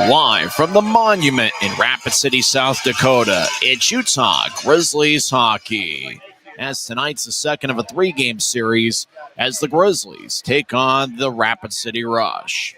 Live from the Monument in Rapid City, South Dakota, it's Utah Grizzlies Hockey. As tonight's the second of a three-game series as the Grizzlies take on the Rapid City Rush.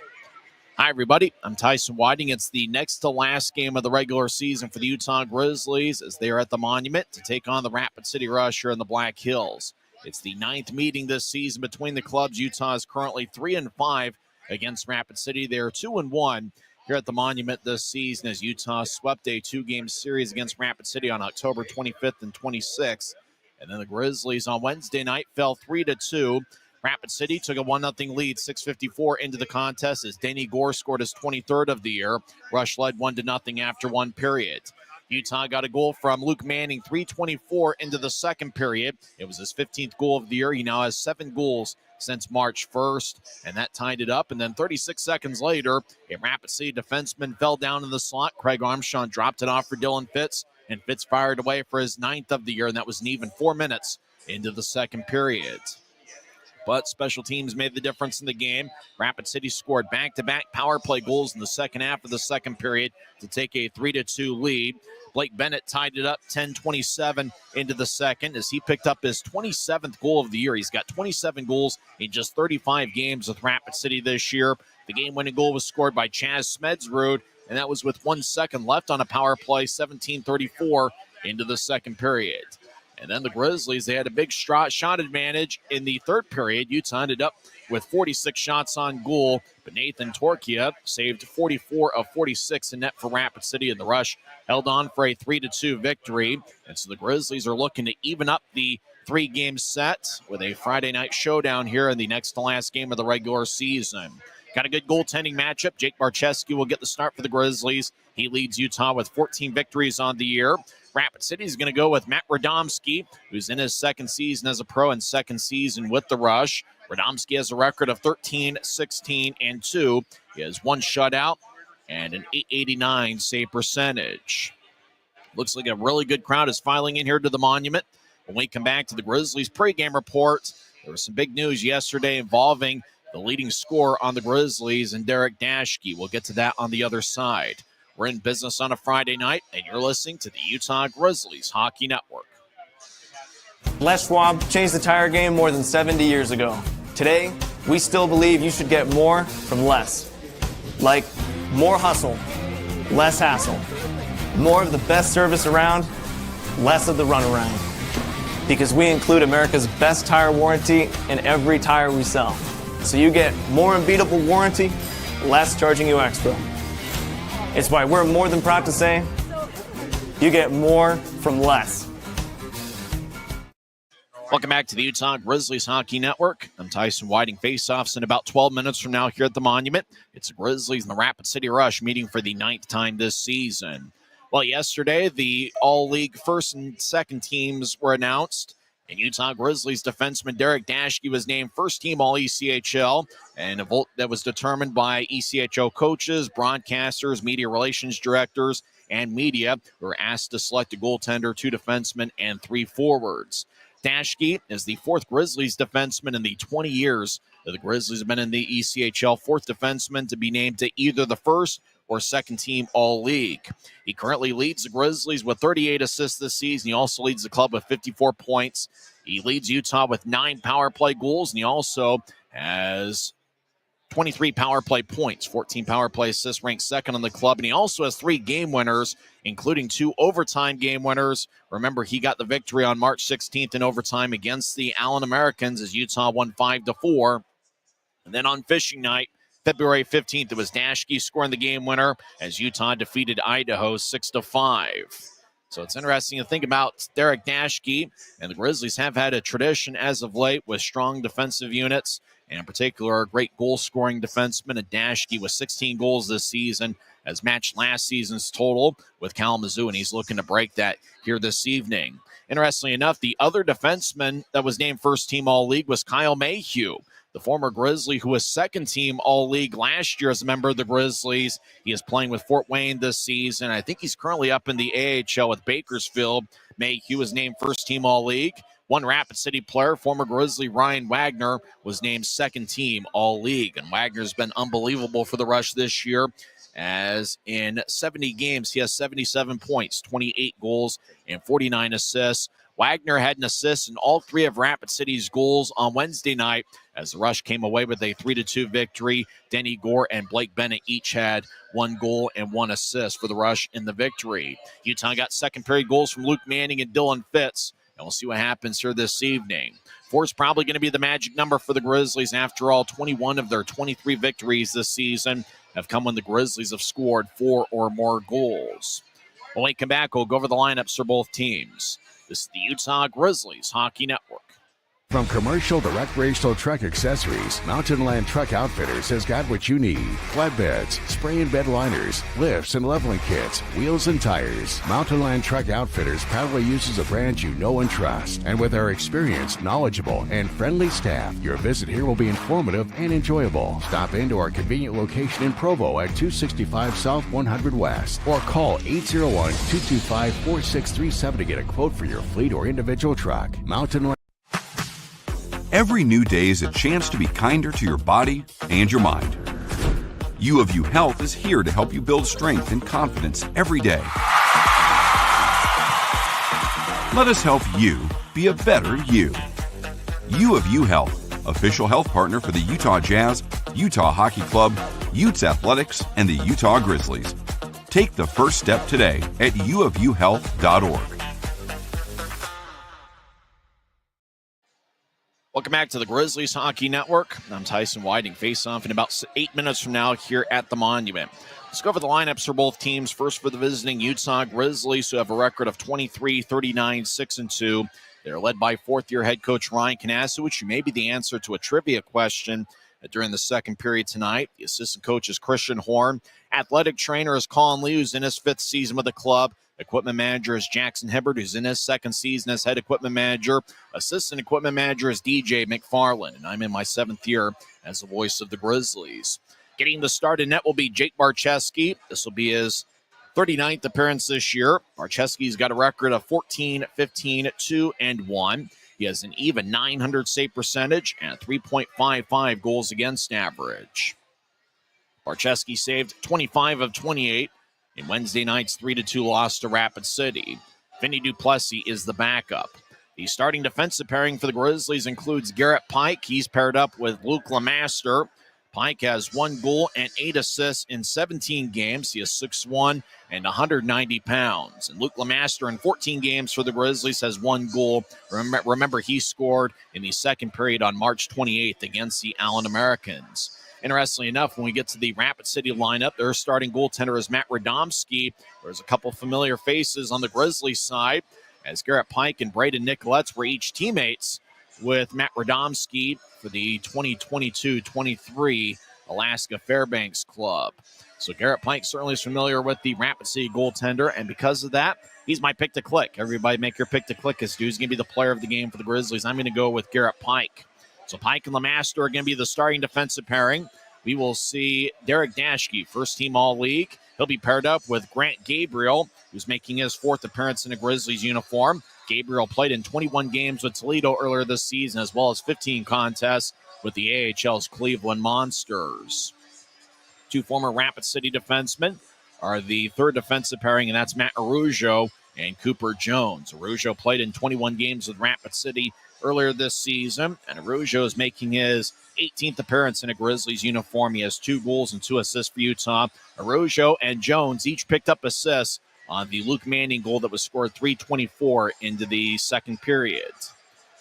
Hi, everybody. I'm Tyson Whiting. It's the next to last game of the regular season for the Utah Grizzlies as they are at the Monument to take on the Rapid City Rush here in the Black Hills. It's the ninth meeting this season between the clubs. Utah is currently 3-5 against Rapid City. They are 2-1 here at the Monument this season as Utah swept a two-game series against Rapid City on October 25th and 26th. And then the Grizzlies on Wednesday night fell 3-2. Rapid City took a 1-0 lead, 6:54 into the contest as Danny Gore scored his 23rd of the year. Rush led 1-0 after one period. Utah got a goal from Luke Manning, 3:24 into the second period. It was his 15th goal of the year. He now has 7 goals since March 1st, and that tied it up. And then 36 seconds later, a Rapid City defenseman fell down in the slot. Craig Armstrong dropped it off for Dylan Fitz, and Fitz fired away for his 9th of the year, and that was an even 4 minutes into the second period. But special teams made the difference in the game. Rapid City scored back-to-back power play goals in the second half of the second period to take a 3-2 lead. Blake Bennett tied it up 10:27 into the second as he picked up his 27th goal of the year. He's got 27 goals in just 35 games with Rapid City this year. The game-winning goal was scored by Chaz Smedsrud, and that was with 1 second left on a power play, 17:34 into the second period. And then the Grizzlies, they had a big shot advantage in the third period. Utah ended up with 46 shots on goal, but Nathan Torkia saved 44 of 46 in net for Rapid City, and the Rush held on for a 3-2 victory. And so the Grizzlies are looking to even up the three-game set with a Friday night showdown here in the next to last game of the regular season. Got a good goaltending matchup. Jake Barczewski will get the start for the Grizzlies. He leads Utah with 14 victories on the year. Rapid City is going to go with Matt Radomski, who's in his second season as a pro and second season with the Rush. Radomski has a record of 13-16-2. He has one shutout and an .889 save percentage. Looks like a really good crowd is filing in here to the Monument. When we come back to the Grizzlies pregame report, there was some big news yesterday involving the leading scorer on the Grizzlies and Derek Dashke. We'll get to that on the other side. We're in business on a Friday night, and you're listening to the Utah Grizzlies Hockey Network. Les Schwab changed the tire game more than 70 years ago. Today, we still believe you should get more from less. Like more hustle, less hassle. More of the best service around, less of the runaround. Because we include America's best tire warranty in every tire we sell. So you get more unbeatable warranty, less charging you extra. It's why we're more than proud to say, you get more from less. Welcome back to the Utah Grizzlies Hockey Network. I'm Tyson Whiting. Face-offs in about 12 minutes from now here at the Monument. It's the Grizzlies and the Rapid City Rush meeting for the 9th time this season. Well, yesterday, the all-league first and second teams were announced. And Utah Grizzlies defenseman Derek Dashke was named first-team All-ECHL, and a vote that was determined by ECHL coaches, broadcasters, media relations directors, and media who were asked to select a goaltender, 2 defensemen, and 3 forwards. Dashke is the 4th Grizzlies defenseman in the 20 years that the Grizzlies have been in the ECHL, 4th defenseman to be named to either the first or second team All-League. He currently leads the Grizzlies with 38 assists this season. He also leads the club with 54 points. He leads Utah with 9 power play goals, and he also has 23 power play points, 14 power play assists, ranked second on the club, and he also has 3 game winners, including 2 overtime game winners. Remember, he got the victory on March 16th in overtime against the Allen Americans as Utah won 5-4. And then on fishing night, February 15th, it was Dashke scoring the game winner as Utah defeated Idaho 6-5. So it's interesting to think about Derek Dashke, and the Grizzlies have had a tradition as of late with strong defensive units, and in particular, a great goal-scoring defenseman. And Dashke with 16 goals this season has matched last season's total with Kalamazoo, and he's looking to break that here this evening. Interestingly enough, the other defenseman that was named first-team All-League was Kyle Mayhew, the former Grizzly who was second-team All-League last year as a member of the Grizzlies. He is playing with Fort Wayne this season. I think he's currently up in the AHL with Bakersfield. Mayhew was named first-team All-League. One Rapid City player, former Grizzly Ryan Wagner, was named second-team All-League. And Wagner's been unbelievable for the Rush this year. as in 70 games, he has 77 points, 28 goals, and 49 assists. Wagner had an assist in all three of Rapid City's goals on Wednesday night as the Rush came away with a 3-2 victory. Denny Gore and Blake Bennett each had 1 goal and 1 assist for the Rush in the victory. Utah got second period goals from Luke Manning and Dylan Fitz, and we'll see what happens here this evening. 4 is probably going to be the magic number for the Grizzlies. After all, 21 of their 23 victories this season have come when the Grizzlies have scored 4 or more goals. When we come back, we'll go over the lineups for both teams. This is the Utah Grizzlies Hockey Network. From commercial to recreational truck accessories, Mountain Land Truck Outfitters has got what you need. Flatbeds, spray and bed liners, lifts and leveling kits, wheels and tires. Mountain Land Truck Outfitters proudly uses a brand you know and trust. And with our experienced, knowledgeable, and friendly staff, your visit here will be informative and enjoyable. Stop into our convenient location in Provo at 265 South 100 West or call 801-225-4637 to get a quote for your fleet or individual truck. Mountain Land. Every new day is a chance to be kinder to your body and your mind. U of U Health is here to help you build strength and confidence every day. Let us help you be a better you. U of U Health, official health partner for the Utah Jazz, Utah Hockey Club, Utes Athletics, and the Utah Grizzlies. Take the first step today at uofuhealth.org. Welcome back to the Grizzlies Hockey Network. I'm Tyson Whiting. Face off in about 8 minutes from now here at the Monument. Let's go over the lineups for both teams. First for the visiting Utah Grizzlies, who have a record of 23-39-6-2. They're led by fourth-year head coach Ryan Kanasiewicz, who may be the answer to a trivia question during the second period tonight. The assistant coach is Christian Horn. Athletic trainer is Colin Lee, who's in his 5th season with the club. Equipment manager is Jackson Hibbert, who's in his 2nd season as head equipment manager. Assistant equipment manager is DJ McFarland, and I'm in my 7th year as the voice of the Grizzlies. Getting the start in net will be Jake Barczewski. This will be his 39th appearance this year. Barczewski's got a record of 14-15-2-1. He has an even 900 save percentage and 3.55 goals against average. Barczewski saved 25 of 28 in Wednesday night's 3-2 loss to Rapid City. Vinny Duplessis is the backup. The starting defensive pairing for the Grizzlies includes Garrett Pike. He's paired up with Luke Lemaster. Pike has 1 goal and 8 assists in 17 games. He is 6'1" and 190 pounds. And Luke Lemaster in 14 games for the Grizzlies has 1 goal. Remember, he scored in the second period on March 28th against the Allen Americans. Interestingly enough, when we get to the Rapid City lineup, their starting goaltender is Matt Radomski. There's a couple familiar faces on the Grizzlies side, as Garrett Pike and Braden Nicolettes were each teammates with Matt Radomski for the 2022-23 Alaska Fairbanks club. So Garrett Pike certainly is familiar with the Rapid City goaltender, and because of that, he's my pick to click. Everybody make your pick to click as who's going to be the player of the game for the Grizzlies. I'm going to go with Garrett Pike. So Pike and Lemaster are going to be the starting defensive pairing. We will see Derek Dashke, first-team All-League. He'll be paired up with Grant Gabriel, who's making his 4th appearance in a Grizzlies uniform. Gabriel played in 21 games with Toledo earlier this season, as well as 15 contests with the AHL's Cleveland Monsters. 2 former Rapid City defensemen are the third defensive pairing, and that's Matt Arujo and Cooper Jones. Arujo played in 21 games with Rapid City earlier this season, and Arujo is making his 18th appearance in a Grizzlies uniform. He has 2 goals and 2 assists for Utah. Arujo and Jones each picked up assists on the Luke Manning goal that was scored 3:24 into the second period.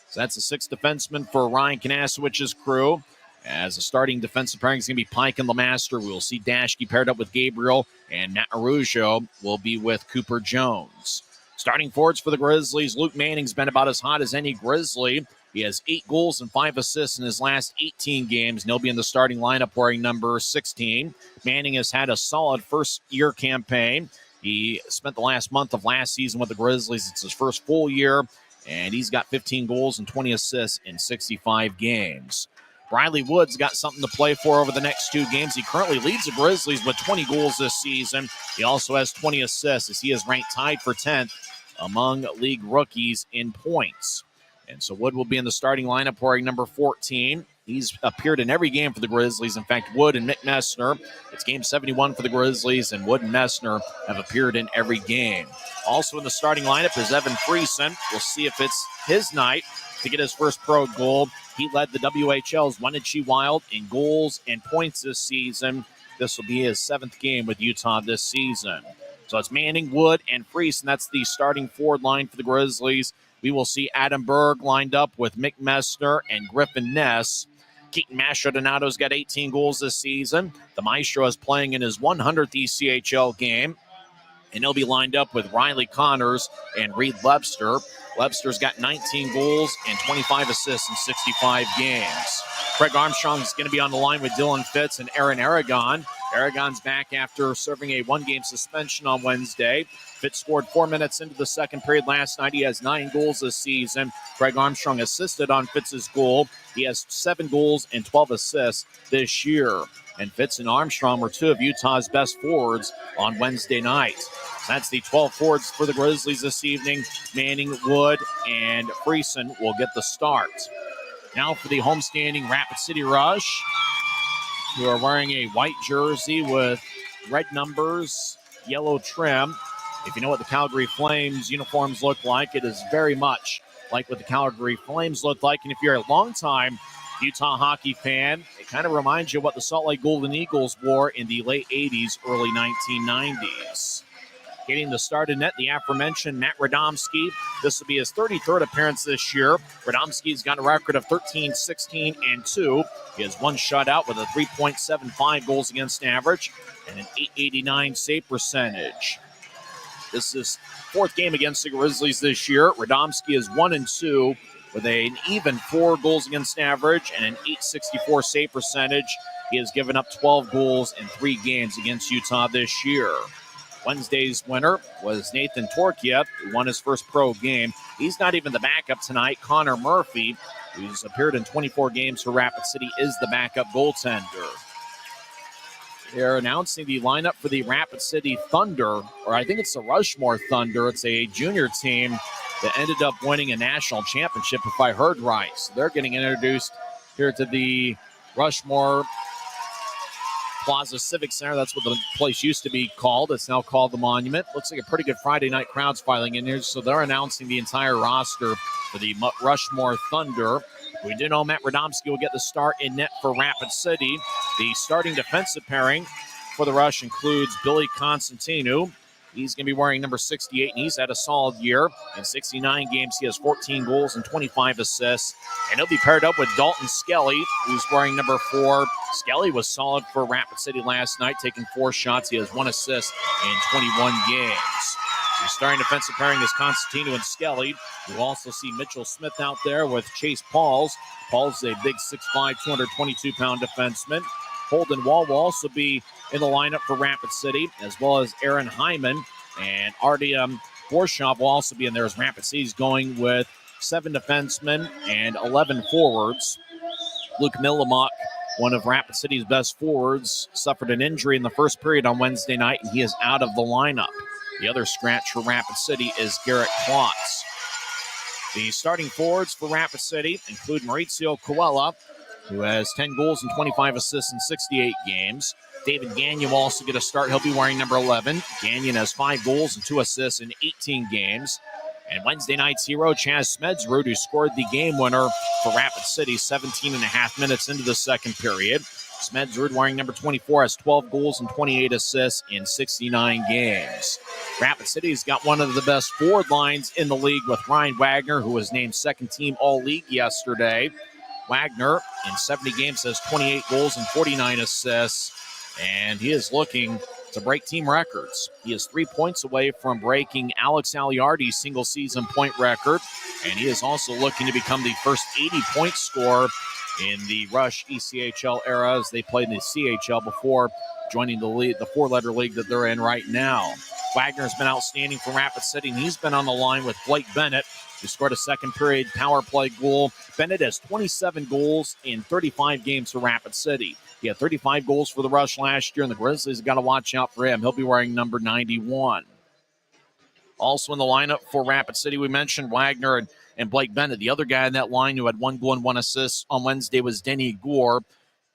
So that's the 6th defenseman for Ryan Kanasiewicz's crew. As the starting defensive pairing is going to be Pike and Lemaster. We will see Dashke paired up with Gabriel, and Matt Arujo will be with Cooper Jones. Starting forwards for the Grizzlies, Luke Manning's been about as hot as any Grizzly. He has 8 goals and 5 assists in his last 18 games, and he'll be in the starting lineup wearing number 16. Manning has had a solid first-year campaign. He spent the last month of last season with the Grizzlies. It's his first full year, and he's got 15 goals and 20 assists in 65 games. Briley Woods got something to play for over the next 2 games. He currently leads the Grizzlies with 20 goals this season. He also has 20 assists, as he is ranked tied for 10th among league rookies in points. And so Wood will be in the starting lineup wearing number 14. He's appeared in every game for the Grizzlies. In fact, Wood and Mick Messner, it's game 71 for the Grizzlies, and Wood and Messner have appeared in every game. Also in the starting lineup is Evan Friesen. We'll see if it's his night to get his first pro goal. He led the WHL's Wenatchee Wild in goals and points this season. This will be his 7th game with Utah this season. So it's Manning, Wood, and Friesen. That's the starting forward line for the Grizzlies. We will see Adam Berg lined up with Mick Messner and Griffin Ness. Keaton Mastrodonato's got 18 goals this season. The Maestro is playing in his 100th ECHL game, and he'll be lined up with Riley Connors and Reed Lebster. Lebster's got 19 goals and 25 assists in 65 games. Craig Armstrong is going to be on the line with Dylan Fitz and Aaron Aragon. Aragon's back after serving a 1-game suspension on Wednesday. Fitz scored 4 minutes into the second period last night. He has 9 goals this season. Craig Armstrong assisted on Fitz's goal. He has 7 goals and 12 assists this year. And Fitz and Armstrong were 2 of Utah's best forwards on Wednesday night. So that's the 12 forwards for the Grizzlies this evening. Manning, Wood, and Friesen will get the start. Now for the homestanding Rapid City Rush, who are wearing a white jersey with red numbers, yellow trim. If you know what the Calgary Flames uniforms look like, it is very much like what the Calgary Flames look like. And if you're a longtime Utah hockey fan, it kind of reminds you of what the Salt Lake Golden Eagles wore in the late 80s, early 1990s. Getting the start in net, the aforementioned Matt Radomski. This will be his 33rd appearance this year. Radomski's got a record of 13, 16, and 2. He has 1 shutout with a 3.75 goals against average and an .889 save percentage. This is 4th game against the Grizzlies this year. Radomski is 1-2 with an even 4 goals against average and an .864 save percentage. He has given up 12 goals in 3 games against Utah this year. Wednesday's winner was Nathan Torkia, who won his first pro game. He's not even the backup tonight. Connor Murphy, who's appeared in 24 games for Rapid City, is the backup goaltender. They're announcing the lineup for the Rapid City Thunder, or I think it's the Rushmore Thunder. It's a junior team that ended up winning a national championship, if I heard right. So they're getting introduced here to the Rushmore Plaza Civic Center. That's what the place used to be called. It's now called the Monument. Looks like a pretty good Friday night crowds filing in here. So they're announcing the entire roster for the Rushmore Thunder. We do know Matt Radomski will get the start in net for Rapid City. The starting defensive pairing for the Rush includes Billy Constantino. He's going to be wearing number 68, and he's had a solid year. In 69 games, he has 14 goals and 25 assists. And he'll be paired up with Dalton Skelly, who's wearing number 4. Skelly was solid for Rapid City last night, taking 4 shots. He has 1 assist in 21 games. The starting defensive pairing is Constantino and Skelly. You'll also see Mitchell Smith out there with Chase Pauls. Pauls is a big 6'5", 222-pound defenseman. Holden Wall will also be in the lineup for Rapid City, as well as Aaron Hyman. And Artyom Borshov will also be in there as Rapid City's going with 7 defensemen and 11 forwards. Luke Milamok, one of Rapid City's best forwards, suffered an injury in the first period on Wednesday night, and he is out of the lineup. The other scratch for Rapid City is Garrett Klotz. The starting forwards for Rapid City include Maurizio Coella, who has 10 goals and 25 assists in 68 games. David Gagnon will also get a start. He'll be wearing number 11. Gagnon has 5 goals and 2 assists in 18 games. And Wednesday night's hero, Chaz Smedsrud, who scored the game winner for Rapid City 17 and a half minutes into the second period. Smedsrud, wearing number 24, has 12 goals and 28 assists in 69 games. Rapid City's got one of the best forward lines in the league with Ryan Wagner, who was named second-team All-League yesterday. Wagner, in 70 games, has 28 goals and 49 assists, and he is looking to break team records. He is 3 points away from breaking Alex Aliardi's single-season point record, and he is also looking to become the first 80-point scorer in the Rush ECHL era, as they played in the CHL before joining the league, the 4-letter league that they're in right now. Wagner's been outstanding for Rapid City, and he's been on the line with Blake Bennett, who scored a second-period power play goal. Bennett has 27 goals in 35 games for Rapid City. He had 35 goals for the Rush last year, and the Grizzlies have got to watch out for him. He'll be wearing number 91. Also in the lineup for Rapid City, we mentioned Wagner and and Blake Bennett. The other guy in that line who had 1 goal and 1 assist on Wednesday was Denny Gore.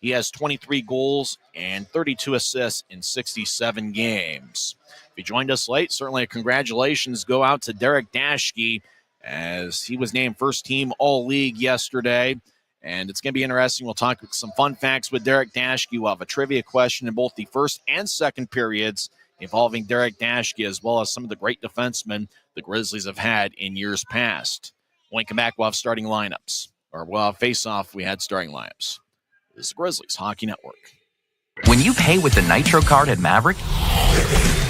He has 23 goals and 32 assists in 67 games. If you joined us late, certainly a congratulations go out to Derek Dashke, as he was named first team All-League yesterday. And it's going to be interesting. We'll talk some fun facts with Derek Dashke. We'll have a trivia question in both the first and second periods involving Derek Dashke, as well as some of the great defensemen the Grizzlies have had in years past. When we come back, we'll have starting lineups. Or we'll have face-off, we had starting lineups. This is the Grizzlies Hockey Network. When you pay with the Nitro card at Maverick,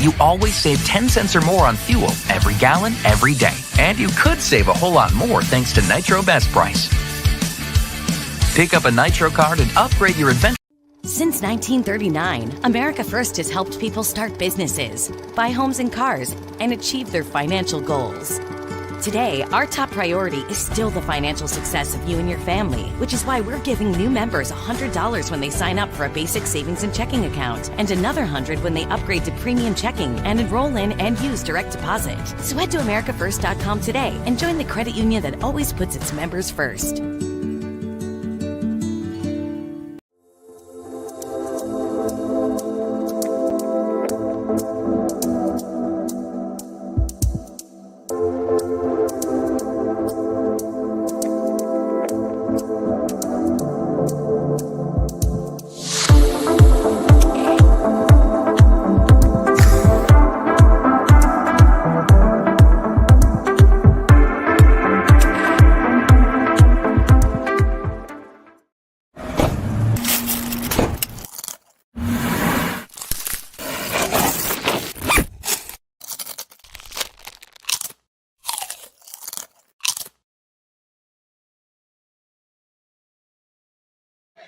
you always save 10 cents or more on fuel every gallon, every day. And you could save a whole lot more thanks to Nitro Best Price. Pick up a Nitro card and upgrade your adventure. Since 1939, America First has helped people start businesses, buy homes and cars, and achieve their financial goals. Today, our top priority is still the financial success of you and your family, which is why we're giving new members $100 when they sign up for a basic savings and checking account, and another $100 when they upgrade to premium checking and enroll in and use direct deposit. So head to AmericaFirst.com today and join the credit union that always puts its members first.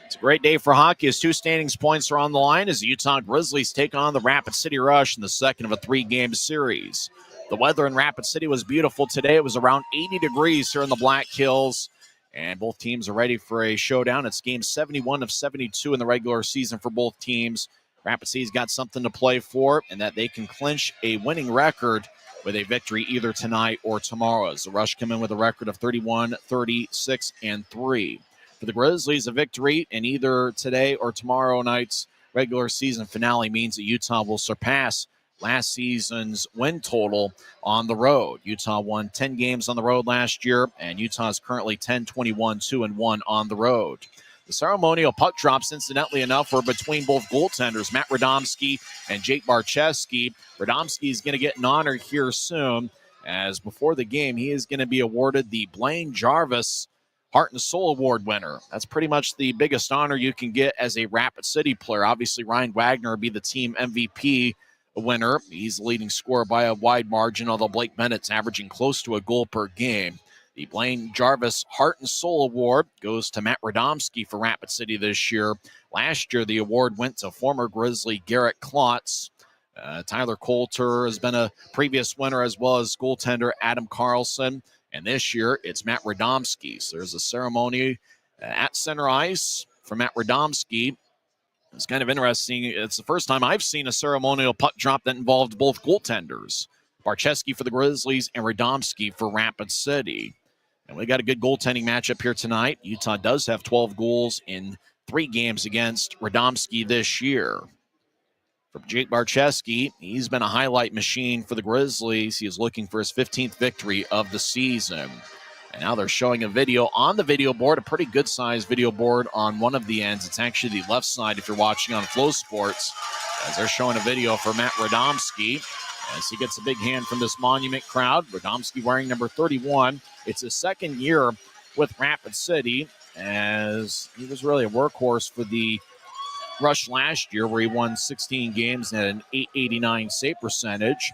It's a great day for hockey as two standings points are on the line as the Utah Grizzlies take on the Rapid City Rush in the second of a 3-game series. The weather in Rapid City was beautiful today. It was around 80 degrees here in the Black Hills, and both teams are ready for a showdown. It's game 71 of 72 in the regular season for both teams. Rapid City's got something to play for, and that they can clinch a winning record with a victory either tonight or tomorrow, as the Rush come in with a record of 31, 36, and 3. For the Grizzlies, a victory in either today or tomorrow night's regular season finale means that Utah will surpass last season's win total on the road. Utah won 10 games on the road last year, and Utah is currently 10-21, 2-1 on the road. The ceremonial puck drops, incidentally enough, were between both goaltenders, Matt Radomski and Jake Barczewski. Radomski is going to get an honor here soon, as before the game, he is going to be awarded the Blaine Jarvis Heart and Soul Award winner. That's pretty much the biggest honor you can get as a Rapid City player. Obviously, Ryan Wagner will be the team MVP winner. He's the leading scorer by a wide margin, although Blake Bennett's averaging close to a goal per game. The Blaine Jarvis Heart and Soul Award goes to Matt Radomski for Rapid City this year. Last year, the award went to former Grizzly Garrett Klotz. Tyler Coulter has been a previous winner, as well as goaltender Adam Carlson. And this year, it's Matt Radomski. So there's a ceremony at center ice for Matt Radomski. It's kind of interesting. It's the first time I've seen a ceremonial puck drop that involved both goaltenders. Barczewski for the Grizzlies and Radomski for Rapid City. And we got a good goaltending matchup here tonight. Utah does have 12 goals in 3 games against Radomski this year. For Jake Barczewski, he's been a highlight machine for the Grizzlies. He is looking for his 15th victory of the season. And now they're showing a video on the video board, a pretty good-sized video board on one of the ends. It's actually the left side if you're watching on Flow Sports, as they're showing a video for Matt Radomski as he gets a big hand from this Monument crowd. Radomski wearing number 31. It's his second year with Rapid City, as he was really a workhorse for the Rush last year, where he won 16 games and had an .889 save percentage.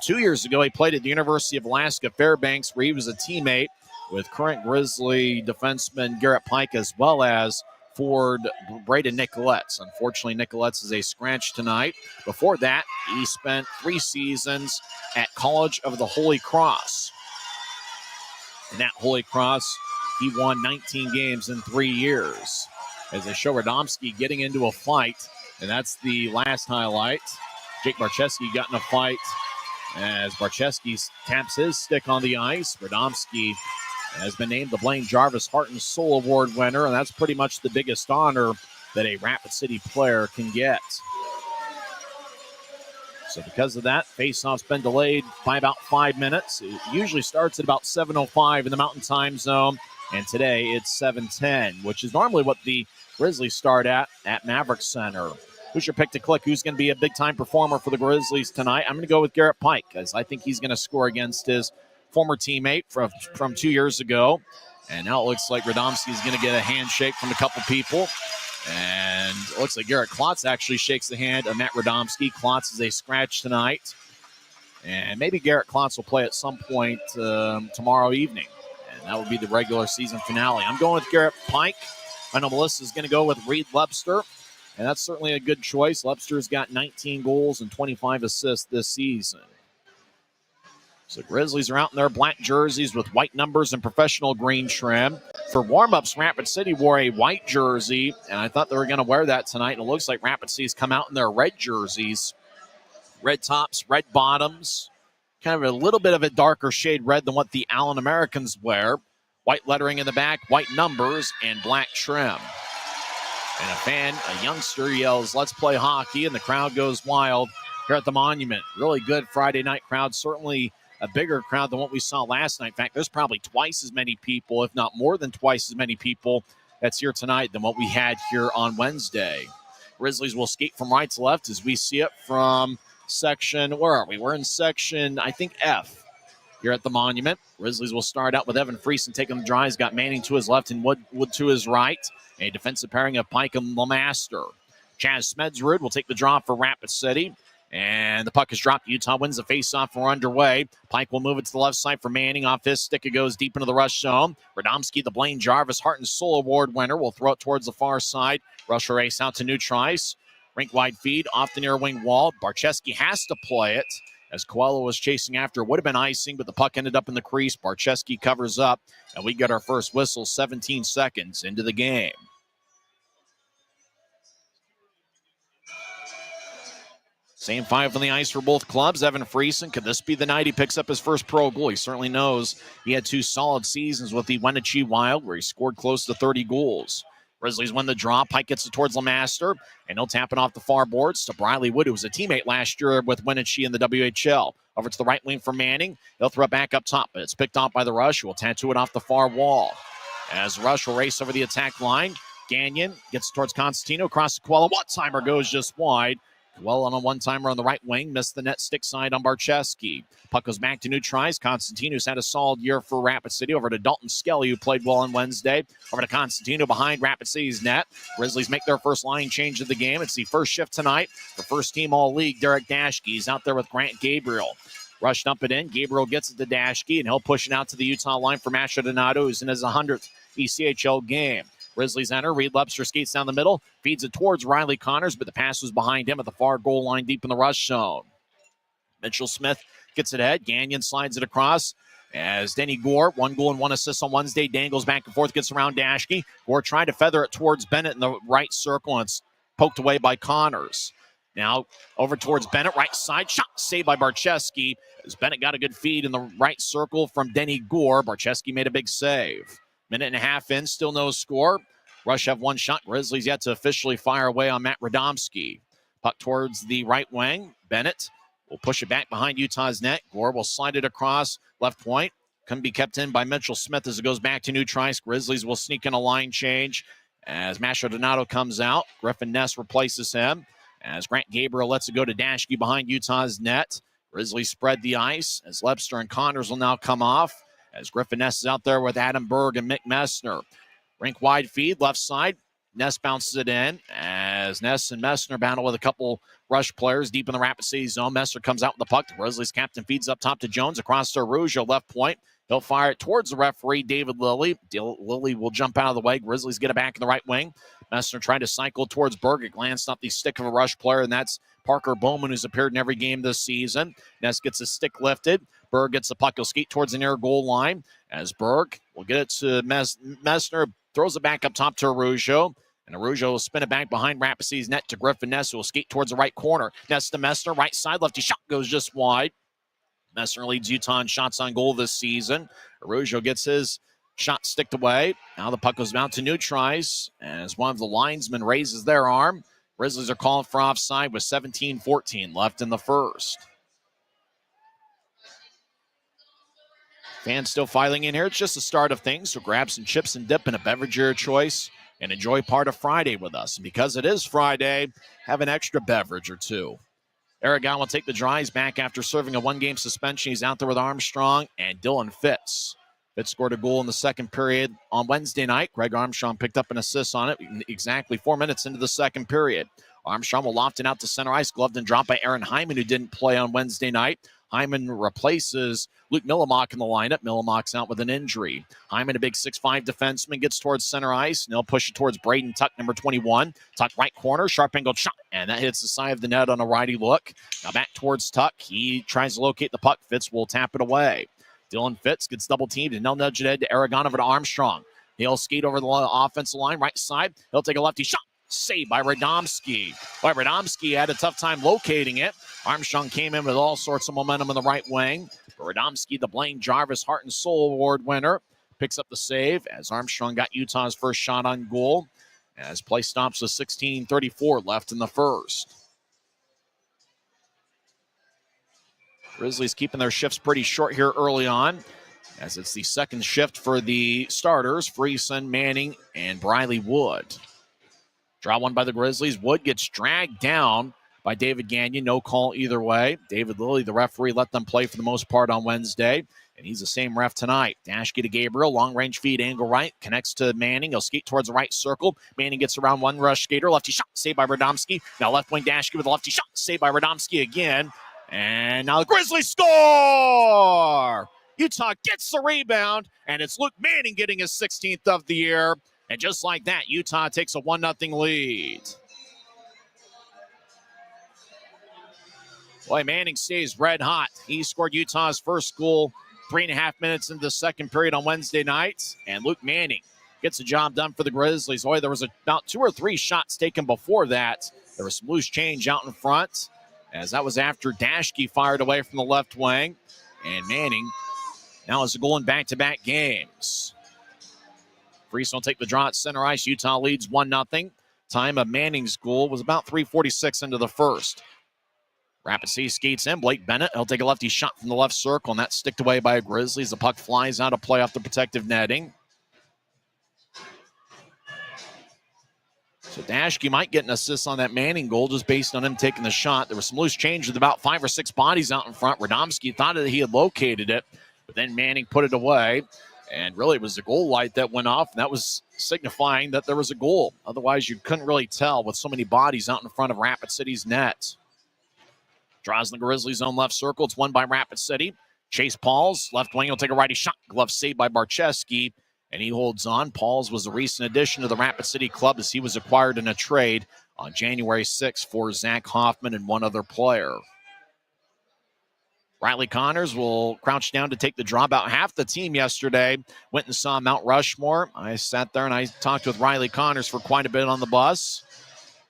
2 years ago, he played at the University of Alaska Fairbanks, where he was a teammate with current Grizzly defenseman Garrett Pike, as well as forward Braden Nicoletts. Unfortunately, Nicoletts is a scratch tonight. Before that, he spent 3 seasons at College of the Holy Cross. In that Holy Cross, he won 19 games in 3 years. As they show Radomski getting into a fight, and that's the last highlight. Jake Barczewski got in a fight as Barczewski taps his stick on the ice. Radomski has been named the Blaine Jarvis Heart and Soul Award winner, and that's pretty much the biggest honor that a Rapid City player can get. So because of that, face-off's been delayed by about 5 minutes. It usually starts at about 7:05 in the Mountain Time Zone, and today it's 7:10, which is normally what the Grizzlies start at Maverick Center. Who's your pick to click? Who's going to be a big-time performer for the Grizzlies tonight? I'm going to go with Garrett Pike, because I think he's going to score against his former teammate from 2 years ago. And now it looks like Radomski is going to get a handshake from a couple people. And it looks like Garrett Klotz actually shakes the hand of Matt Radomski. Klotz is a scratch tonight. And maybe Garrett Klotz will play at some point tomorrow evening. And that will be the regular season finale. I'm going with Garrett Pike. I know Melissa's going to go with Reed Lebster. And that's certainly a good choice. Lebster's got 19 goals and 25 assists this season. So Grizzlies are out in their black jerseys with white numbers and professional green trim. For warm-ups, Rapid City wore a white jersey, and I thought they were going to wear that tonight. And it looks like Rapid City's come out in their red jerseys. Red tops, red bottoms. Kind of a little bit of a darker shade red than what the Allen Americans wear. White lettering in the back, white numbers, and black trim. And a youngster yells, "Let's play hockey," and the crowd goes wild here at the Monument. Really good Friday night crowd, certainly a bigger crowd than what we saw last night. In fact, there's probably twice as many people, if not more than twice as many people that's here tonight than what we had here on Wednesday. Grizzlies will skate from right to left as we see it from section, where are we? We're in section, I think, F here at the Monument. Grizzlies will start out with Evan Friesen taking the draw. He's got Manning to his left and Wood to his right. A defensive pairing of Pike and Lemaster. Chaz Smedsrud will take the draw for Rapid City. And the puck is dropped. Utah wins the faceoff. We're underway. Pike will move it to the left side for Manning. Off his stick, it goes deep into the rush zone. Radomski, the Blaine Jarvis Heart and Soul Award winner, will throw it towards the far side. Rusher race out to Neutrice. Rink-wide feed off the near wing wall. Barcheski has to play it as Coelho was chasing after. Would have been icing, but the puck ended up in the crease. Barcheski covers up, and we get our first whistle 17 seconds into the game. Same five on the ice for both clubs. Evan Friesen, could this be the night he picks up his first pro goal? He certainly knows. He had 2 solid seasons with the Wenatchee Wild, where he scored close to 30 goals. Grizzlies win the draw. Pike gets it towards Lemaster, and he'll tap it off the far boards to Briley Wood, who was a teammate last year with Wenatchee in the WHL. Over to the right wing for Manning. He'll throw it back up top, but it's picked off by the Rush, who will tattoo it off the far wall. As Rush will race over the attack line, Gagnon gets towards Constantino, across the Coelho. One-timer goes just wide. Well, on a one-timer on the right wing, missed the net stick side on Barcheski. Puck goes back to Neutrice. Constantino's had a solid year for Rapid City. Over to Dalton Skelly, who played well on Wednesday. Over to Constantino behind Rapid City's net. Grizzlies make their first line change of the game. It's the first shift tonight. The first team all-league, Derek Dashke. He's out there with Grant Gabriel. Rush dump it in. Gabriel gets it to Dashke, and he'll push it out to the Utah line for Masha Donato, who's in his 100th ECHL game. Grizzlies enter. Reed Lebster skates down the middle, feeds it towards Riley Connors, but the pass was behind him at the far goal line deep in the rush zone. Mitchell Smith gets it ahead. Gagnon slides it across as Denny Gore, 1 goal and 1 assist on Wednesday, dangles back and forth, gets around Dashke. Gore tried to feather it towards Bennett in the right circle, and it's poked away by Connors. Now over towards Bennett, right side, shot saved by Barcheski as Bennett got a good feed in the right circle from Denny Gore. Barcheski made a big save. Minute and a half in, still no score. Rush have 1 shot. Grizzlies yet to officially fire away on Matt Radomski. Puck towards the right wing. Bennett will push it back behind Utah's net. Gore will slide it across left point. Can be kept in by Mitchell Smith as it goes back to Neutrice. Grizzlies will sneak in a line change as Masha Donato comes out. Griffin Ness replaces him as Grant Gabriel lets it go to Dashke behind Utah's net. Grizzlies spread the ice as Lebster and Connors will now come off. As Griffin Ness is out there with Adam Berg and Mick Messner. Rink wide feed, left side. Ness bounces it in as Ness and Messner battle with a couple Rush players deep in the Rapid City zone. Messner comes out with the puck. The Grizzlies captain feeds up top to Jones across to Araujo, left point. He'll fire it towards the referee, David Lilly. Lilly will jump out of the way. Grizzlies get it back in the right wing. Messner trying to cycle towards Berg. It glanced off the stick of a Rush player, and that's Parker Bowman, who's appeared in every game this season. Ness gets his stick lifted. Berg gets the puck. He'll skate towards the near goal line as Berg will get it to Messner. Throws it back up top to Araujo. And Araujo will spin it back behind Rapid City's net to Griffin Ness, who will skate towards the right corner. Ness to Messner, right side, lefty shot goes just wide. Messner leads Utah in shots on goal this season. Araujo gets his Shot sticked away. Now the puck goes out to neutralize as one of the linesmen raises their arm. Grizzlies are calling for offside with 17-14 left in the first. Fans still filing in here. It's just the start of things, so grab some chips and dip and a beverage of your choice and enjoy part of Friday with us. And because it is Friday, have an extra beverage or two. Aragon will take the draw. He's back after serving a one-game suspension. He's out there with Armstrong and Dylan Fitz. Fitz scored a goal in the second period on Wednesday night. Greg Armstrong picked up an assist on it exactly 4 minutes into the second period. Armstrong will loft it out to center ice, gloved and dropped by Aaron Hyman, who didn't play on Wednesday night. Hyman replaces Luke Millimock in the lineup. Millimock's out with an injury. Hyman, a big 6'5 defenseman, gets towards center ice, and he'll push it towards Braden Tuck, number 21. Tuck right corner, sharp angled shot, and that hits the side of the net on a righty look. Now back towards Tuck. He tries to locate the puck. Fitz will tap it away. Dylan Fitz gets double teamed, and they'll nudge it ahead to Aragon over to Armstrong. He'll skate over the offensive line, right side. He'll take a lefty shot. Saved by Radomski. Boy, Radomski had a tough time locating it. Armstrong came in with all sorts of momentum in the right wing. But Radomski, the Blaine Jarvis Heart and Soul Award winner, picks up the save as Armstrong got Utah's first shot on goal. As play stops with 16:34 left in the first. Grizzlies keeping their shifts pretty short here early on, as it's the second shift for the starters, Friesen, Manning, and Briley Wood. Draw one by the Grizzlies. Wood gets dragged down by David Gagnon. No call either way. David Lilly, the referee, let them play for the most part on Wednesday, and he's the same ref tonight. Dashke to Gabriel. Long-range feed, angle right. Connects to Manning. He'll skate towards the right circle. Manning gets around one rush skater. Lefty shot, saved by Radomski. Now left wing Dashke with a lefty shot, saved by Radomski again. And now the Grizzlies score! Utah gets the rebound, and it's Luke Manning getting his 16th of the year. And just like that, Utah takes a 1-0 lead. Boy, Manning stays red hot. He scored Utah's first goal 3.5 minutes into the second period on Wednesday night. And Luke Manning gets the job done for the Grizzlies. Boy, there was about 2 or 3 shots taken before that. There was some loose change out in front, as that was after Dashke fired away from the left wing. And Manning now has a goal in back-to-back games. Friesen will take the draw at center ice. Utah leads 1-0. Time of Manning's goal was about 3:46 into the first. Rapid City skates in. Blake Bennett, he'll take a lefty shot from the left circle, and that's sticked away by a Grizzlies. The puck flies out of play off the protective netting. So Dashke might get an assist on that Manning goal just based on him taking the shot. There was some loose change with about 5 or 6 bodies out in front. Radomski thought that he had located it, but then Manning put it away. And really, it was the goal light that went off, and that was signifying that there was a goal. Otherwise, you couldn't really tell with so many bodies out in front of Rapid City's net. Draws in the Grizzlies' own left circle. It's won by Rapid City. Chase Pauls, left wing, will take a righty shot. Glove saved by Barcheski, and he holds on. Pauls was a recent addition to the Rapid City club as he was acquired in a trade on January 6th for Zach Hoffman and one other player. Riley Connors will crouch down to take the draw. About half the team yesterday went and saw Mount Rushmore. I sat there and I talked with Riley Connors for quite a bit on the bus.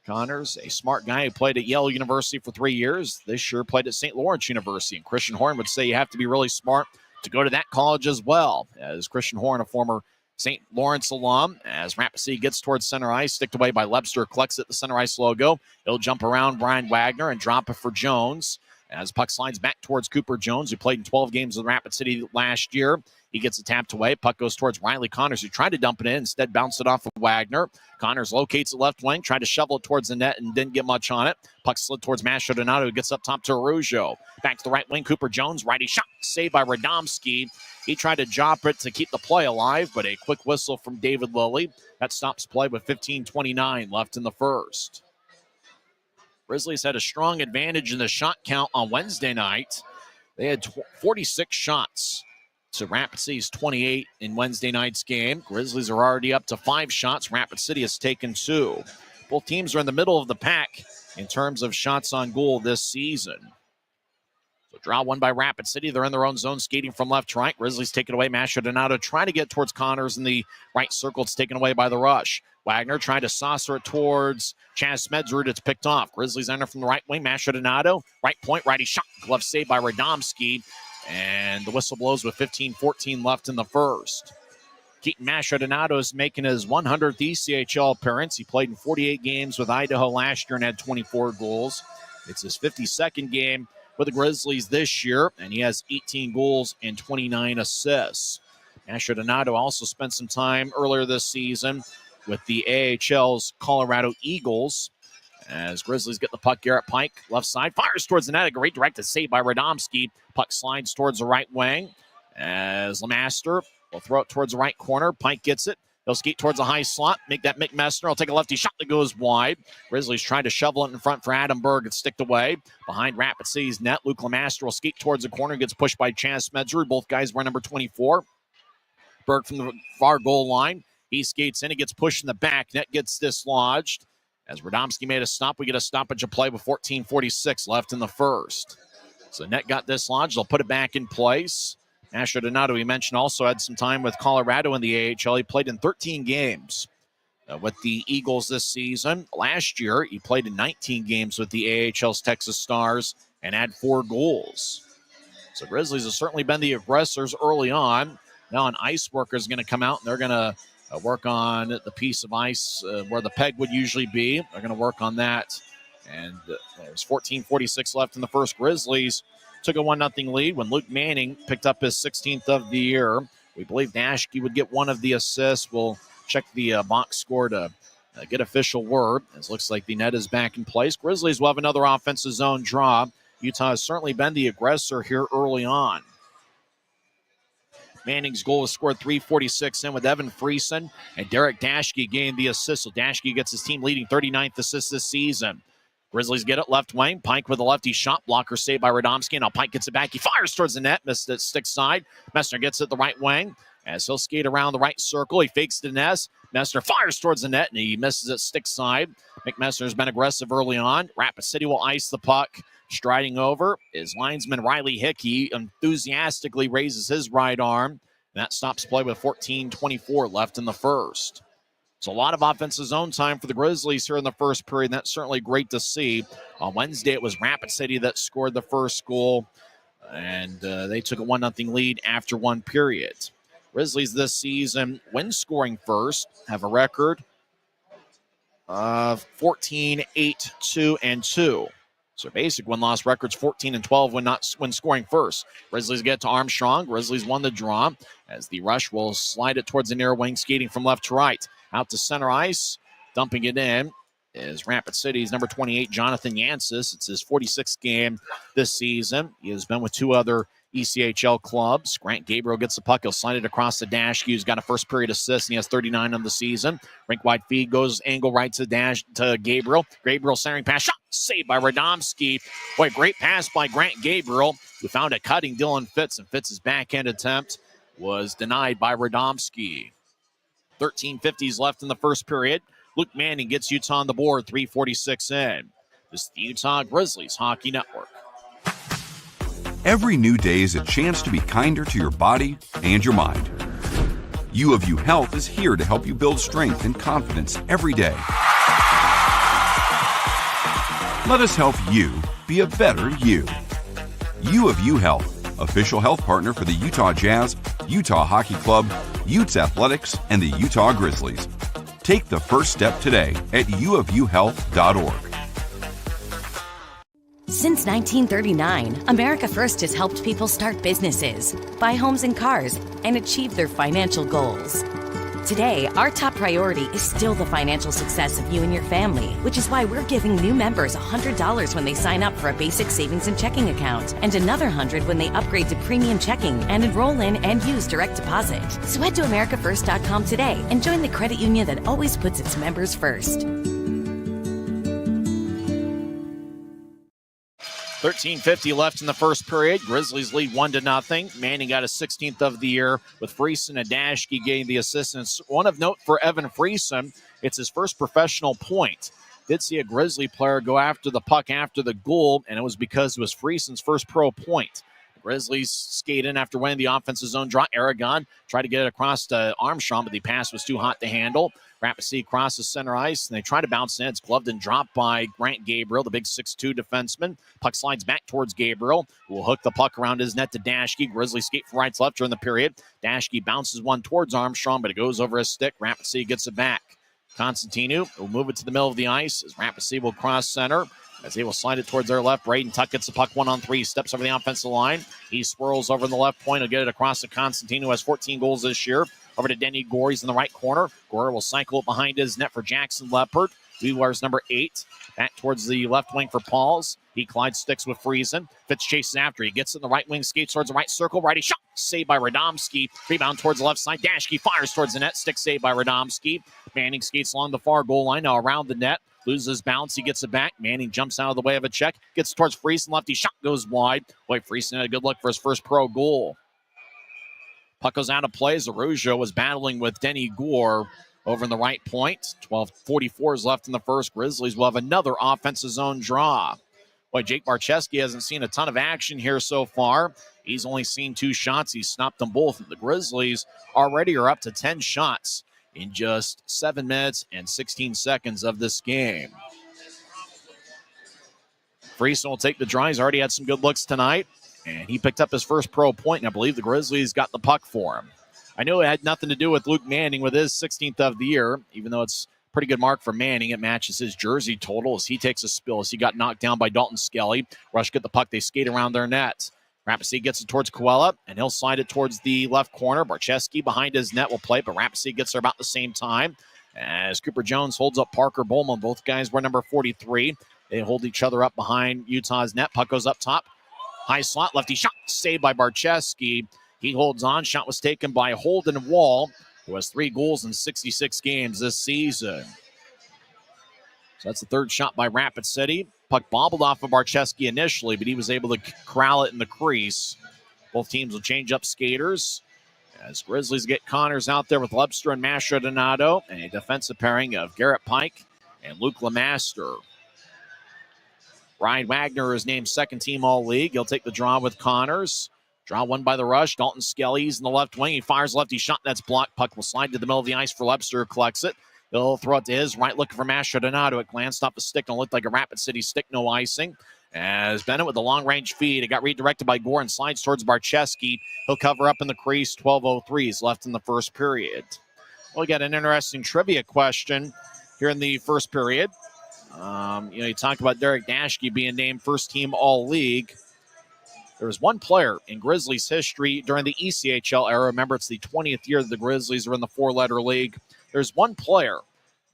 Connors, a smart guy who played at Yale University for 3 years. This year played at St. Lawrence University. And Christian Horn would say you have to be really smart to go to that college as well. As Christian Horn, a former St. Lawrence alum, as Rapid City gets towards center ice, sticked away by Lebster, collects at the center ice logo. He'll jump around Brian Wagner and drop it for Jones. As puck slides back towards Cooper Jones, who played in 12 games with Rapid City last year. He gets it tapped away. Puck goes towards Riley Connors, who tried to dump it in. Instead, bounced it off of Wagner. Connors locates the left wing, tried to shovel it towards the net and didn't get much on it. Puck slid towards Masho Donato, who gets up top to Araujo. Back to the right wing, Cooper Jones. Righty shot, saved by Radomski. He tried to drop it to keep the play alive, but a quick whistle from David Lilly. That stops play with 15:29 left in the first. Grizzlies had a strong advantage in the shot count on Wednesday night. They had 46 shots to Rapid City's 28 in Wednesday night's game. Grizzlies are already up to 5 shots. Rapid City has taken 2. Both teams are in the middle of the pack in terms of shots on goal this season. So draw one by Rapid City. They're in their own zone, skating from left to right. Grizzlies take it away. Masho Donato trying to get towards Connors in the right circle. It's taken away by the rush. Wagner trying to saucer it towards Chaz Smedzrud. It's picked off. Grizzlies enter from the right wing. Masho Donato, right point, righty shot. Glove saved by Radomski. And the whistle blows with 15:14 left in the first. Keaton Mastrodonato is making his 100th ECHL appearance. He played in 48 games with Idaho last year and had 24 goals. It's his 52nd game with the Grizzlies this year, and he has 18 goals and 29 assists. Mastrodonato also spent some time earlier this season with the AHL's Colorado Eagles. As Grizzlies get the puck, Garrett Pike, left side, fires towards the net. A great directed save by Radomski. Puck slides towards the right wing as Lemaster will throw it towards the right corner. Pike gets it. He'll skate towards a high slot. Make that Mick Messner. He'll take a lefty shot that goes wide. Grizzlies trying to shovel it in front for Adam Berg. It's sticked away. Behind Rapid City's net, Luke Lemaster will skate towards the corner. Gets pushed by Chaz Smedzer. Both guys wear number 24. Berg from the far goal line. He skates in. He gets pushed in the back. Net gets dislodged. As Radomski made a stop, we get a stoppage of play with 14:46 left in the first. So net got dislodged. They'll put it back in place. Mastrodonato, we mentioned, also had some time with Colorado in the AHL. He played in 13 games with the Eagles this season. Last year, he played in 19 games with the AHL's Texas Stars and had 4 goals. So Grizzlies have certainly been the aggressors early on. Now an ice worker is going to come out, and they're going to work on the piece of ice where the peg would usually be. They're going to work on that. And there's 14:46 left in the first. Grizzlies took a 1-0 lead when Luke Manning picked up his 16th of the year. We believe Dashke would get one of the assists. We'll check the box score to get official word. It looks like the net is back in place. Grizzlies will have another offensive zone draw. Utah has certainly been the aggressor here early on. Manning's goal was scored 3:46 in with Evan Friesen, and Derek Dashke gained the assist. So Dashke gets his team leading 39th assist this season. Grizzlies get it left wing. Pike with a lefty shot blocker saved by Radomski. Now Pike gets it back. He fires towards the net. Missed it stick side. Messner gets it the right wing as he'll skate around the right circle. He fakes the nest. Messner fires towards the net, and he misses it stick side. McMessner's been aggressive early on. Rapid City will ice the puck. Striding over is linesman Riley Hickey. Enthusiastically raises his right arm. And that stops play with 14:24 left in the first. So a lot of offensive zone time for the Grizzlies here in the first period. And that's certainly great to see. On Wednesday, it was Rapid City that scored the first goal. And they took a 1-0 lead after one period. Grizzlies this season, when scoring first, have a record of 14-8-2-2. So basic win-loss records 14-12 when scoring first. Grizzlies get to Armstrong. Grizzlies won the draw as the rush will slide it towards the near wing, skating from left to right. Out to center ice, dumping it in is Rapid City's number 28, Jonathan Yansis. It's his 46th game this season. He has been with 2 other ECHL clubs. Grant Gabriel gets the puck. He'll slide it across the dash. He's got a first period assist, and he has 39 on the season. Rink-wide feed goes angle right to Gabriel. Gabriel centering pass. Shot saved by Radomski. Boy, great pass by Grant Gabriel, who found it cutting Dylan Fitz, and Fitz's backhand attempt was denied by Radomski. 13:50 left in the first period. Luke Manning gets Utah on the board, 3:46 in. This is the Utah Grizzlies Hockey Network. Every new day is a chance to be kinder to your body and your mind. U of U Health is here to help you build strength and confidence every day. Let us help you be a better you. U of U Health, official health partner for the Utah Jazz, Utah Hockey Club, Utes Athletics, and the Utah Grizzlies. Take the first step today at uofuhealth.org. Since 1939, America First has helped people start businesses, buy homes and cars, and achieve their financial goals. Today, our top priority is still the financial success of you and your family, which is why we're giving new members $100 when they sign up for a basic savings and checking account, and another $100 when they upgrade to premium checking and enroll in and use direct deposit. So head to americafirst.com today and join the credit union that always puts its members first. 13:50 left in the first period. Grizzlies lead 1-0. Manning got his 16th of the year with Friesen and Dashke getting the assistance. One of note for Evan Friesen, it's his first professional point. Did see a Grizzly player go after the puck after the goal, and it was because it was Friesen's first pro point. The Grizzlies skate in after winning the offensive zone draw. Aragon tried to get it across to Armstrong, but the pass was too hot to handle. Rapid City crosses center ice, and they try to bounce in. It's gloved and dropped by Grant Gabriel, the big 6'2 defenseman. Puck slides back towards Gabriel, who will hook the puck around his net to Dashke. Grizzlies skate from right to left during the period. Dashke bounces one towards Armstrong, but it goes over his stick. Rapid City gets it back. Constantino will move it to the middle of the ice as Rapid City will cross center. As they will slide it towards their left. Braden Tuck gets the puck 1-on-3. Steps over the offensive line. He swirls over in the left point. He'll get it across to Constantino, who has 14 goals this year. Over to Denny Gore. He's in the right corner. Gore will cycle it behind his net for Jackson Leopard. He wears number 8. Back towards the left wing for Pauls. He Clyde sticks with Friesen. Fitz chases after. He gets in the right wing, skates towards the right circle. Righty shot. Saved by Radomski. Rebound towards the left side. Dashke fires towards the net. Stick saved by Radomski. Manning skates along the far goal line. Now around the net. Loses bounce. He gets it back. Manning jumps out of the way of a check. Gets towards Friesen. Lefty shot goes wide. Boy, Friesen had a good look for his first pro goal. Puck goes out of play as Araujo was battling with Denny Gore over in the right point. 12:44 is left in the first. Grizzlies will have another offensive zone draw. Boy, Jake Barcheski hasn't seen a ton of action here so far. He's only seen 2 shots. He's stopped them both. The Grizzlies already are up to 10 shots in just 7 minutes and 16 seconds of this game. Friesen will take the draw. He's already had some good looks tonight, and he picked up his first pro point, and I believe the Grizzlies got the puck for him. I know it had nothing to do with Luke Manning with his 16th of the year, even though it's a pretty good mark for Manning. It matches his jersey total as he takes a spill as he got knocked down by Dalton Skelly. Rush get the puck. They skate around their net. Rapid City gets it towards Coella, and he'll slide it towards the left corner. Barcheski behind his net will play, but Rapid City gets there about the same time as Cooper Jones holds up Parker Bowman. Both guys wear number 43. They hold each other up behind Utah's net. Puck goes up top. High slot, lefty shot, saved by Barcheski. He holds on. Shot was taken by Holden Wall, who has 3 goals in 66 games this season. So that's the third shot by Rapid City. Puck bobbled off of Barcheski initially, but he was able to corral it in the crease. Both teams will change up skaters as Grizzlies get Connors out there with Webster and Mastrodonato, and a defensive pairing of Garrett Pike and Luke Lemaster. Ryan Wagner is named second team All-League. He'll take the draw with Connors. Draw won by the rush. Dalton Skelly's in the left wing. He fires lefty shot. That's blocked. Puck will slide to the middle of the ice for Webster. Collects it. He'll throw it to his right, looking for Mastrodonato. It glanced off the stick and looked like a Rapid City stick, no icing. As Bennett with the long-range feed. It got redirected by Gore and slides towards Barcheski. He'll cover up in the crease. 12:03 is left in the first period. Well, we got an interesting trivia question here in the first period. You talked about Derek Dashke being named first-team All-League. There was one player in Grizzlies history during the ECHL era. Remember, it's the 20th year that the Grizzlies are in the 4-letter league. There's one player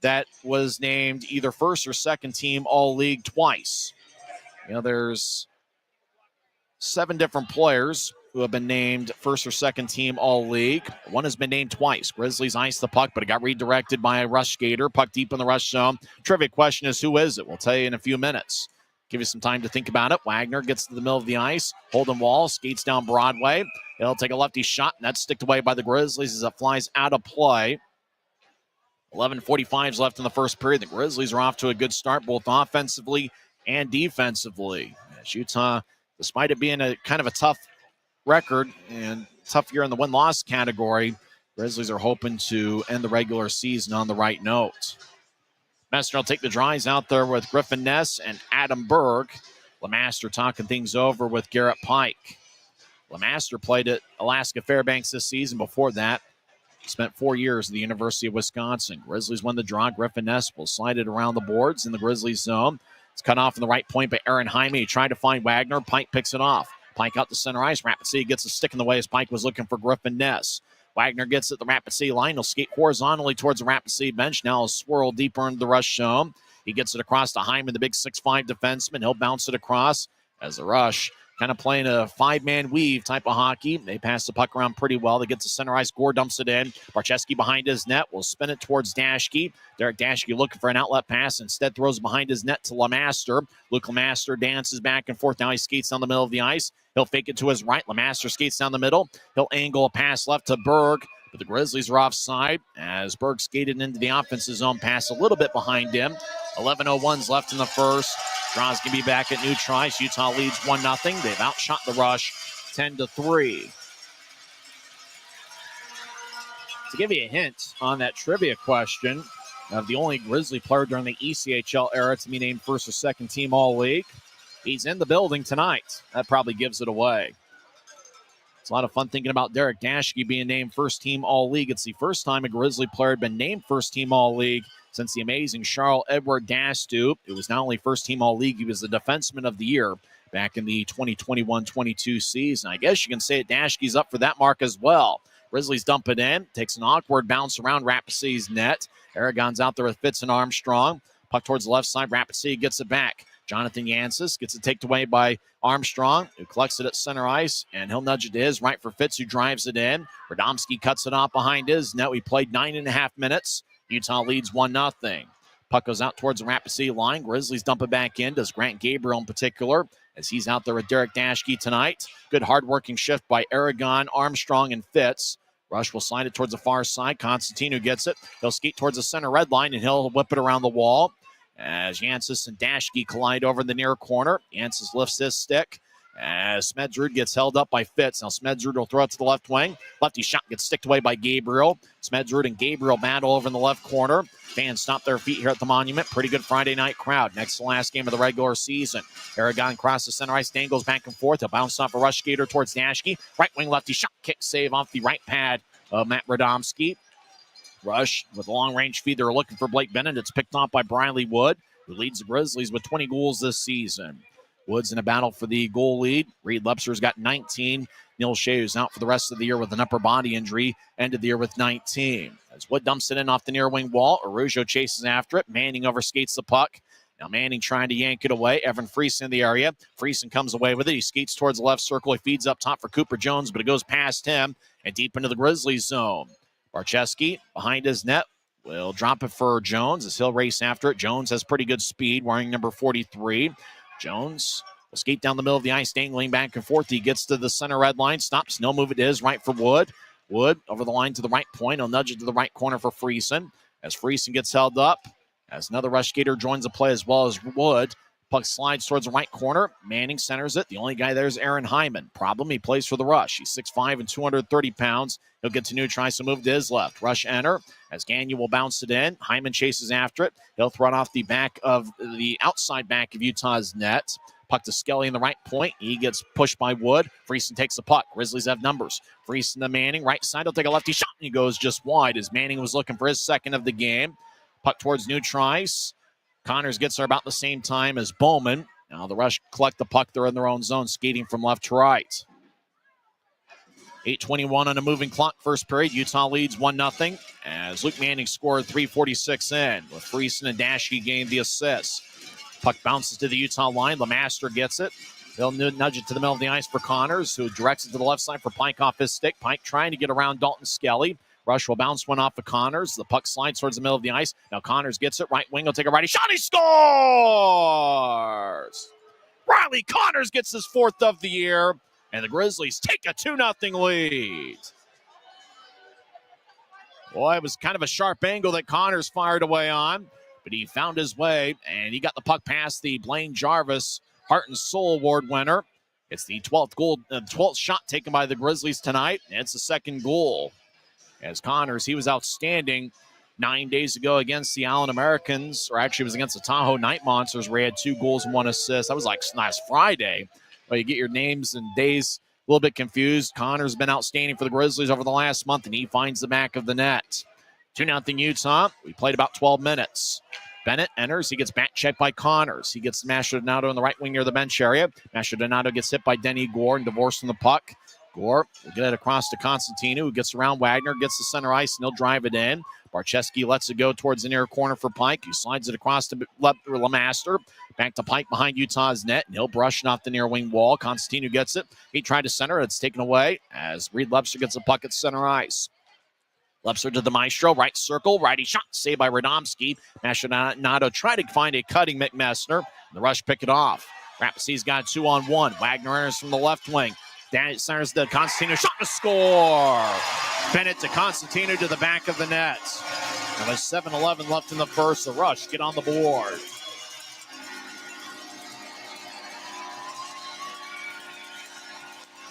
that was named either first or second team All-League twice. There's 7 different players who have been named first or second team All-League. One has been named twice. Grizzlies iced the puck, but it got redirected by a rush skater. Puck deep in the rush zone. Trivia question is, who is it? We'll tell you in a few minutes. Give you some time to think about it. Wagner gets to the middle of the ice. Holden Wall skates down Broadway. He'll take a lefty shot, and that's sticked away by the Grizzlies as it flies out of play. 11:45 is left in the first period. The Grizzlies are off to a good start, both offensively and defensively. As Utah, despite it being a kind of a tough record and tough year in the win-loss category, Grizzlies are hoping to end the regular season on the right note. Messer will take the draw. He's out there with Griffin Ness and Adam Berg. Lemaster talking things over with Garrett Pike. Lemaster played at Alaska Fairbanks this season. Before that, spent 4 years at the University of Wisconsin. Grizzlies win the draw. Griffin Ness will slide it around the boards in the Grizzlies zone. It's cut off in the right point by Aaron Jaime. He tried to find Wagner. Pike picks it off. Pike out to center ice. Rapid City gets a stick in the way as Pike was looking for Griffin Ness. Wagner gets at the Rapid City line. He'll skate horizontally towards the Rapid City bench. Now he'll swirl deeper into the rush zone. He gets it across to Hyman, the big 6'5 defenseman. He'll bounce it across as the rush kind of playing a 5-man weave type of hockey. They pass the puck around pretty well. They get to center ice. Gore dumps it in. Barcheski behind his net will spin it towards Dashke. Derek Dashke looking for an outlet pass. Instead throws behind his net to Lemaster. Luke Lemaster dances back and forth. Now he skates down the middle of the ice. He'll fake it to his right. Lemaster skates down the middle. He'll angle a pass left to Berg. But the Grizzlies are offside as Berg skated into the offensive zone, pass a little bit behind him. 11:01's left in the first. Draws can be back at neutral ice. Utah leads 1-0. They've outshot the rush 10-3. To give you a hint on that trivia question of the only Grizzly player during the ECHL era to be named first or second team All-League, he's in the building tonight. That probably gives it away. It's a lot of fun thinking about Derek Daschke being named first team All-League. It's the first time a Grizzly player had been named first team All-League since the amazing Charles-Edouard Dastoop. It was not only first team All-League, he was the defenseman of the year back in the 2021-22 season. I guess you can say that Daschke's up for that mark as well. Grizzlies dump it in. Takes an awkward bounce around Rapid City's net. Aragon's out there with Fitz and Armstrong. Puck towards the left side. Rapid City gets it back. Jonathan Yancis gets it taken away by Armstrong, who collects it at center ice, and he'll nudge it to his right for Fitz, who drives it in. Radomski cuts it off behind his net. We played 9.5 minutes. Utah leads 1-0. Puck goes out towards the Rapid City line. Grizzlies dump it back in. Does Grant Gabriel in particular, as he's out there with Derek Daschke tonight. Good hard-working shift by Aragon, Armstrong, and Fitz. Rush will slide it towards the far side. Constantino gets it. He'll skate towards the center red line, and he'll whip it around the wall as Yancis and Daschke collide over in the near corner. Yancis lifts his stick as Smedzrud gets held up by Fitz. Now Smedzrud will throw it to the left wing. Lefty shot gets sticked away by Gabriel. Smedzrud and Gabriel battle over in the left corner. Fans stop their feet here at the Monument. Pretty good Friday night crowd. Next to the last game of the regular season. Aragon crosses center ice, dangles back and forth. He'll bounce off a rush skater towards Daschke. Right wing lefty shot, kick save off the right pad of Matt Radomski. Rush with a long-range feed. They're looking for Blake Bennett. It's picked off by Briley Wood, who leads the Grizzlies with 20 goals this season. Wood's in a battle for the goal lead. Reed Lepser's got 19. Neil Shea, who's out for the rest of the year with an upper body injury, ended the year with 19. As Wood dumps it in off the near wing wall, Araujo chases after it. Manning overskates the puck. Now Manning trying to yank it away. Evan Friesen in the area. Friesen comes away with it. He skates towards the left circle. He feeds up top for Cooper Jones, but it goes past him and deep into the Grizzlies zone. Barcheski behind his net will drop it for Jones as he'll race after it. Jones has pretty good speed, wearing number 43. Jones will skate down the middle of the ice, dangling back and forth. He gets to the center red line, stops. He'll move it to his right for Wood. Wood over the line to the right point. He'll nudge it to the right corner for Friesen. As Friesen gets held up, as another rush skater joins the play as well as Wood. Puck slides towards the right corner. Manning centers it. The only guy there is Aaron Hyman. Problem, he plays for the Rush. He's 6'5" and 230 pounds. He'll get to new, tries to move to his left. Rush enter as Gagnon will bounce it in. Hyman chases after it. He'll throw it off the back of the outside back of Utah's net. Puck to Skelly in the right point. He gets pushed by Wood. Friesen takes the puck. Grizzlies have numbers. Friesen to Manning. Right side, he'll take a lefty shot, and he goes just wide as Manning was looking for his second of the game. Puck towards new tries. Connors gets there about the same time as Bowman. Now the Rush collect the puck. They're in their own zone, skating from left to right. 8:21 on a moving clock. First period, Utah leads 1-0 as Luke Manning scored 3:46 in, with Friesen and Daschke gained the assist. Puck bounces to the Utah line. Lemaster gets it. They'll nudge it to the middle of the ice for Connors, who directs it to the left side for Pike off his stick. Pike trying to get around Dalton Skelly. Rush will bounce one off of Connors. The puck slides towards the middle of the ice. Now Connors gets it. Right wing will take a righty shot. He scores! Riley Connors gets his fourth of the year, and the Grizzlies take a 2-0 lead. Boy, it was kind of a sharp angle that Connors fired away on, but he found his way, and he got the puck past the Blaine Jarvis Heart and Soul Award winner. It's the 12th shot taken by the Grizzlies tonight, and it's the second goal. As Connors, he was outstanding 9 days ago against the Allen Americans, or actually it was against the Tahoe Night Monsters, where he had 2 goals and 1 assist. That was like last Friday. Well, you get your names and days a little bit confused. Connors been outstanding for the Grizzlies over the last month, and he finds the back of the net. 2-0 Utah. We played about 12 minutes. Bennett enters. He gets back checked by Connors. He gets Mastrodonato in the right wing near the bench area. Mastrodonato gets hit by Denny Gore and divorced from the puck. Gore will get it across to Constantino, who gets around Wagner, gets the center ice, and he'll drive it in. Barcheski lets it go towards the near corner for Pike. He slides it across to Lemaster. Back to Pike behind Utah's net, and he'll brush it off the near wing wall. Constantino gets it. He tried to center. It's taken away as Reed Lepser gets the puck at center ice. Lepser to the Maestro, right circle, righty shot, saved by Radomski. Mastrodonato tried to find a cutting McMessner. The Rush pick it off. Rapid City's got 2-on-1. Wagner enters from the left wing. That centers the Constantino shot to score. Bennett to Constantino to the back of the net. And with 7:11 left in the first, the Rush get on the board.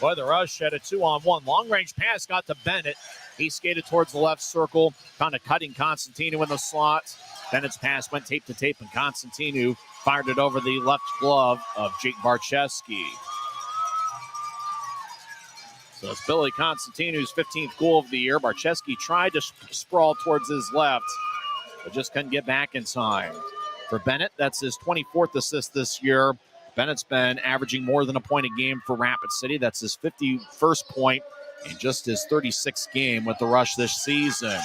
Boy, the Rush had a 2-on-1. Long-range pass got to Bennett. He skated towards the left circle, found a cutting Constantino in the slot. Bennett's pass went tape to tape, and Constantino fired it over the left glove of Jake Barcheski. So it's Billy Constantino's 15th goal of the year. Barcheski tried to sprawl towards his left, but just couldn't get back in time. For Bennett, that's his 24th assist this year. Bennett's been averaging more than a point a game for Rapid City. That's his 51st point in just his 36th game with the Rush this season.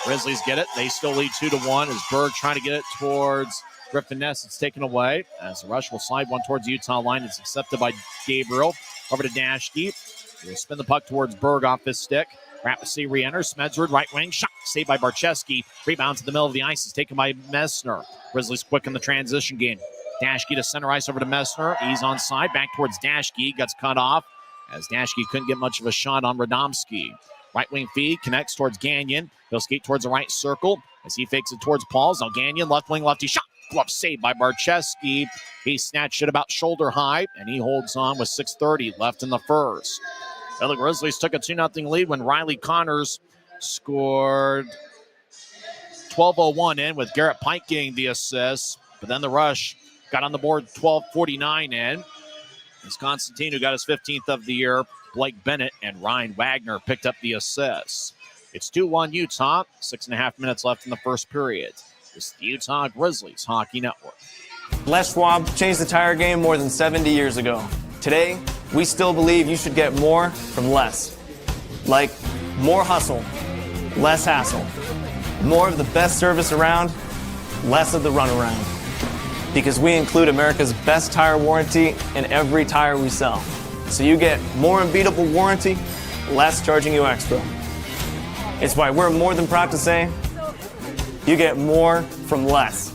Grizzlies get it. They still lead 2-1 as Berg trying to get it towards Griffin Ness. It's taken away as the Rush will slide one towards the Utah line. It's accepted by Gabriel. Over to Dashke. He'll spin the puck towards Berg off his stick. Rapid City re-enters. Smedzard, right wing, shot, saved by Barcheski. Rebound to the middle of the ice is taken by Messner. Grizzlies quick in the transition game. Dashke to center ice over to Messner. He's on side, back towards Dashke. Gets cut off as Dashke couldn't get much of a shot on Radomski. Right wing feed connects towards Gagnon. He'll skate towards the right circle as he fakes it towards Pauls. Now Gagnon, left wing, lefty shot. Glove saved by Barcheski. He snatched it about shoulder high, and he holds on with 6:30 left in the first. Well, the Grizzlies took a 2-0 lead when Riley Connors scored 12:01 in with Garrett Pike getting the assist. But then the Rush got on the board 12:49 in. As Constantino got his 15th of the year, Blake Bennett and Ryan Wagner picked up the assists. It's 2-1 Utah, 6.5 minutes left in the first period. This is the Utah Grizzlies Hockey Network. Les Schwab changed the tire game more than 70 years ago. Today, we still believe you should get more from less. Like more hustle, less hassle. More of the best service around, less of the runaround. Because we include America's best tire warranty in every tire we sell. So you get more unbeatable warranty, less charging you extra. It's why we're more than proud to say, you get more from less.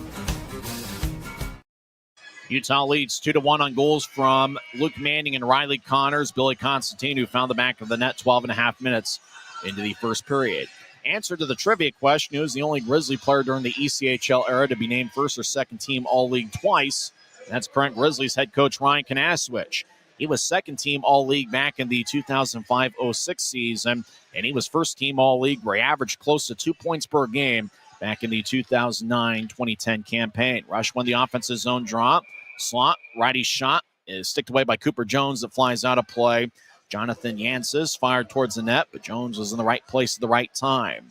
Utah leads 2-1 on goals from Luke Manning and Riley Connors. Billy Constantino found the back of the net 12.5 minutes into the first period. Answer to the trivia question: who is the only Grizzly player during the ECHL era to be named first or second team All-League twice? That's current Grizzlies head coach Ryan Kanaswich. He was second team All-League back in the 2005-06 season, and he was first team All-League where he averaged close to 2 points per game back in the 2009-2010 campaign. Rush won the offensive zone draw. Slot, righty shot is sticked away by Cooper Jones that flies out of play. Jonathan Yances fired towards the net, but Jones was in the right place at the right time.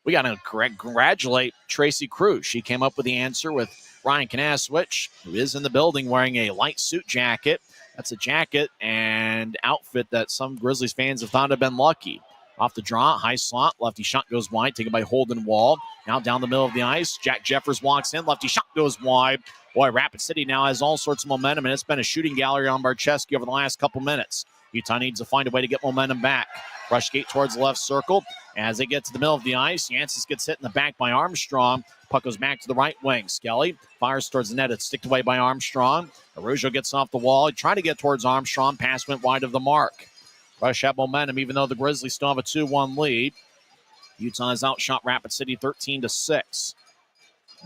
We got to congratulate Tracy Cruz. She came up with the answer with Ryan Kanaswich, who is in the building wearing a light suit jacket. That's a jacket and outfit that some Grizzlies fans have thought have been lucky. Off the draw, high slot, lefty shot goes wide, taken by Holden Wall. Now down the middle of the ice, Jack Jeffers walks in, lefty shot goes wide. Boy, Rapid City now has all sorts of momentum, and it's been a shooting gallery on Barcheski over the last couple minutes. Utah needs to find a way to get momentum back. Rush skate towards the left circle. As they get to the middle of the ice, Yancis gets hit in the back by Armstrong. Puck goes back to the right wing. Skelly fires towards the net. It's sticked away by Armstrong. Araujo gets off the wall. He tried to get towards Armstrong. Pass went wide of the mark. Rush have momentum, even though the Grizzlies still have a 2-1 lead. Utah has outshot Rapid City 13-6.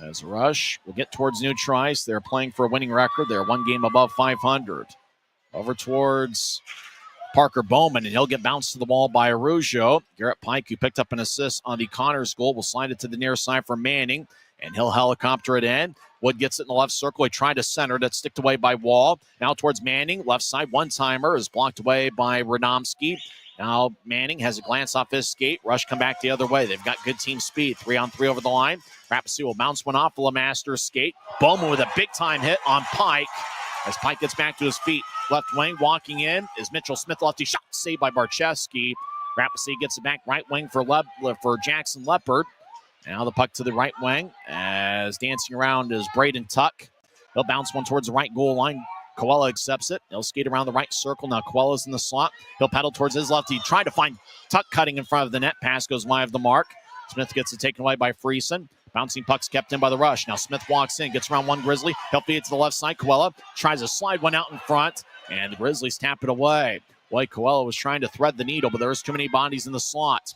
As Rush will get towards New Trice. They're playing for a winning record. They're one game above 500. Over towards Parker Bowman, and he'll get bounced to the wall by Araujo. Garrett Pike, who picked up an assist on the Connors goal, will slide it to the near side for Manning, and he'll helicopter it in. Wood gets it in the left circle. He tried to center it. It's sticked away by Wall. Now towards Manning. Left side, one-timer is blocked away by Radomski. Now Manning has a glance off his skate. Rush come back the other way. They've got good team speed. 3-on-3 over the line. Rapid City will bounce one off Lemaster's skate. Bowman with a big-time hit on Pike as Pike gets back to his feet. Left wing walking in is Mitchell Smith. Lefty shot saved by Barcheski. Rapid City gets it back right wing for Jackson Leopard. Now the puck to the right wing as dancing around is Braden Tuck. He'll bounce one towards the right goal line. Coella accepts it. He'll skate around the right circle. Now Coella's in the slot. He'll pedal towards his left. He tried to find Tuck cutting in front of the net. Pass goes wide of the mark. Smith gets it taken away by Friesen. Bouncing puck's kept in by the Rush. Now Smith walks in, gets around one Grizzly. He'll feed it to the left side. Coella tries to slide one out in front, and the Grizzlies tap it away. Boy, Coella was trying to thread the needle, but there's too many bodies in the slot.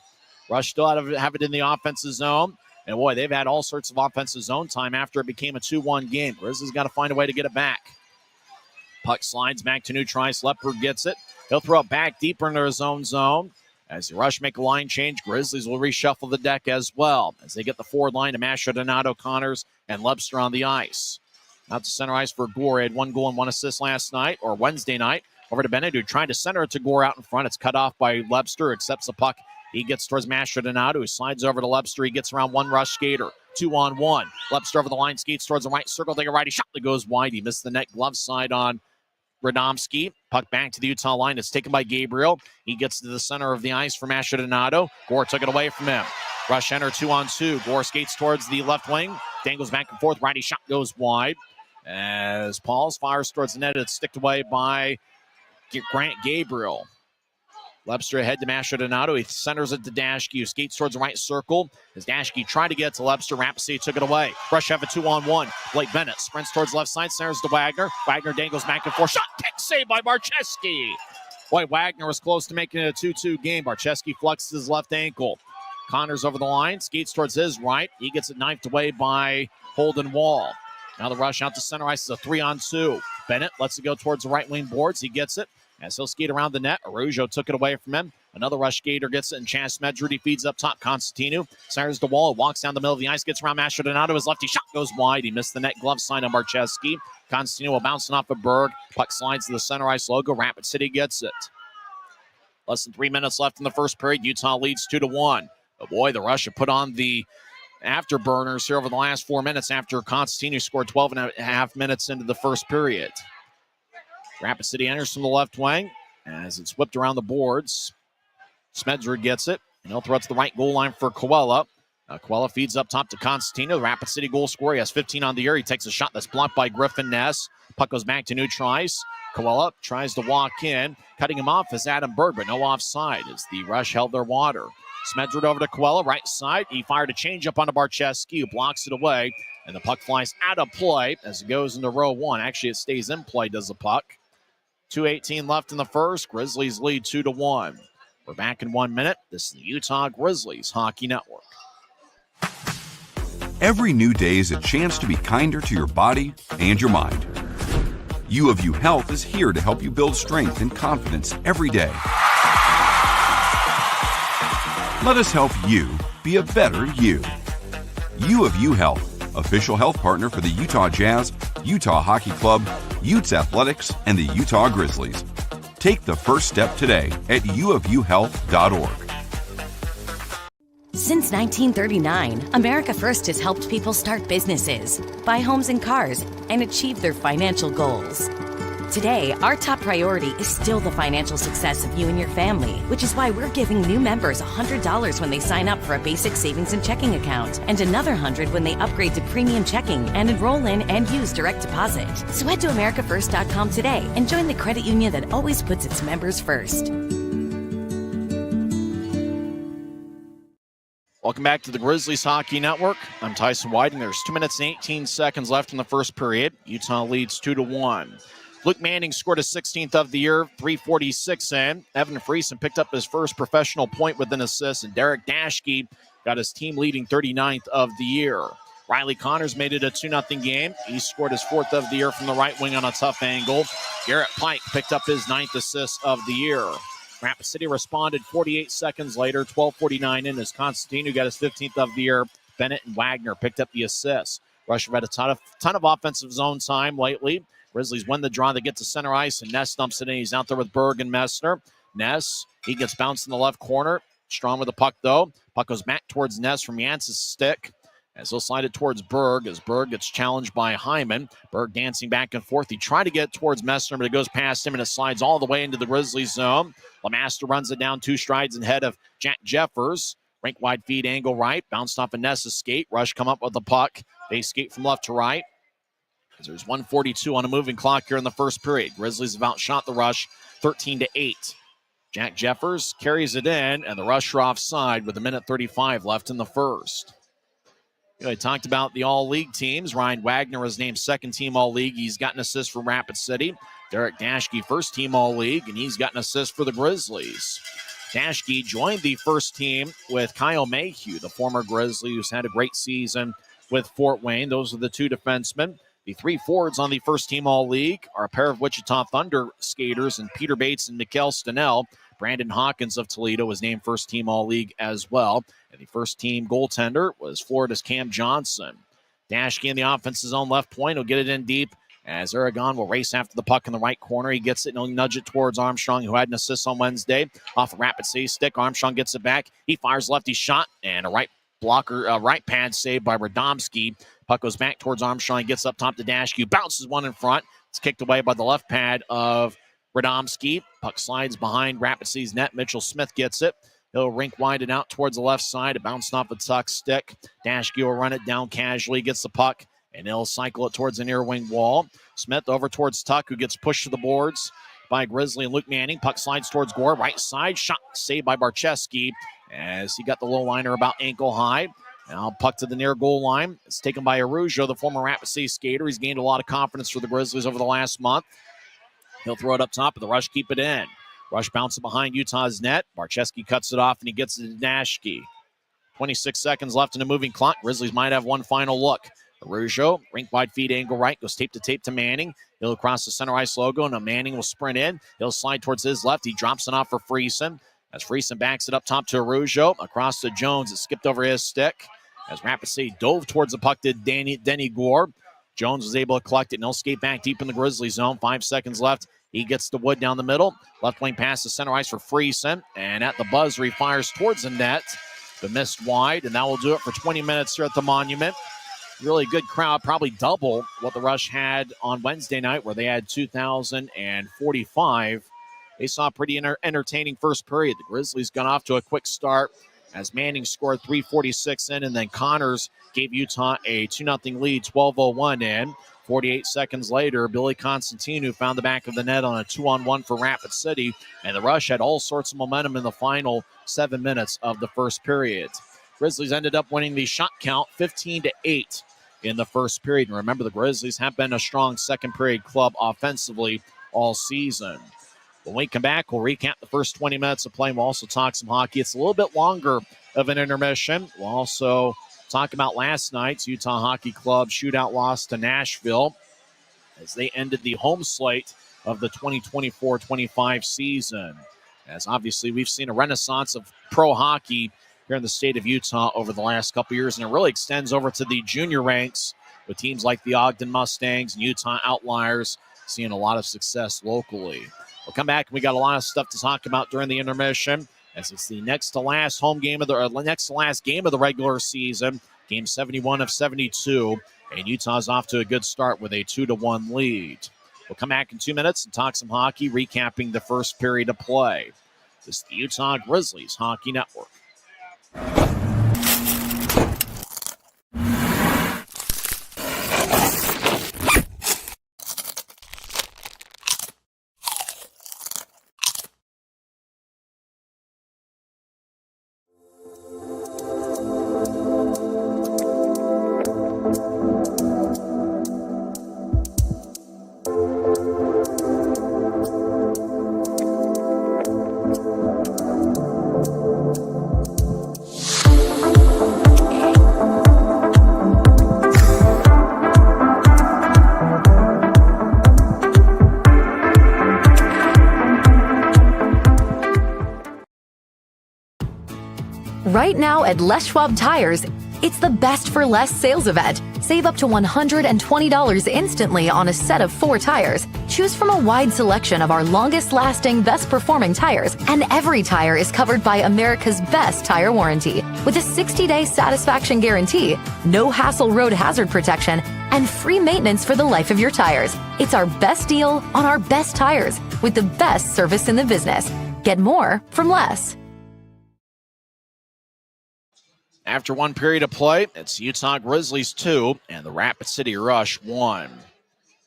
Rush still have it in the offensive zone. And boy, they've had all sorts of offensive zone time after it became a 2-1 game. Grizzlies got to find a way to get it back. Puck slides back to New Trice. Leopard gets it. He'll throw it back deeper into his own zone. As the Rush make a line change, Grizzlies will reshuffle the deck as well as they get the forward line to Masher, Donato, Connors, and Lebster on the ice. Out to center ice for Gore. He had 1 goal and 1 assist last night, or Wednesday night. Over to Bennett, who tried to center it to Gore out in front. It's cut off by Lebster, accepts the puck. He gets towards Masher, Donato, who slides over to Lebster. He gets around one Rush skater. 2-on-1. Lebster over the line, skates towards the right circle. Take a righty shot that goes wide. He missed the net glove side on Radomski. Puck back to the Utah line. It's taken by Gabriel. He gets to the center of the ice for Masher, Donato. Gore took it away from him. Rush enter 2-on-2. Gore skates towards the left wing. Dangles back and forth. Righty shot goes wide. As Pauls fires towards the net, it's sticked away by Grant Gabriel. Lebster ahead to Masher, Donato. He centers it to Dashke, who skates towards the right circle. As Dashke tried to get to Lebster, Rapacity took it away. Rush have a 2-on-1. Blake Bennett sprints towards left side, centers to Wagner. Wagner dangles back and forth. Shot, kick, save by Marcheski. Boy, Wagner was close to making it a 2-2 game. Marcheski flexes his left ankle. Connors over the line, skates towards his right. He gets it knifed away by Holden Wall. Now the Rush out to center ice is a 3-on-2. Bennett lets it go towards the right wing boards. He gets it. As he'll skate around the net, Araujo took it away from him. Another Rush skater gets it, and Chance Medrudy feeds up top. Constantino centers the wall, walks down the middle of the ice, gets around Masher, Donato. His lefty shot goes wide. He missed the net glove sign on Marcheski. Constantino bouncing off of Berg. Puck slides to the center ice logo. Rapid City gets it. Less than 3 minutes left in the first period. Utah leads 2-1. But boy, the Rush have put on the afterburners here over the last 4 minutes after Constantino scored 12 and a half minutes into the first period. Rapid City enters from the left wing as it's whipped around the boards. Smedzer gets it, and he'll throw it to the right goal line for Coella. Coella feeds up top to Constantino. The Rapid City goal scorer. He has 15 on the year. He takes a shot that's blocked by Griffin Ness. Puck goes back to neutral ice. Coella tries to walk in. Cutting him off is Adam Berg, but no offside as the Rush held their water. Smedzer over to Coella, right side. He fired a changeup onto Barcheski, who blocks it away, and the puck flies out of play as it goes into row one. Actually, it stays in play, does the puck. 2:18 left in the first. Grizzlies lead 2-1. We're back in 1 minute. This is the Utah Grizzlies Hockey Network. Every new day is a chance to be kinder to your body and your mind. U of U Health is here to help you build strength and confidence every day. Let us help you be a better you. U of U Health, official health partner for the Utah Jazz, Utah Hockey Club, Utes Athletics, and the Utah Grizzlies. Take the first step today at uofuhealth.org. Since 1939, America First has helped people start businesses, buy homes and cars, and achieve their financial goals. Today, our top priority is still the financial success of you and your family, which is why we're giving new members $100 when they sign up for a basic savings and checking account, and another $100 when they upgrade to premium checking and enroll in and use direct deposit. So head to AmericaFirst.com today and join the credit union that always puts its members first. Welcome back to the Grizzlies Hockey Network. I'm Tyson Whiting. There's 2 minutes and 18 seconds left in the first period. Utah leads 2-1. Luke Manning scored his 16th of the year, 3:46 in. Evan Friesen picked up his first professional point with an assist, and Derek Dashke got his team-leading 39th of the year. Riley Connors made it a 2-0 game. He scored his 4th of the year from the right wing on a tough angle. Garrett Pike picked up his 9th assist of the year. Rapid City responded 48 seconds later, 12:49 in, as Constantino got his 15th of the year. Bennett and Wagner picked up the assists. Rush had a ton of offensive zone time lately. Grizzlies win the draw. They get to center ice, and Ness dumps it in. He's out there with Berg and Messner. Ness, he gets bounced in the left corner. Strong with the puck, though. Puck goes back towards Ness from Jantz's stick. As he'll slide it towards Berg, as Berg gets challenged by Hyman. Berg dancing back and forth. He tried to get towards Messner, but it goes past him, and it slides all the way into the Grizzlies zone. Lemaster runs it down 2 strides ahead of Jack Jeffers. Rink wide feed angle right. Bounced off of Ness's skate. Rush come up with the puck. They skate from left to right. There's 1:42 on a moving clock here in the first period. Grizzlies have outshot the Rush 13-8. Jack Jeffers carries it in, and the Rush are offside with 1:35 left in the first. I talked about the all-league teams. Ryan Wagner was named second-team all-league. He's got an assist for Rapid City. Derek Dashke, first-team all-league, and he's got an assist for the Grizzlies. Dashke joined the first team with Kyle Mayhew, the former Grizzly, who's had a great season with Fort Wayne. Those are the 2 defensemen. The 3 forwards on the first-team all-league are a pair of Wichita Thunder skaters and Peter Bates and Mikkel Stenell. Brandon Hawkins of Toledo was named first team All-League as well. And the first team goaltender was Florida's Cam Johnson. Dashke in the offense's own left point will get it in deep as Aragon will race after the puck in the right corner. He gets it and he'll nudge it towards Armstrong, who had an assist on Wednesday. Off a Rapid City stick, Armstrong gets it back. He fires lefty shot and a right pad save by Radomski. Puck goes back towards Armstrong. He gets up top to Dashke, bounces one in front. It's kicked away by the left pad of Radomski. Puck slides behind Rapid City's net. Mitchell Smith gets it. He'll rink wide it out towards the left side. It bounced off the tuck stick. Dashke will run it down casually, gets the puck, and he'll cycle it towards the near wing wall. Smith over towards Tuck, who gets pushed to the boards by Grizzly and Luke Manning. Puck slides towards Gore. Right side shot saved by Barcheski as he got the low liner about ankle high. Now puck to the near goal line. It's taken by Arujo, the former Rapid City skater. He's gained a lot of confidence for the Grizzlies over the last month. He'll throw it up top, but the Rush keep it in. Rush bounces behind Utah's net. Barcheski cuts it off, and he gets it to Dashke. 26 seconds left in the moving clock. Grizzlies might have one final look. Arujo, rink-wide feed angle right, goes tape to tape to Manning. He'll cross the center ice logo, and Manning will sprint in. He'll slide towards his left. He drops it off for Friesen. As Friesen backs it up top to Arujo. Across to Jones. It skipped over his stick. As Rapid City dove towards the puck to Denny Gore. Jones was able to collect it, and he'll skate back deep in the Grizzly zone. 5 seconds left. He gets the wood down the middle. Left wing pass to center ice for Friesen. And at the buzzer, he fires towards the net. But missed wide, and that will do it for 20 minutes here at the Monument. Really good crowd, probably double what the Rush had on Wednesday night, where they had 2,045. They saw a pretty entertaining first period. The Grizzlies got off to a quick start as Manning scored 3:46 in, and then Connors gave Utah a 2-0 lead, 12:01 in. 48 seconds later, Billy Constantino found the back of the net on a 2-on-1 for Rapid City, and the Rush had all sorts of momentum in the final 7 minutes of the first period. Grizzlies ended up winning the shot count 15-8 in the first period. And remember, the Grizzlies have been a strong second period club offensively all season. When we come back, we'll recap the first 20 minutes of play. We'll also talk some hockey. It's a little bit longer of an intermission. We'll also talk about last night's Utah Hockey Club shootout loss to Nashville as they ended the home slate of the 2024-25 season. As obviously we've seen a renaissance of pro hockey here in the state of Utah over the last couple years, and it really extends over to the junior ranks with teams like the Ogden Mustangs and Utah Outliers seeing a lot of success locally. We'll come back and we got a lot of stuff to talk about during the intermission, as it's the next to last game of the regular season, game 71 of 72, and Utah's off to a good start with a 2-1 lead. We'll come back in 2 minutes and talk some hockey, recapping the first period of play. This is the Utah Grizzlies Hockey Network. Right now at Les Schwab Tires, it's the Best for Less sales event. Save up to $120 instantly on a set of 4 tires. Choose from a wide selection of our longest-lasting, best-performing tires, and every tire is covered by America's best tire warranty. With a 60-day satisfaction guarantee, no hassle road hazard protection, and free maintenance for the life of your tires. It's our best deal on our best tires with the best service in the business. Get more from Les. After one period of play, it's Utah Grizzlies 2 and the Rapid City Rush 1. A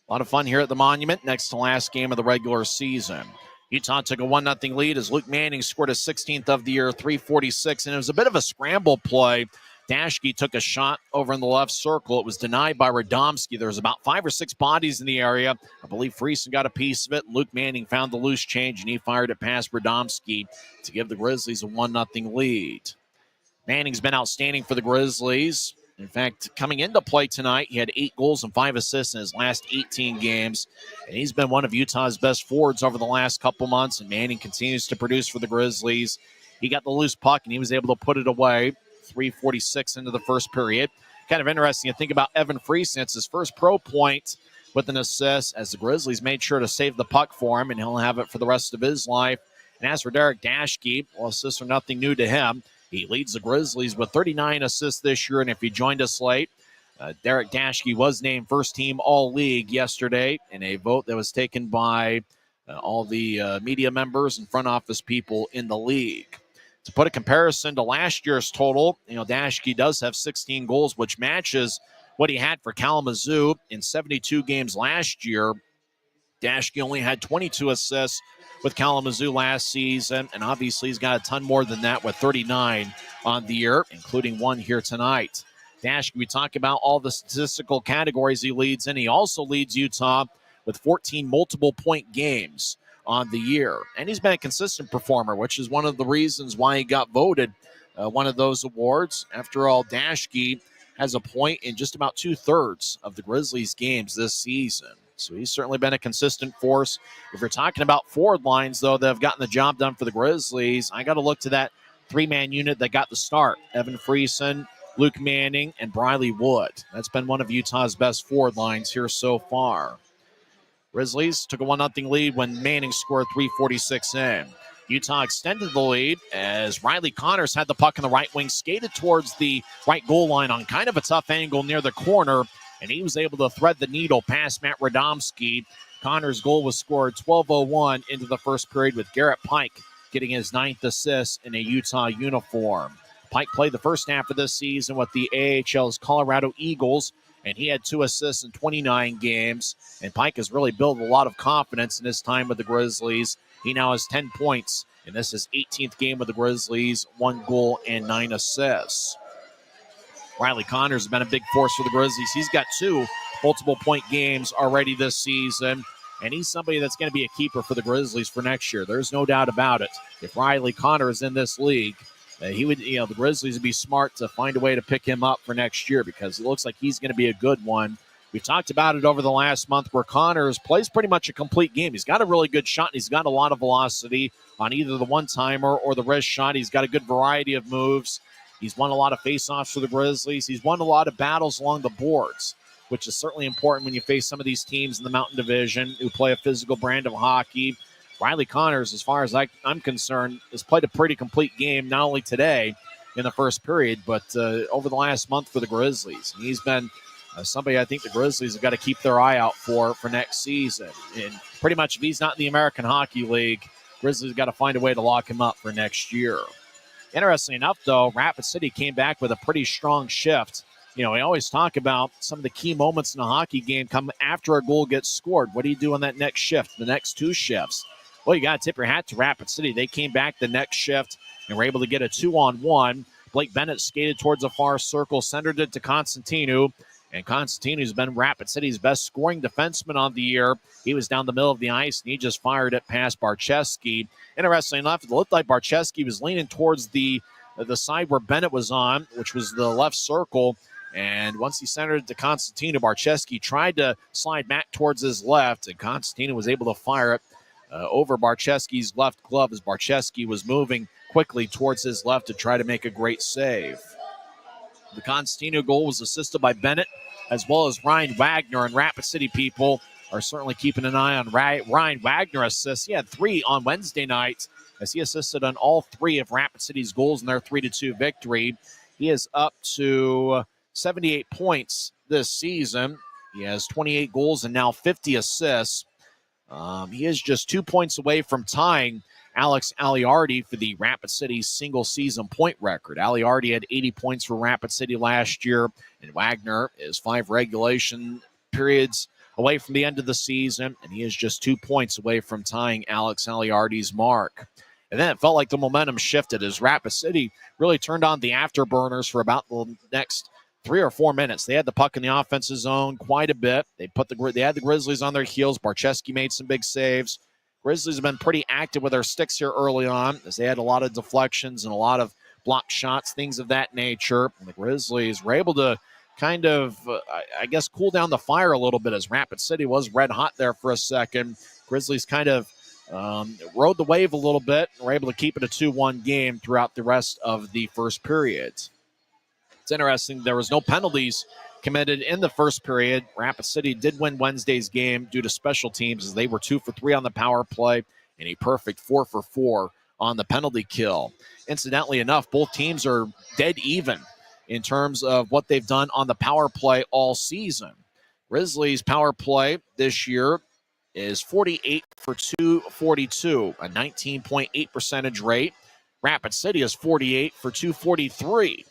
lot of fun here at the Monument, next to last game of the regular season. Utah took a 1-0 lead as Luke Manning scored his 16th of the year, 3:46, and it was a bit of a scramble play. Dashke took a shot over in the left circle. It was denied by Radomski. There was about 5 or 6 bodies in the area. I believe Friesen got a piece of it. Luke Manning found the loose change, and he fired it past Radomski to give the Grizzlies a 1-0 lead. Manning's been outstanding for the Grizzlies. In fact, coming into play tonight, he had 8 goals and 5 assists in his last 18 games. And he's been one of Utah's best forwards over the last couple months. And Manning continues to produce for the Grizzlies. He got the loose puck, and he was able to put it away. 3:46 into the first period. Kind of interesting to think about Evan Friesen. His first pro point with an assist, as the Grizzlies made sure to save the puck for him, and he'll have it for the rest of his life. And as for Derek Daschke, well, assists are nothing new to him. He leads the Grizzlies with 39 assists this year, and if you joined us late, Derek Daschke was named first-team All-League yesterday in a vote that was taken by all the media members and front office people in the league. To put a comparison to last year's total, Daschke does have 16 goals, which matches what he had for Kalamazoo in 72 games last year. Daschke only had 22 assists with Kalamazoo last season, and obviously he's got a ton more than that with 39 on the year, including 1 here tonight. Daschke, we talk about all the statistical categories he leads in. He also leads Utah with 14 multiple-point games on the year, and he's been a consistent performer, which is one of the reasons why he got voted one of those awards. After all, Daschke has a point in just about 2/3 of the Grizzlies' games this season. So he's certainly been a consistent force. If you're talking about forward lines, though, that have gotten the job done for the Grizzlies, I got to look to that 3-man unit that got the start. Evan Friesen, Luke Manning, and Briley Wood. That's been one of Utah's best forward lines here so far. Grizzlies took a 1-0 lead when Manning scored 3:46 in. Utah extended the lead as Riley Connors had the puck in the right wing, skated towards the right goal line on kind of a tough angle near the corner, and he was able to thread the needle past Matt Radomski. Connors' goal was scored 12:01 into the first period, with Garrett Pike getting his 9th assist in a Utah uniform. Pike played the first half of this season with the AHL's Colorado Eagles, and he had 2 assists in 29 games. And Pike has really built a lot of confidence in his time with the Grizzlies. He now has 10 points, and this is 18th game with the Grizzlies, 1 goal and 9 assists. Riley Connors has been a big force for the Grizzlies. He's got 2 multiple-point games already this season, and he's somebody that's going to be a keeper for the Grizzlies for next year. There's no doubt about it. If Riley Connors is in this league, he would, the Grizzlies would be smart to find a way to pick him up for next year, because it looks like he's going to be a good one. We've talked about it over the last month, where Connors plays pretty much a complete game. He's got a really good shot, and he's got a lot of velocity on either the one-timer or the wrist shot. He's got a good variety of moves. He's won a lot of face-offs for the Grizzlies. He's won a lot of battles along the boards, which is certainly important when you face some of these teams in the Mountain Division who play a physical brand of hockey. Riley Connors, as far as I'm concerned, has played a pretty complete game, not only today in the first period, but over the last month for the Grizzlies. And he's been somebody I think the Grizzlies have got to keep their eye out for next season. And pretty much if he's not in the American Hockey League, Grizzlies got to find a way to lock him up for next year. Interestingly enough, though, Rapid City came back with a pretty strong shift. We always talk about some of the key moments in a hockey game come after a goal gets scored. What do you do on that next shift, the next 2 shifts? Well, you got to tip your hat to Rapid City. They came back the next shift and were able to get a 2-on-1. Blake Bennett skated towards a far circle, centered it to Constantinu. And Constantinu's been Rapid City's best scoring defenseman on the year. He was down the middle of the ice, and he just fired it past Barczewski. Interestingly enough, it looked like Barczewski was leaning towards the side where Bennett was on, which was the left circle. And once he centered it to Constantinu, Barczewski tried to slide back towards his left, and Constantinu was able to fire it over Barczewski's left glove as Barczewski was moving quickly towards his left to try to make a great save. The Constantino goal was assisted by Bennett as well as Ryan Wagner, and Rapid City people are certainly keeping an eye on Ryan Wagner assists. He had 3 on Wednesday night as he assisted on all 3 of Rapid City's goals in their 3-2 victory. He is up to 78 points this season. He has 28 goals and now 50 assists. He is just 2 points away from tying Alex Aliardi for the Rapid City single-season point record. Aliardi had 80 points for Rapid City last year, and Wagner is 5 regulation periods away from the end of the season, and he is just 2 points away from tying Alex Aliardi's mark. And then it felt like the momentum shifted as Rapid City really turned on the afterburners for about the next 3 or 4 minutes. They had the puck in the offensive zone quite a bit. They had the Grizzlies on their heels. Barczewski made some big saves. Grizzlies have been pretty active with their sticks here early on as they had a lot of deflections and a lot of block shots, things of that nature. And the Grizzlies were able to kind of, cool down the fire a little bit as Rapid City was red hot there for a second. Grizzlies kind of rode the wave a little bit and were able to keep it a 2-1 game throughout the rest of the first period. It's interesting, there was no penalties committed in the first period. Rapid City did win Wednesday's game due to special teams as they were 2 for 3 on the power play and a perfect 4 for 4 on the penalty kill. Incidentally enough, both teams are dead even in terms of what they've done on the power play all season. Grizzlies' power play this year is 48 for 242, a 19.8 percentage rate. Rapid City is 48 for 243,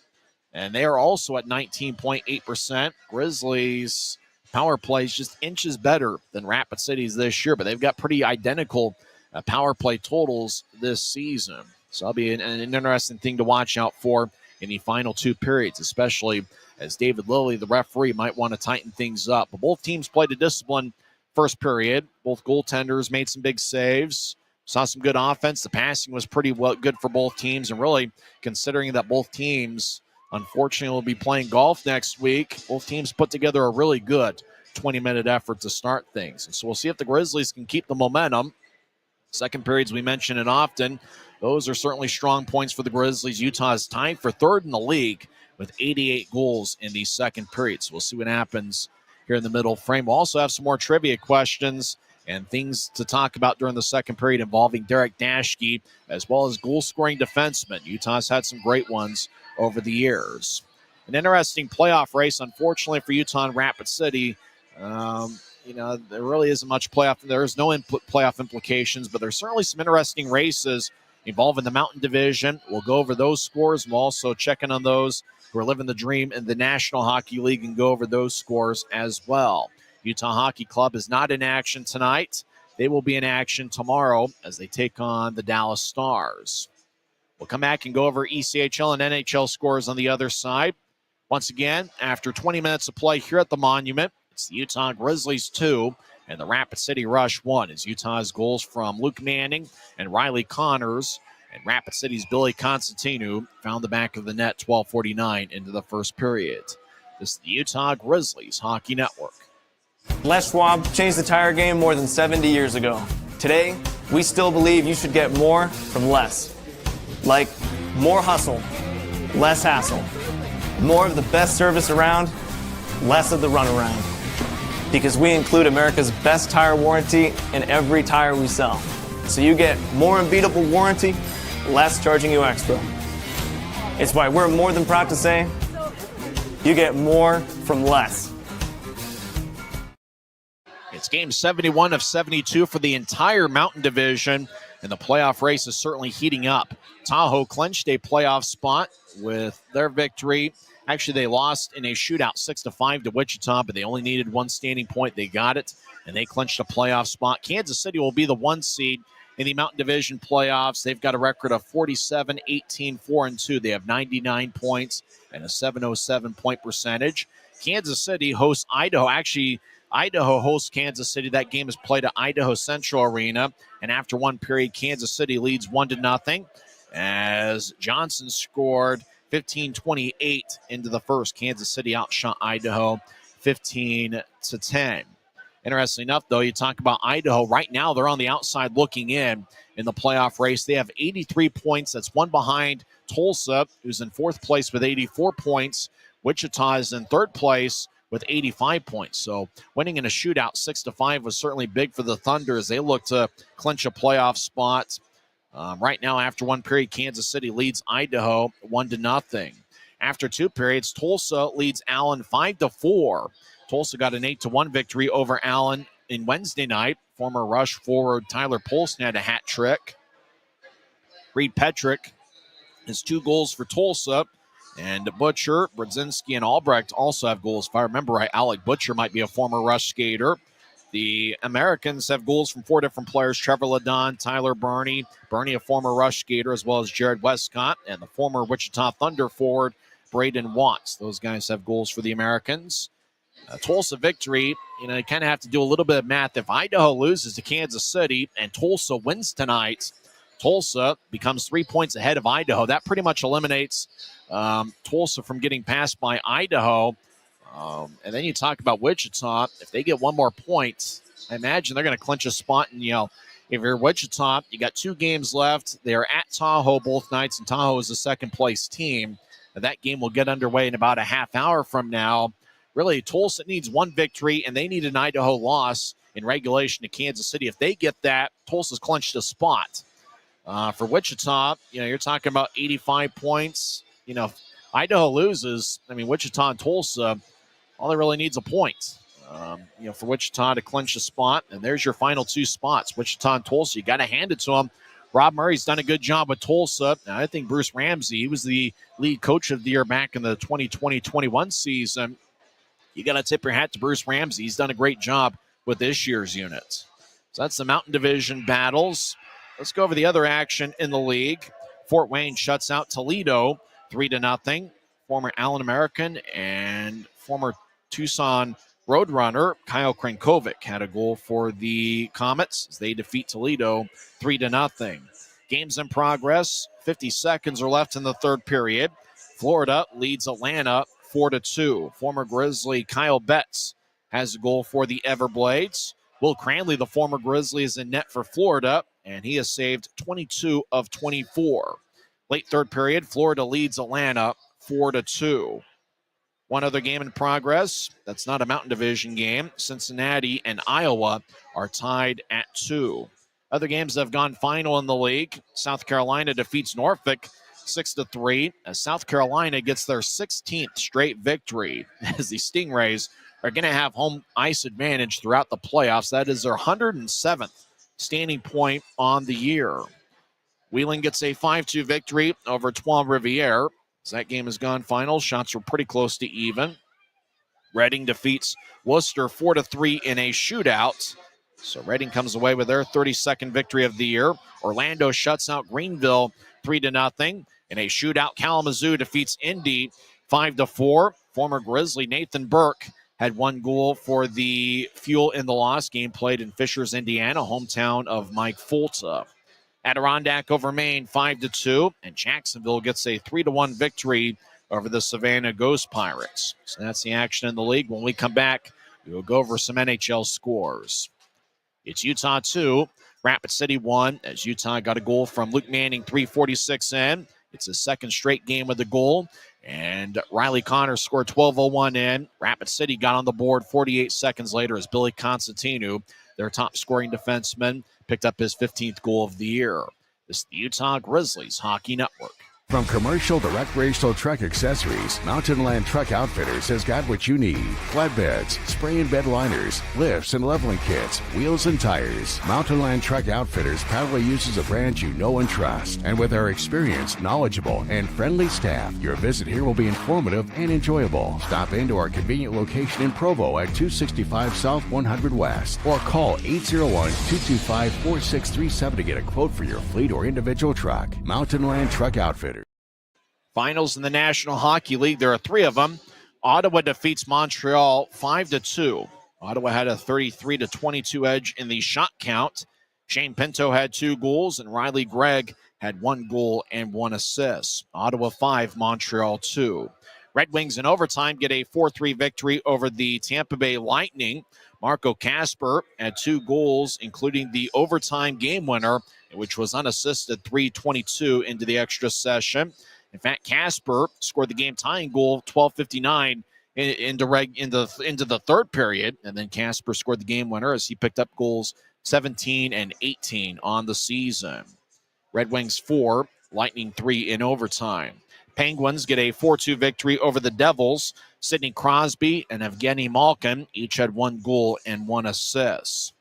and they are also at 19.8%. Grizzlies' power play is just inches better than Rapid City's this year, but they've got pretty identical power play totals this season. So that'll be an interesting thing to watch out for in the final 2 periods, especially as David Lilly, the referee, might want to tighten things up. But both teams played a disciplined first period. Both goaltenders made some big saves. Saw some good offense. The passing was pretty good for both teams. And really, considering that both teams, unfortunately, will be playing golf next week, both teams put together a really good 20-minute effort to start things. And so we'll see if the Grizzlies can keep the momentum. Second periods, we mention it often. Those are certainly strong points for the Grizzlies. Utah is tied for third in the league with 88 goals in the second period. So we'll see what happens here in the middle frame. We'll also have some more trivia questions and things to talk about during the second period involving Derek Dashke, as well as goal-scoring defensemen. Utah's had some great ones over the years. An interesting playoff race, unfortunately, for Utah and Rapid City. There really isn't much playoff. There is no playoff implications, but there's certainly some interesting races involving the Mountain Division. We'll go over those scores. We'll also check in on those who are living the dream in the National Hockey League and go over those scores as well. Utah Hockey Club is not in action tonight. They will be in action tomorrow as they take on the Dallas Stars. We'll come back and go over ECHL and NHL scores on the other side. Once again, after 20 minutes of play here at the Monument, it's the Utah Grizzlies 2 and the Rapid City Rush 1 as Utah's goals from Luke Manning and Riley Connors and Rapid City's Billy Constantinu found the back of the net 12:49 into the first period. This is the Utah Grizzlies Hockey Network. Les Schwab changed the tire game more than 70 years ago. Today, we still believe you should get more from less. Like more hustle, less hassle. More of the best service around, less of the runaround. Because we include America's best tire warranty in every tire we sell. So you get more unbeatable warranty, less charging you extra. It's why we're more than proud to say, you get more from less. It's game 71 of 72 for the entire Mountain Division, and the playoff race is certainly heating up. Tahoe clinched a playoff spot with their victory. Actually, they lost in a shootout 6-5 to Wichita, but they only needed one standing point. They got it, and they clinched a playoff spot. Kansas City will be the 1 seed in the Mountain Division playoffs. They've got a record of 47, 18, 4-2. They have 99 points and a 707 point percentage. Kansas City hosts Idaho. Actually, Idaho hosts Kansas City. That game is played at Idaho Central Arena, and after one period, Kansas City leads 1-0 as Johnson scored 15-28 into the first. Kansas City outshot Idaho 15-10. Interestingly enough, though, you talk about Idaho. Right now, they're on the outside looking in the playoff race. They have 83 points. That's one behind Tulsa, who's in fourth place with 84 points. Wichita is in third place with 85 points. So winning in a shootout 6-5 was certainly big for the Thunder as they look to clinch a playoff spot. Right now, after one period, Kansas City leads Idaho 1-0. After 2 periods, Tulsa leads Allen 5-4. Tulsa got an 8-1 victory over Allen in Wednesday night. Former Rush forward Tyler Polson had a hat trick. Reed Petrick has 2 goals for Tulsa. And Butcher, Brodzinski, and Albrecht also have goals. If I remember right, Alec Butcher might be a former Rush skater. The Americans have goals from 4 different players: Trevor Ladon, Tyler Burney, a former Rush skater, as well as Jared Westcott, and the former Wichita Thunder forward, Braden Watts. Those guys have goals for the Americans. Tulsa victory, you kind of have to do a little bit of math. If Idaho loses to Kansas City and Tulsa wins tonight, Tulsa becomes 3 points ahead of Idaho. That pretty much eliminates Tulsa from getting passed by Idaho. And then you talk about Wichita. If they get one more point, I imagine they're going to clinch a spot. And, if you're Wichita, you got 2 games left. They are at Tahoe both nights, and Tahoe is the second-place team. And that game will get underway in about a half hour from now. Really, Tulsa needs 1 victory, and they need an Idaho loss in regulation to Kansas City. If they get that, Tulsa's clinched a spot. For Wichita, you're talking about 85 points. If Idaho loses, Wichita and Tulsa, all they really needs a point. For Wichita to clinch a spot, and there's your final 2 spots. Wichita and Tulsa, you got to hand it to them. Rob Murray's done a good job with Tulsa. Now, I think Bruce Ramsey, he was the lead coach of the year back in the 2020-21 season. You got to tip your hat to Bruce Ramsey. He's done a great job with this year's unit. So that's the Mountain Division battles. Let's go over the other action in the league. Fort Wayne shuts out Toledo 3-0. Former Allen American and former Tucson Roadrunner Kyle Krenkovic had a goal for the Comets as they defeat Toledo 3-0. Games in progress. 50 seconds are left in the third period. Florida leads Atlanta 4-2. Former Grizzly Kyle Betts has a goal for the Everblades. Will Cranley, the former Grizzly, is in net for Florida, and he has saved 22 of 24. Late third period, Florida leads Atlanta 4-2. One other game in progress. That's not a Mountain Division game. Cincinnati and Iowa are tied at 2. Other games that have gone final in the league. South Carolina defeats Norfolk 6-3 as South Carolina gets their 16th straight victory as the Stingrays are going to have home ice advantage throughout the playoffs. That is their 107th standing point on the year. Wheeling gets a 5-2 victory over Trois-Rivières. As that game has gone final, shots were pretty close to even. Reading defeats Worcester 4-3 in a shootout. So Reading comes away with their 32nd victory of the year. Orlando shuts out Greenville 3-0 in a shootout. Kalamazoo defeats Indy 5-4. Former Grizzly Nathan Burke had 1 goal for the Fuel in the Loss game played in Fishers, Indiana, hometown of Mike Fulta. Adirondack over Maine 5-2, and Jacksonville gets a 3-1 victory over the Savannah Ghost Pirates. So that's the action in the league. When we come back, we will go over some NHL scores. It's Utah 2, Rapid City 1, as Utah got a goal from Luke Manning 3:46 in. It's his second straight game with a goal, and Riley Connors scored 12:01 in. Rapid City got on the board 48 seconds later as Billy Constantinu, their top scoring defenseman, picked up his 15th goal of the year. This is the Utah Grizzlies Hockey Network. From commercial to recreational truck accessories, Mountain Land Truck Outfitters has got what you need. Flatbeds, spray and bed liners, lifts and leveling kits, wheels and tires. Mountain Land Truck Outfitters proudly uses a brand you know and trust. And with our experienced, knowledgeable, and friendly staff, your visit here will be informative and enjoyable. Stop into our convenient location in Provo at 265 South 100 West or call 801-225-4637 to get a quote for your fleet or individual truck. Mountain Land Truck Outfitters. Finals in the National Hockey League, there are 3 of them. Ottawa defeats Montreal 5-2. Ottawa had a 33-22 edge in the shot count. Shane Pinto had 2 goals, and Riley Gregg had 1 goal and 1 assist. Ottawa 5, Montreal 2. Red Wings in overtime get a 4-3 victory over the Tampa Bay Lightning. Marco Kasper had 2 goals, including the overtime game winner, which was unassisted 3:22 into the extra session. In fact, Kasper scored the game-tying goal 12:59 into the third period, and then Kasper scored the game winner as he picked up goals 17 and 18 on the season. Red Wings 4, Lightning 3 in overtime. Penguins get a 4-2 victory over the Devils. Sidney Crosby and Evgeny Malkin each had 1 goal and 1 assist.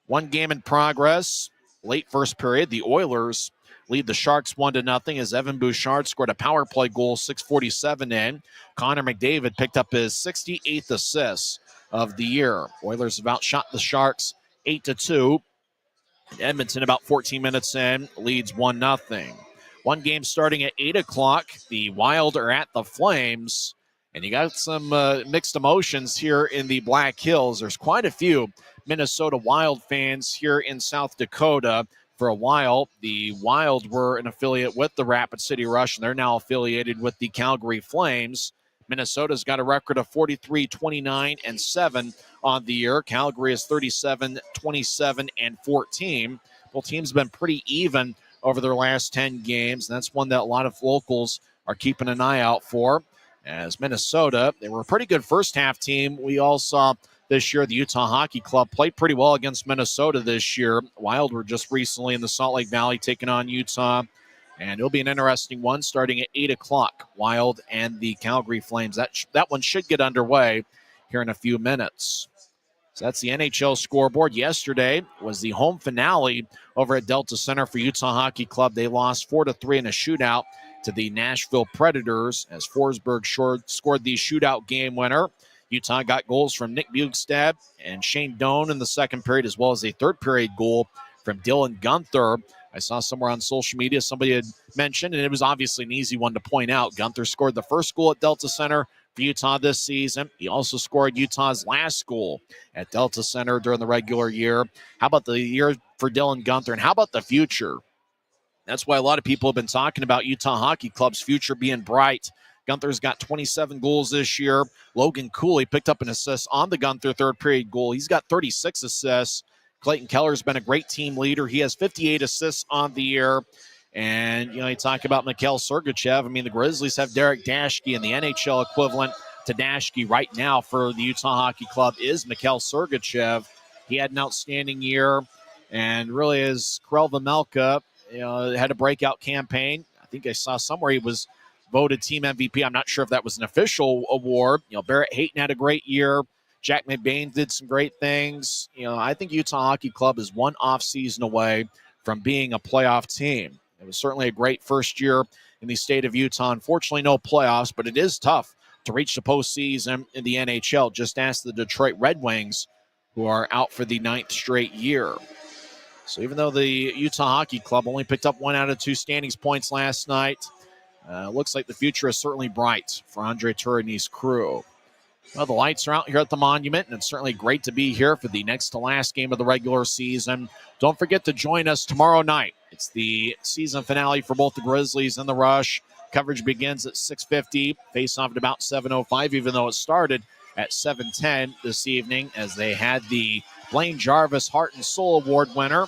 1 game in progress. Late first period, the Oilers lead the Sharks 1-0 as Evan Bouchard scored a power play goal 6:47 in. Connor McDavid picked up his 68th assist of the year. Oilers have outshot the Sharks 8-2. Edmonton, about 14 minutes in, leads 1-0. 1 game starting at 8 o'clock. The Wild are at the Flames. And you got some mixed emotions here in the Black Hills. There's quite a few Minnesota Wild fans here in South Dakota for a while. The Wild were an affiliate with the Rapid City Rush, and they're now affiliated with the Calgary Flames. Minnesota's got a record of 43, 29, and 7 on the year. Calgary is 37, 27, and 14. Both teams have been pretty even over their last 10 games, and that's one that a lot of locals are keeping an eye out for. As Minnesota, they were a pretty good first-half team. We all saw this year the Utah Hockey Club played pretty well against Minnesota this year. Wild were just recently in the Salt Lake Valley taking on Utah. And it'll be an interesting one starting at 8 o'clock. Wild and the Calgary Flames. That one should get underway here in a few minutes. So that's the NHL scoreboard. Yesterday was the home finale over at Delta Center for Utah Hockey Club. They lost 4-3 in a shootout to the Nashville Predators as Forsberg scored the shootout game winner. Utah got goals from Nick Bugstad and Shane Doan in the second period, as well as a third period goal from Dylan Guenther. I saw somewhere on social media somebody had mentioned, and it was obviously an easy one to point out. Guenther scored the first goal at Delta Center for Utah this season. He also scored Utah's last goal at Delta Center during the regular year. How about the year for Dylan Guenther, and how about the future? That's why a lot of people have been talking about Utah Hockey Club's future being bright. Guenther's got 27 goals this year. Logan Cooley picked up an assist on the Guenther third period goal. He's got 36 assists. Clayton Keller's been a great team leader. He has 58 assists on the year. And, you talk about Mikhail Sergachev. I mean, the Grizzlies have Derek Dashke, and the NHL equivalent to Dashke right now for the Utah Hockey Club is Mikhail Sergachev. He had an outstanding year. And really, as Karel Vejmelka, had a breakout campaign. I think I saw somewhere he was voted team MVP. I'm not sure if that was an official award. Barrett Hayton had a great year. Jack McBain did some great things. I think Utah Hockey Club is one off season away from being a playoff team. It was certainly a great first year in the state of Utah. Unfortunately, no playoffs, but it is tough to reach the postseason in the NHL. Just ask the Detroit Red Wings, who are out for the 9th straight year. So even though the Utah Hockey Club only picked up 1 out of 2 standings points last night, looks like the future is certainly bright for Andre Tourigny's crew. Well, the lights are out here at the Monument, and it's certainly great to be here for the next to last game of the regular season. Don't forget to join us tomorrow night. It's the season finale for both the Grizzlies and the Rush. Coverage begins at 6:50, face-off at about 7:05, even though it started at 7:10 this evening, as they had the Blaine Jarvis Heart and Soul Award winner,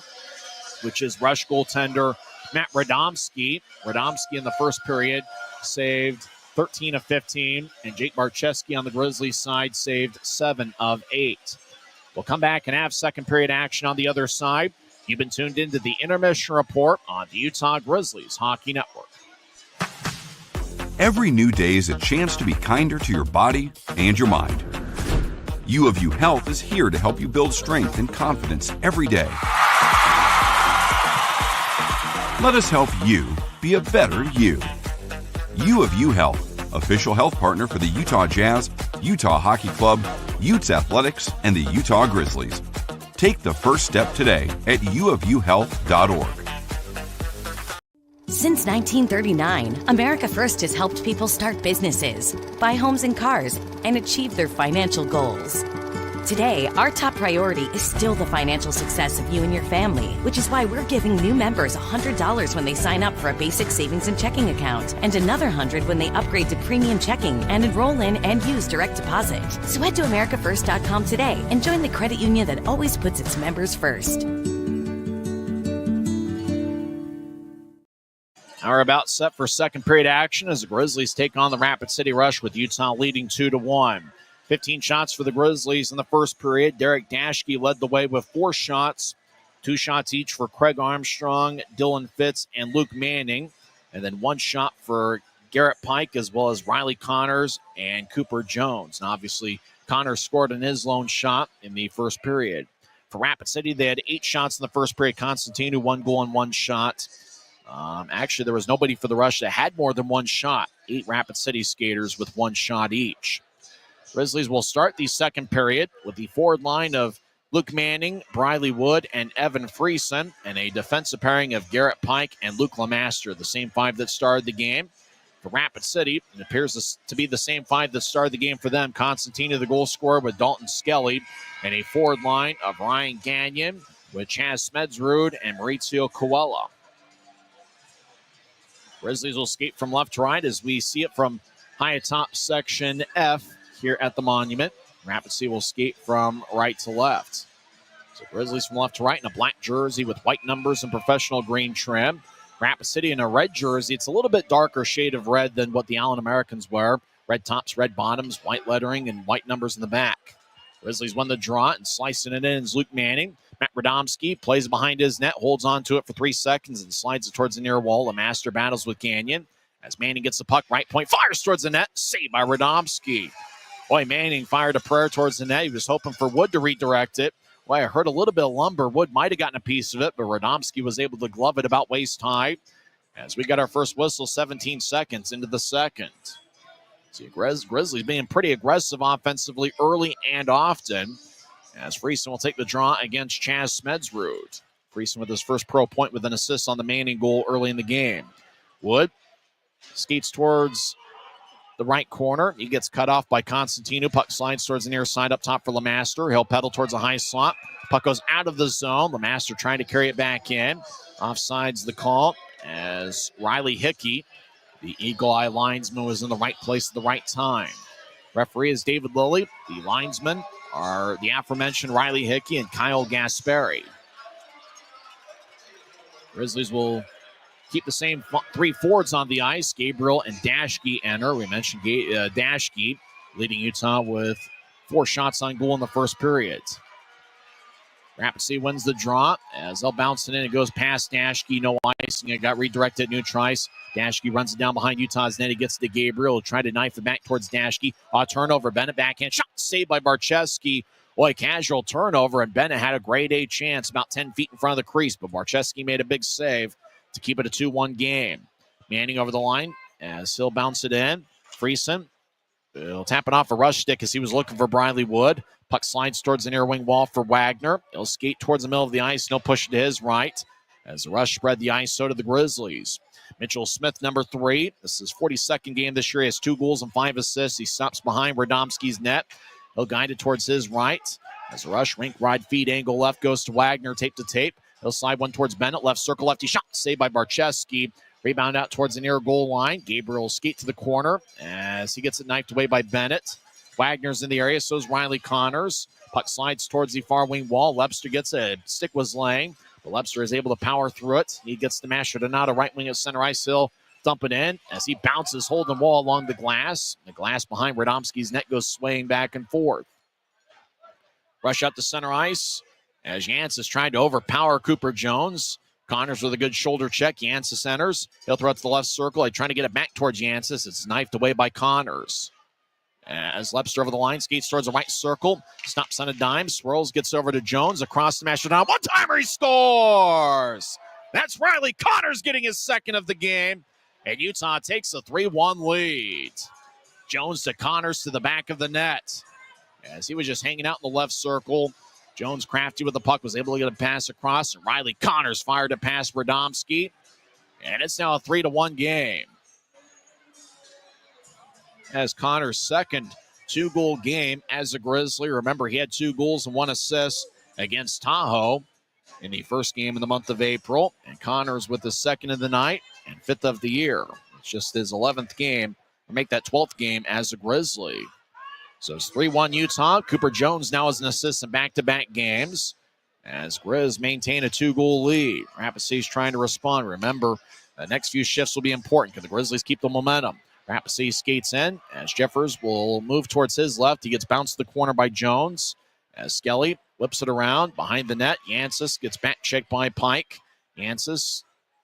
which is Rush goaltender Matt Radomski. Radomski in the first period saved 13 of 15, and Jake Barczewski on the Grizzlies side saved 7 of 8. We'll come back and have second period action on the other side. You've been tuned into the Intermission Report on the Utah Grizzlies Hockey Network. Every new day is a chance to be kinder to your body and your mind. U of U Health is here to help you build strength and confidence every day. Let us help you be a better you. U of U Health, official health partner for the Utah Jazz, Utah Hockey Club, Utes Athletics, and the Utah Grizzlies. Take the first step today at uofuhealth.org. Since 1939, America First has helped people start businesses, buy homes and cars, and achieve their financial goals. Today, our top priority is still the financial success of you and your family, which is why we're giving new members $100 when they sign up for a basic savings and checking account, and another $100 when they upgrade to premium checking and enroll in and use direct deposit. So head to americafirst.com today and join the credit union that always puts its members first. Are about set for second period action as the Grizzlies take on the Rapid City Rush with Utah leading 2-1. 15 shots for the Grizzlies in the first period. Derek Dashke led the way with 4 shots. 2 shots each for Craig Armstrong, Dylan Fitz, and Luke Manning. And then 1 shot for Garrett Pike, as well as Riley Connors and Cooper Jones. And obviously, Connors scored in his lone shot in the first period. For Rapid City, they had 8 shots in the first period. Constantino, 1 goal and 1 shot. Actually, there was nobody for the Rush that had more than 1 shot. 8 Rapid City skaters with 1 shot each. Grizzlies will start the second period with the forward line of Luke Manning, Briley Wood, and Evan Friesen, and a defensive pairing of Garrett Pike and Luke Lemaster, the same 5 that started the game. For Rapid City, it appears to be the same 5 that started the game for them. Constantino, the goal scorer, with Dalton Skelly, and a forward line of Ryan Gagnon, with Chaz Smedsrud and Maurizio Coella. Grizzlies will skate from left to right as we see it from high atop section F here at the Monument. Rapid City will skate from right to left. So Grizzlies from left to right in a black jersey with white numbers and professional green trim. Rapid City in a red jersey. It's a little bit darker shade of red than what the Allen Americans wear. Red tops, red bottoms, white lettering, and white numbers in the back. Grizzlies won the draw and slicing it in is Luke Manning. Matt Radomski plays behind his net, holds on to it for 3 seconds and slides it towards the near wall. LeMaster battles with Gagnon. As Manning gets the puck, right point, fires towards the net. Saved by Radomski. Boy, Manning fired a prayer towards the net. He was hoping for Wood to redirect it. Boy, I heard a little bit of lumber. Wood might have gotten a piece of it, but Radomski was able to glove it about waist high. As we got our first whistle, 17 seconds into the second. See, Grizzlies being pretty aggressive offensively early and often. As Friesen will take the draw against Chaz Smedsrud. Friesen with his first pro point with an assist on the Manning goal early in the game. Wood skates towards the right corner. He gets cut off by Constantino. Puck slides towards the near side up top for LeMaster. He'll pedal towards a high slot. Puck goes out of the zone. LeMaster trying to carry it back in. Offsides the call as Riley Hickey, the Eagle Eye linesman, was in the right place at the right time. Referee is David Lilly. The linesmen are the aforementioned Riley Hickey and Kyle Gasperi. Grizzlies will keep the same 3 forwards on the ice. Gabriel and Dashke enter. We mentioned Dashke leading Utah with 4 shots on goal in the first period. Rapid City wins the draw as they'll bounce it in. It goes past Dashke. No icing. It got redirected at neutral ice. Dashke runs it down behind Utah's net. He gets to Gabriel. He'll try to knife it back towards Dashke. Turnover. Bennett backhand shot saved by Barcheski. Boy, casual turnover, and Bennett had a grade A chance about 10 feet in front of the crease, but Barcheski made a big save to keep it a 2-1 game. Manning over the line as he'll bounce it in. Friesen will tap it off a rush stick as he was looking for Briley Wood. Puck slides towards the near wing wall for Wagner. He'll skate towards the middle of the ice. No push to his right. As the rush spread the ice, so did the Grizzlies. Mitchell Smith, number 3. This is his 42nd game this year. He has 2 goals and 5 assists. He stops behind Radomski's net. He'll guide it towards his right. As the rush, rink ride feed angle left goes to Wagner, tape to tape. He'll slide one towards Bennett. Left circle, lefty shot. Saved by Barcheski. Rebound out towards the near goal line. Gabriel will skate to the corner as he gets it knifed away by Bennett. Wagner's in the area, so is Riley Connors. Puck slides towards the far wing wall. Lebster gets it. Stick was laying, but Lebster is able to power through it. He gets the masher Donato right wing at center ice. He'll dump it in as he bounces holding wall along the glass. The glass behind Radomski's net goes swaying back and forth. Rush up to center ice as Yancey trying to overpower Cooper Jones. Connors with a good shoulder check. Yancey centers. He'll throw it to the left circle. He's trying to get it back towards Yancey. It's knifed away by Connors. As Lebster over the line, skates towards the right circle. Stops on a dime. Swirls, gets over to Jones. Across the masher down. One-timer, he scores! That's Riley Connors getting his second of the game. And Utah takes a 3-1 lead. Jones to Connors to the back of the net. As he was just hanging out in the left circle. Jones, crafty with the puck, was able to get a pass across. And Riley Connors fired a pass Radomski. And it's now a 3-1 game. As Connors' second 2-goal game as a Grizzly. Remember, he had 2 goals and 1 assist against Tahoe in the first game of the month of April. And Connors with the second of the night and 5th of the year. It's just his 11th game, or make that 12th game as a Grizzly. So it's 3-1 Utah. Cooper Jones now has an assist in back-to-back games as Grizz maintain a 2-goal lead. Rapid City's trying to respond. Remember, the next few shifts will be important because the Grizzlies keep the momentum. Rapid City skates in as Jeffers will move towards his left. He gets bounced to the corner by Jones as Skelly whips it around behind the net. Yancey gets back checked by Pike. Yancey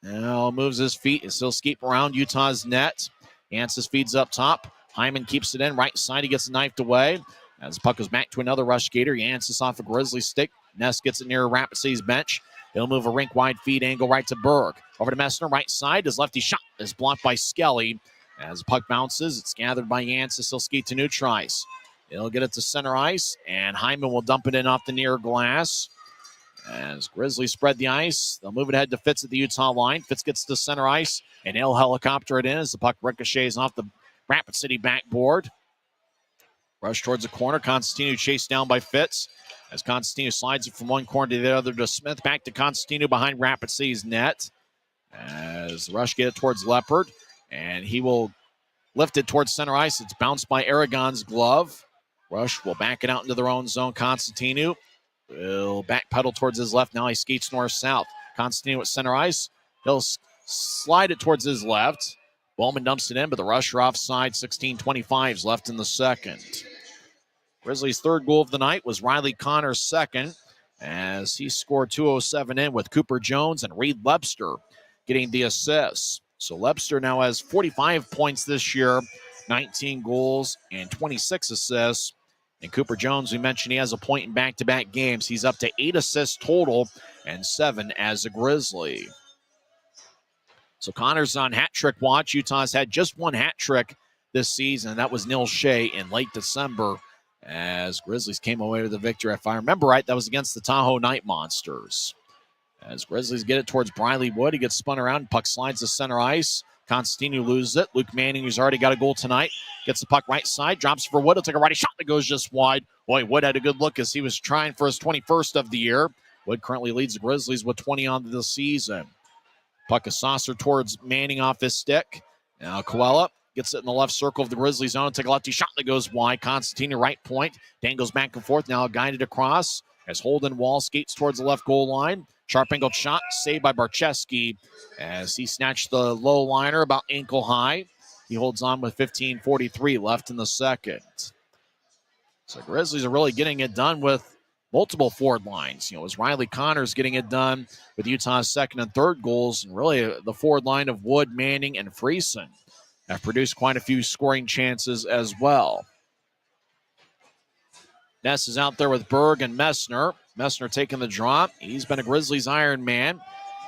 now moves his feet and still skate around Utah's net. Yancey feeds up top. Hyman keeps it in. Right side, he gets knifed away. As the puck goes back to another rush skater. Yancey off a Grizzly stick. Ness gets it near Rapid City's bench. He'll move a rink-wide feed angle right to Berg. Over to Messner, right side. His lefty shot is blocked by Skelly. As the puck bounces, it's gathered by Yancey. He'll skate to neutral ice. He'll get it to center ice, and Hyman will dump it in off the near glass. As Grizzlies spread the ice, they'll move it ahead to Fitz at the Utah line. Fitz gets to center ice, and he'll helicopter it in as the puck ricochets off the Rapid City backboard. Rush towards the corner. Constantino chased down by Fitz. As Constantino slides it from one corner to the other to Smith. Back to Constantino behind Rapid City's net. As the Rush get it towards Leopard. And he will lift it towards center ice. It's bounced by Aragon's glove. Rush will back it out into their own zone. Constantino will backpedal towards his left. Now he skates north-south. Constantino at center ice. He'll slide it towards his left. Bowman dumps it in, but the Rush are offside. 16:25 left in the second. Grizzlies' third goal of the night was Riley Connor's second, as he scored 2:07 in with Cooper Jones and Reed Lebster getting the assists. So Lebster now has 45 points this year, 19 goals and 26 assists. And Cooper Jones, we mentioned he has a point in back-to-back games. He's up to 8 assists total and 7 as a Grizzly. So Connor's on hat trick watch. Utah's had just one hat trick this season. That was Neil Shea in late December, as Grizzlies came away with the victory. If I remember right, that was against the Tahoe Night Monsters. As Grizzlies get it towards Briley Wood, he gets spun around. Puck slides to center ice. Constantino loses it. Luke Manning, who's already got a goal tonight, gets the puck right side, drops for Wood. He'll take a righty shot that goes just wide. Boy, Wood had a good look as he was trying for his 21st of the year. Wood currently leads the Grizzlies with 20 on the season. Puck is saucer towards Manning off his stick. Now Coella gets it in the left circle of the Grizzlies zone. Take a lefty shot that goes wide. Constantino right point. Dangles back and forth. Now guided across as Holden Wall skates towards the left goal line. Sharp angled shot saved by Barcheski as he snatched the low liner about ankle high. He holds on with 15:43 left in the second. So Grizzlies are really getting it done with multiple forward lines. As Riley Connors getting it done with Utah's second and third goals, and really the forward line of Wood, Manning, and Friesen have produced quite a few scoring chances as well. Ness is out there with Berg and Messner. Messner taking the drop. He's been a Grizzlies Iron Man.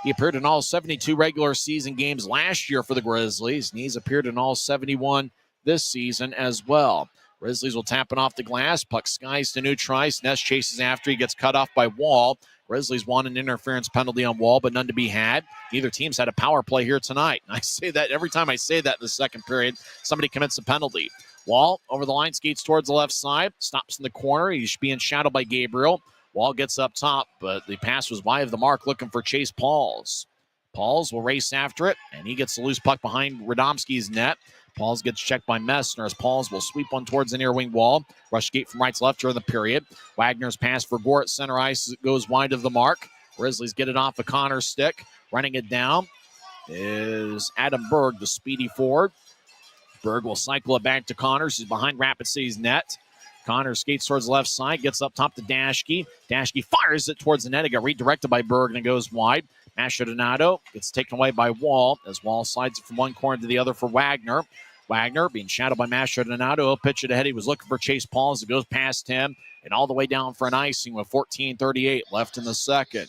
He appeared in all 72 regular season games last year for the Grizzlies, and he's appeared in all 71 this season as well. Grizzlies will tap it off the glass. Puck skies to neutral ice. Ness chases after. He gets cut off by Wall. Grizzlies want an interference penalty on Wall, but none to be had. Neither team's had a power play here tonight. I say that every time I say that in the second period, somebody commits a penalty. Wall over the line, skates towards the left side, stops in the corner. He's being shadowed by Gabriel. Wall gets up top, but the pass was wide of the mark, looking for Chase Pauls. Pauls will race after it, and he gets the loose puck behind Radomski's net. Pauls gets checked by Messner as Pauls will sweep one towards the near wing wall. Rush skate from right to left during the period. Wagner's pass for Gore at center ice goes wide of the mark. Grizzlies get it off of Connor's stick. Running it down is Adam Berg, the speedy forward. Berg will cycle it back to Connors. He's behind Rapid City's net. Connors skates towards the left side, gets up top to Dashke. Dashke fires it towards the net. It got redirected by Berg and it goes wide. Mastrodonato gets taken away by Wall as Wall slides it from one corner to the other for Wagner. Wagner being shadowed by Mastrodonato. He'll pitch it ahead. He was looking for Chase Pauls. It goes past him and all the way down for an icing with 14:38 left in the second.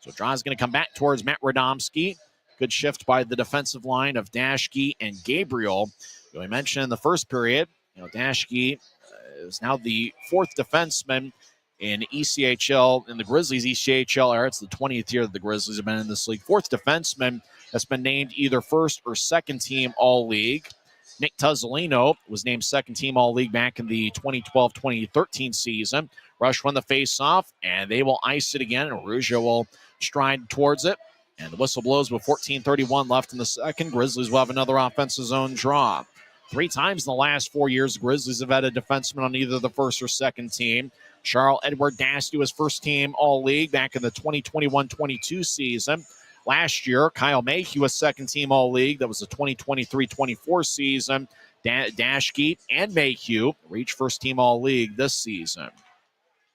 So Draw's going to come back towards Matt Radomski. Good shift by the defensive line of Dashke and Gabriel. We mentioned in the first period, Dashke is now the fourth defenseman in ECHL, in the Grizzlies ECHL era. It's the 20th year that the Grizzlies have been in this league. Fourth defenseman that's been named either first or second team All-League. Nick Tuzzolino was named second team All-League back in the 2012-2013 season. Rush won the face-off, and they will ice it again, and Araujo will stride towards it. And the whistle blows with 14:31 left in the second. Grizzlies will have another offensive zone draw. 3 times in the last 4 years, the Grizzlies have had a defenseman on either the first or second team. Charles Edward Dasty was first team All-League back in the 2021-22 season. Last year, Kyle Mayhew was second team All-League. That was the 2023-24 season. Dashke and Mayhew reached first team All-League this season.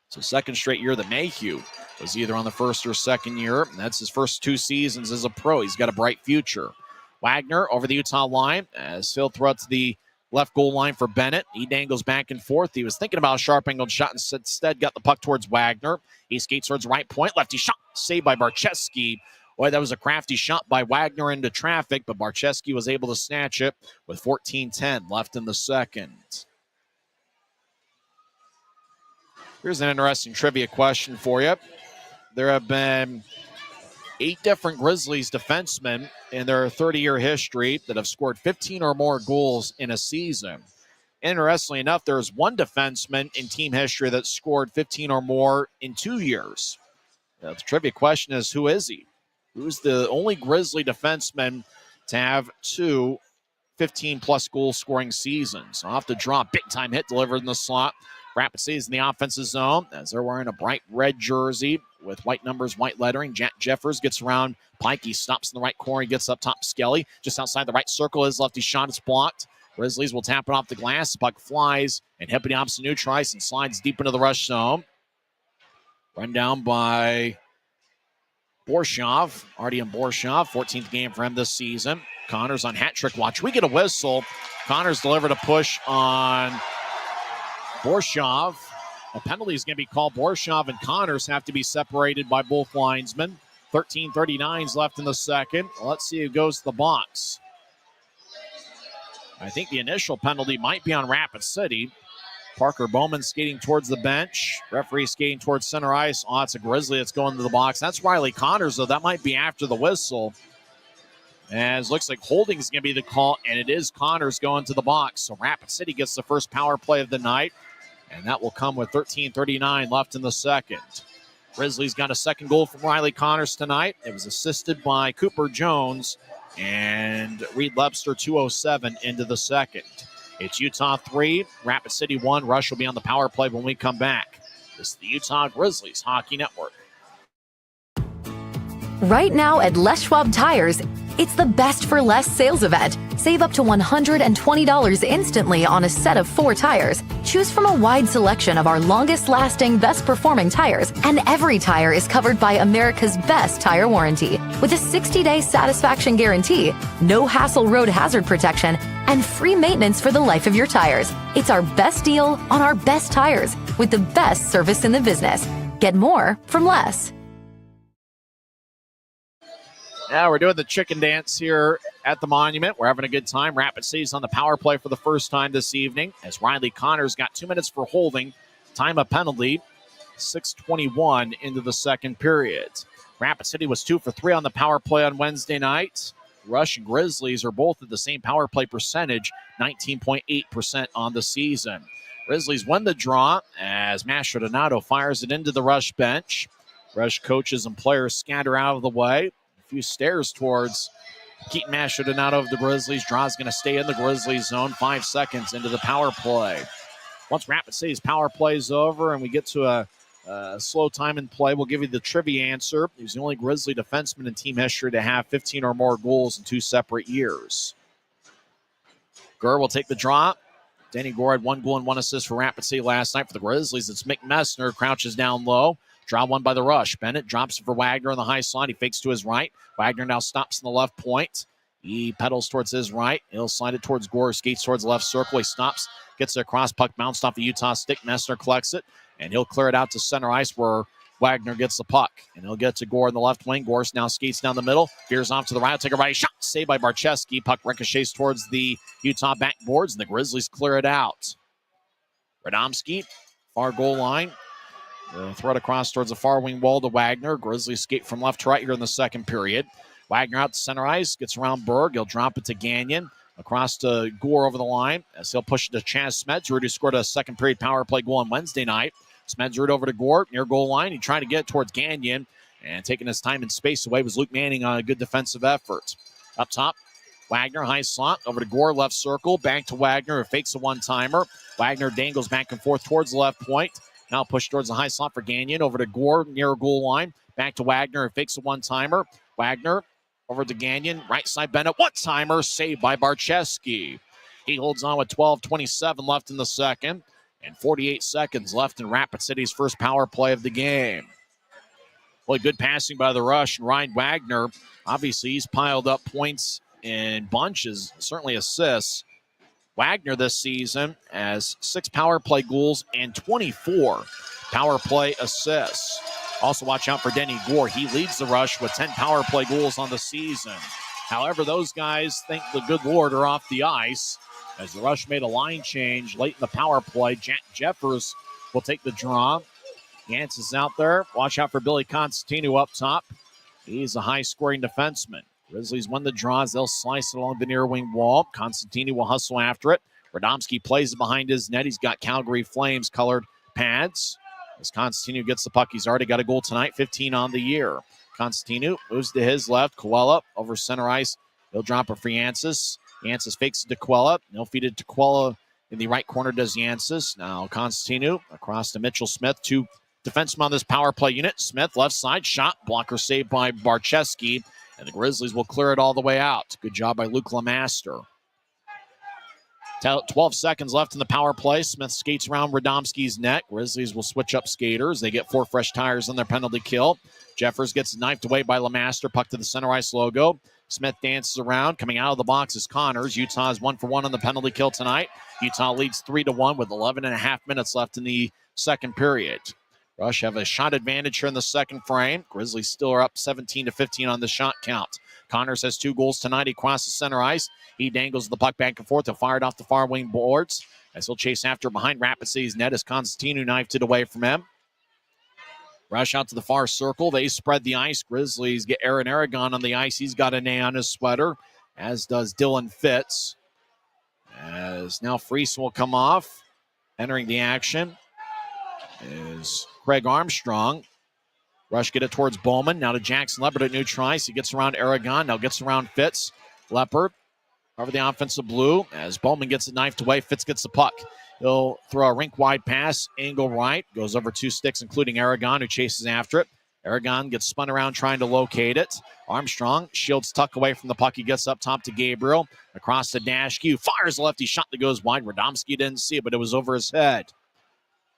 So second straight year that Mayhew was either on the first or second year. And that's his first 2 seasons as a pro. He's got a bright future. Wagner over the Utah line as he'll throw it to the left goal line for Bennett. He dangles back and forth. He was thinking about a sharp angled shot and instead got the puck towards Wagner. He skates towards right point. Lefty shot saved by Barcheski. Boy, that was a crafty shot by Wagner into traffic, but Barcheski was able to snatch it with 14:10 left in the second. Here's an interesting trivia question for you. There have been 8 different Grizzlies defensemen in their 30-year history that have scored 15 or more goals in a season. Interestingly enough, there's one defenseman in team history that scored 15 or more in 2 years. The trivia question is, who is he? Who's the only Grizzly defenseman to have 2 15-plus goal-scoring seasons? Off the draw, big-time hit delivered in the slot. Rapid City's in the offensive zone as they're wearing a bright red jersey with white numbers, white lettering. Jack Jeffers gets around Pike. He stops in the right corner. He gets up top. Skelly just outside the right circle. His lefty shot is blocked. Grizzlies will tap it off the glass. The puck flies and hit the opposite neutral ice and slides deep into the rush zone. Run down by Borshov. Artyom Borshov, 14th game for him this season. Connors on hat trick watch. We get a whistle. Connors delivered a push on Borshov. A penalty is going to be called. Borshov and Connors have to be separated by both linesmen. 13:39 left in the second. Let's see who goes to the box. I think the initial penalty might be on Rapid City. Parker Bowman skating towards the bench. Referee skating towards center ice. Oh, it's a Grizzly that's going to the box. That's Riley Connors, though. That might be after the whistle. As looks like holding is going to be the call, and it is Connors going to the box. So Rapid City gets the first power play of the night, and that will come with 13:39 left in the second. Grizzlies got a second goal from Riley Connors tonight. It was assisted by Cooper Jones and Reed Lebster, 2:07 into the second. It's Utah 3, Rapid City 1. Rush will be on the power play when we come back. This is the Utah Grizzlies Hockey Network. Right now at Les Schwab Tires, it's the best for less sales event. Save up to $120 instantly on a set of 4 tires. Choose from a wide selection of our longest lasting, best performing tires, and every tire is covered by America's best tire warranty. With a 60-day satisfaction guarantee, no hassle road hazard protection, and free maintenance for the life of your tires. It's our best deal on our best tires with the best service in the business. Get more from less. Yeah, we're doing the chicken dance here at the Monument. We're having a good time. Rapid City's on the power play for the first time this evening as Riley Connors got 2 minutes for holding. Time of penalty, 6:21 into the second period. Rapid City was 2 for 3 on the power play on Wednesday night. Rush and Grizzlies are both at the same power play percentage, 19.8% on the season. Grizzlies win the draw as Mastrodonato fires it into the Rush bench. Rush coaches and players scatter out of the way. A few stares towards Keaton Mastrodonato of the Grizzlies. Draw's going to stay in the Grizzlies zone. 5 seconds into the power play. Once Rapid City's power play is over and we get to a slow time in play, we'll give you the trivia answer. He's the only Grizzly defenseman in team history to have 15 or more goals in 2 separate years. Gurr will take the draw. Danny Gore had 1 goal and 1 assist for Rapid City last night. For the Grizzlies, it's Mick Messner, crouches down low. Draw won by the Rush. Bennett drops it for Wagner on the high slot. He fakes to his right. Wagner now stops in the left point. He pedals towards his right. He'll slide it towards Gore. Skates towards the left circle. He stops. Gets it across. Puck bounced off the Utah stick. Messner collects it. And he'll clear it out to center ice where Wagner gets the puck. And he'll get to Gore in the left wing. Gore now skates down the middle. Veers off to the right. He'll take a right shot. Saved by Barcheski. Puck ricochets towards the Utah backboards. And the Grizzlies clear it out. Radomski, far goal line. Throw it across towards the far wing wall to Wagner. Grizzlies skate from left to right here in the second period. Wagner out to center ice. Gets around Berg. He'll drop it to Gagnon. Across to Gore over the line as he'll push it to Chaz Smedzrud, who scored a second period power play goal on Wednesday night. Smedzrud over to Gore near goal line. He tried to get towards Gagnon, and taking his time and space away was Luke Manning on a good defensive effort. Up top, Wagner, high slot, over to Gore, left circle, back to Wagner, who fakes a one-timer. Wagner dangles back and forth towards the left point. Now push towards the high slot for Gagnon, over to Gore near goal line. Back to Wagner, who fakes a one-timer. Wagner over to Gagnon, right side Bennett, one-timer, saved by Barcheski. He holds on with 12:27 left in the second, and 48 seconds left in Rapid City's first power play of the game. Well, good passing by the Rush, and Ryan Wagner, obviously he's piled up points in bunches, certainly assists. Wagner this season has 6 power play goals and 24 power play assists. Also watch out for Denny Gore. He leads the Rush with 10 power play goals on the season. However, those guys, thank the good Lord, are off the ice as the Rush made a line change late in the power play. Jack Jeffers will take the draw. Gantz is out there. Watch out for Billy Constantino up top. He's a high-scoring defenseman. Grizzlies win the draws. They'll slice it along the near wing wall. Constantino will hustle after it. Radomski plays it behind his net. He's got Calgary Flames colored pads. As Constantino gets the puck, he's already got a goal tonight, 15 on the year. Constantino moves to his left. Coella over center ice. He'll drop it for Yancez. Yancez fakes it to Coella. He'll feed it to Coella in the right corner, does Yancez. Now Constantino across to Mitchell Smith. Two defensemen on this power play unit. Smith, left side, shot. Blocker saved by Barcheski. And the Grizzlies will clear it all the way out. Good job by Luke Lemaster. 12 seconds left in the power play. Smith skates around Radomski's net. Grizzlies will switch up skaters. They get 4 fresh tires on their penalty kill. Jeffers gets knifed away by Lemaster. Puck to the center ice logo. Smith dances around. Coming out of the box is Connors. Utah is 1 for 1 on the penalty kill tonight. Utah leads 3-1 with 11.5 minutes left in the second period. Rush have a shot advantage here in the second frame. Grizzlies still are up 17-15 on the shot count. Connors has 2 goals tonight. He crosses center ice. He dangles the puck back and forth and fired off the far wing boards as he'll chase after behind Rapid City's net as Constantino knifed it away from him. Rush out to the far circle. They spread the ice. Grizzlies get Aaron Aragon on the ice. He's got an A on his sweater, as does Dylan Fitz. As now Freese will come off. Entering the action is Craig Armstrong. Rush get it towards Bowman. Now to Jackson Leopard at neutral ice. He gets around Aragon. Now gets around Fitz. Leopard over the offensive blue. As Bowman gets it knifed away, Fitz gets the puck. He'll throw a rink-wide pass. Angle right. Goes over 2 sticks, including Aragon, who chases after it. Aragon gets spun around trying to locate it. Armstrong shields tuck away from the puck. He gets up top to Gabriel. Across to Dashke. Fires a lefty shot that goes wide. Radomski didn't see it, but it was over his head.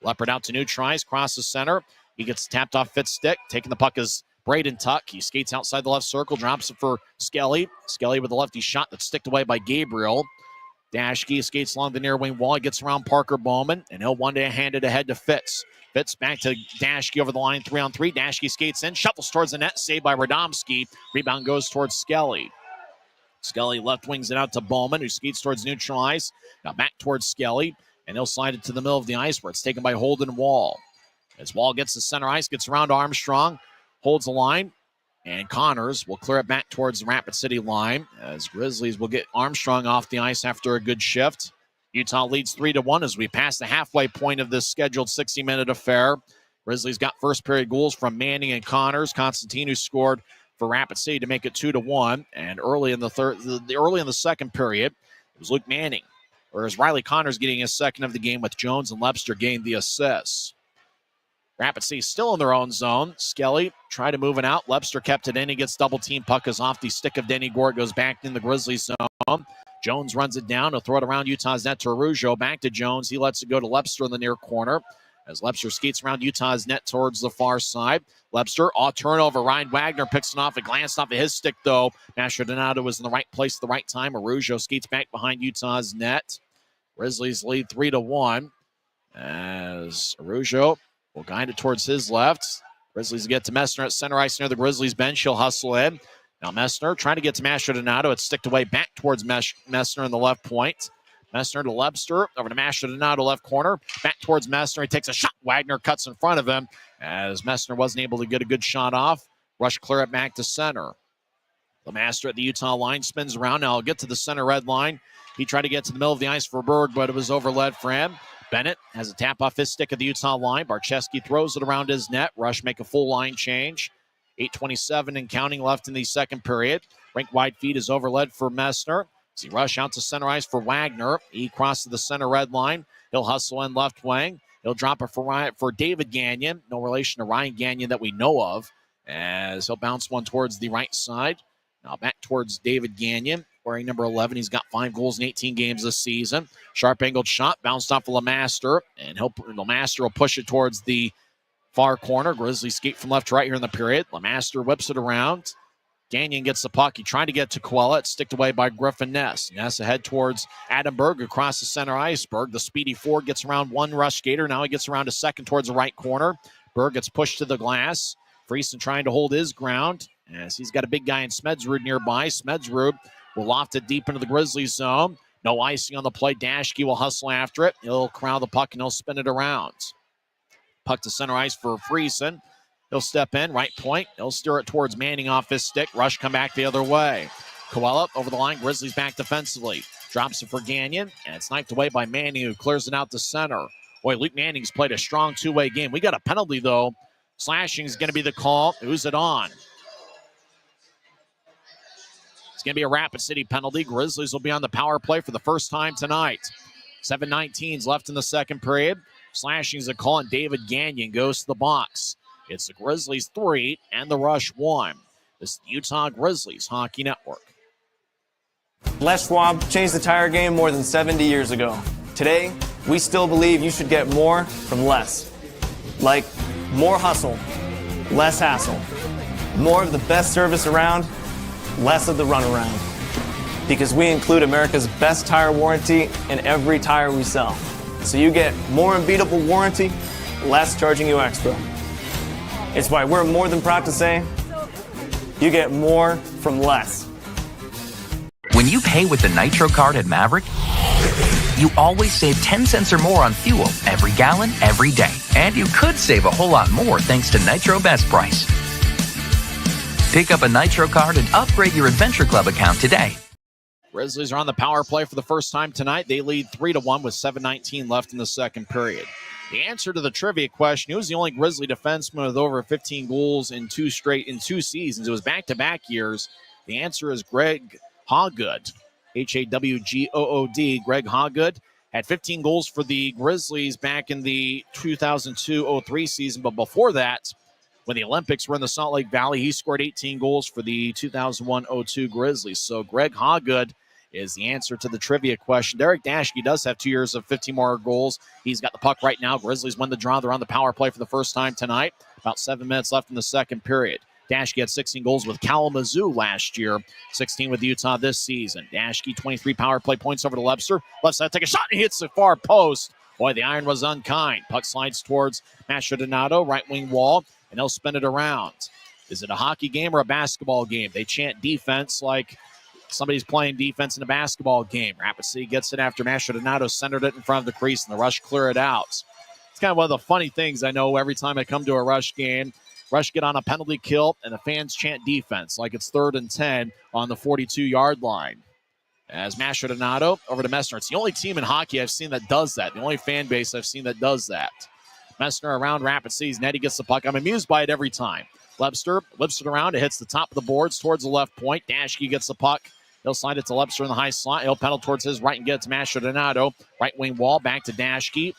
Leopard out to neutral ice. Crosses center. He gets tapped off Fitz stick. Taking the puck is Braden Tuck. He skates outside the left circle. Drops it for Skelly. Skelly with a lefty shot that's sticked away by Gabriel. Dashke skates along the near wing wall. He gets around Parker Bowman, and he'll one day hand it ahead to Fitz. Fitz back to Dashke over the line, 3-on-3. Dashke skates in, shuffles towards the net, saved by Radomski. Rebound goes towards Skelly. Skelly left wings it out to Bowman, who skates towards neutral ice. Now back towards Skelly, and he'll slide it to the middle of the ice where it's taken by Holden Wall. As Wall gets to center ice, gets around Armstrong, holds the line, and Connors will clear it back towards the Rapid City line as Grizzlies will get Armstrong off the ice after a good shift. Utah leads 3-1 as we pass the halfway point of this scheduled 60-minute affair. Grizzlies got first period goals from Manning and Connors. Constantino scored for Rapid City to make it 2-1. And early in the second period, it was Luke Manning, whereas Riley Connors getting his second of the game with Jones and Lebster gained the assists. Rapid City still in their own zone. Skelly tried to move it out. Lebster kept it in. He gets double team. Puck is off the stick of Denny Gore. It goes back in the Grizzlies zone. Jones runs it down. He'll throw it around Utah's net to Araujo. Back to Jones. He lets it go to Lebster in the near corner. As Lebster skates around Utah's net towards the far side. Lebster, all turnover. Ryan Wagner picks it off. It glanced off of his stick, though. Mastrodonato was in the right place at the right time. Araujo skates back behind Utah's net. Grizzlies lead 3-1. As Araujo will guide it towards his left. Grizzlies get to Messner at center ice near the Grizzlies bench. He'll hustle in. Now Messner trying to get to Mastrodonato. It's sticked away back towards Messner in the left point. Messner to Lebster. Over to Mastrodonato left corner. Back towards Messner. He takes a shot. Wagner cuts in front of him as Messner wasn't able to get a good shot off. Rush clear it back to center. Lemaster at the Utah line spins around. Now he'll get to the center red line. He tried to get to the middle of the ice for Berg, but it was overled for him. Bennett has a tap off his stick at the Utah line. Barcheski throws it around his net. Rush make a full line change. 8:27 and counting left in the second period. Rink wide feed is overled for Messner. As he rush out to center ice for Wagner. He crosses the center red line. He'll hustle in left wing. He'll drop it for David Gagnon. No relation to Ryan Gagnon that we know of. As he'll bounce one towards the right side. Now back towards David Gagnon. Wearing number 11. He's got 5 goals in 18 games this season. Sharp angled shot. Bounced off of Lemaster. And Lemaster will push it towards the far corner. Grizzlies skate from left to right here in the period. Lemaster whips it around. Gagnon gets the puck. He tried to get to Coella. It's sticked away by Griffin Ness. Ness ahead towards Adam Berg across the center ice. Berg, the speedy forward, gets around one rush skater. Now he gets around a second towards the right corner. Berg gets pushed to the glass. Friesen trying to hold his ground as he's got a big guy in Smedsrud nearby. Smedsrud will loft it deep into the Grizzlies zone. No icing on the play. Dashke will hustle after it. He'll corral the puck and he'll spin it around. Puck to center ice for Friesen. He'll step in, right point. He'll steer it towards Manning off his stick. Rush come back the other way. Coella over the line. Grizzlies back defensively. Drops it for Gagnon, and it's knifed away by Manning, who clears it out to center. Boy, Luke Manning's played a strong two-way game. We got a penalty, though. Slashing is going to be the call. Who's it on? It's going to be a Rapid City penalty. Grizzlies will be on the power play for the first time tonight. 7:19 left in the second period. Slashing is a call, and David Gagnon goes to the box. It's the Grizzlies 3 and the Rush 1. This is the Utah Grizzlies Hockey Network. Les Schwab changed the tire game more than 70 years ago. Today, we still believe you should get more from less. Like more hustle, less hassle. More of the best service around, less of the runaround. Because we include America's best tire warranty in every tire we sell. So you get more unbeatable warranty, less charging you extra. It's why we're more than proud to say, you get more from less. When you pay with the Nitro card at Maverick, you always save 10 cents or more on fuel every gallon, every day. And you could save a whole lot more thanks to Nitro Best Price. Pick up a Nitro card and upgrade your Adventure Club account today. Grizzlies are on the power play for the first time tonight. They lead 3-1 with 7:19 left in the second period. The answer to the trivia question, who was the only Grizzly defenseman with over 15 goals in two seasons? It was back-to-back years. The answer is Greg Hawgood, Hawgood. Greg Hawgood had 15 goals for the Grizzlies back in the 2002-03 season, but before that, when the Olympics were in the Salt Lake Valley, he scored 18 goals for the 2001-02 Grizzlies. So Greg Hawgood is the answer to the trivia question. Derek Dashke does have 2 years of 50 more goals. He's got the puck right now. Grizzlies win the draw. They're on the power play for the first time tonight. About 7 minutes left in the second period. Dashke had 16 goals with Kalamazoo last year, 16 with Utah this season. Dashke, 23 power play points over to Lebster. Left side, take a shot, and he hits the far post. Boy, the iron was unkind. Puck slides towards Mastrodonato, right wing wall, and they'll spin it around. Is it a hockey game or a basketball game? They chant defense like somebody's playing defense in a basketball game. Rapid City gets it after Mastrodonato centered it in front of the crease, and the Rush clear it out. It's kind of one of the funny things I know every time I come to a Rush game. Rush get on a penalty kill, and the fans chant defense like it's 3rd and 10 on the 42-yard line. As Mastrodonato over to Messner. It's the only team in hockey I've seen that does that. The only fan base I've seen that does that. Messner around Rapid City's net. He gets the puck. I'm amused by it every time. Lebster whips it around. It hits the top of the boards towards the left point. Dashke gets the puck. He'll slide it to Lebster in the high slot. He'll pedal towards his right and get it to Mastrodonato. Right wing wall. Back to Dashke.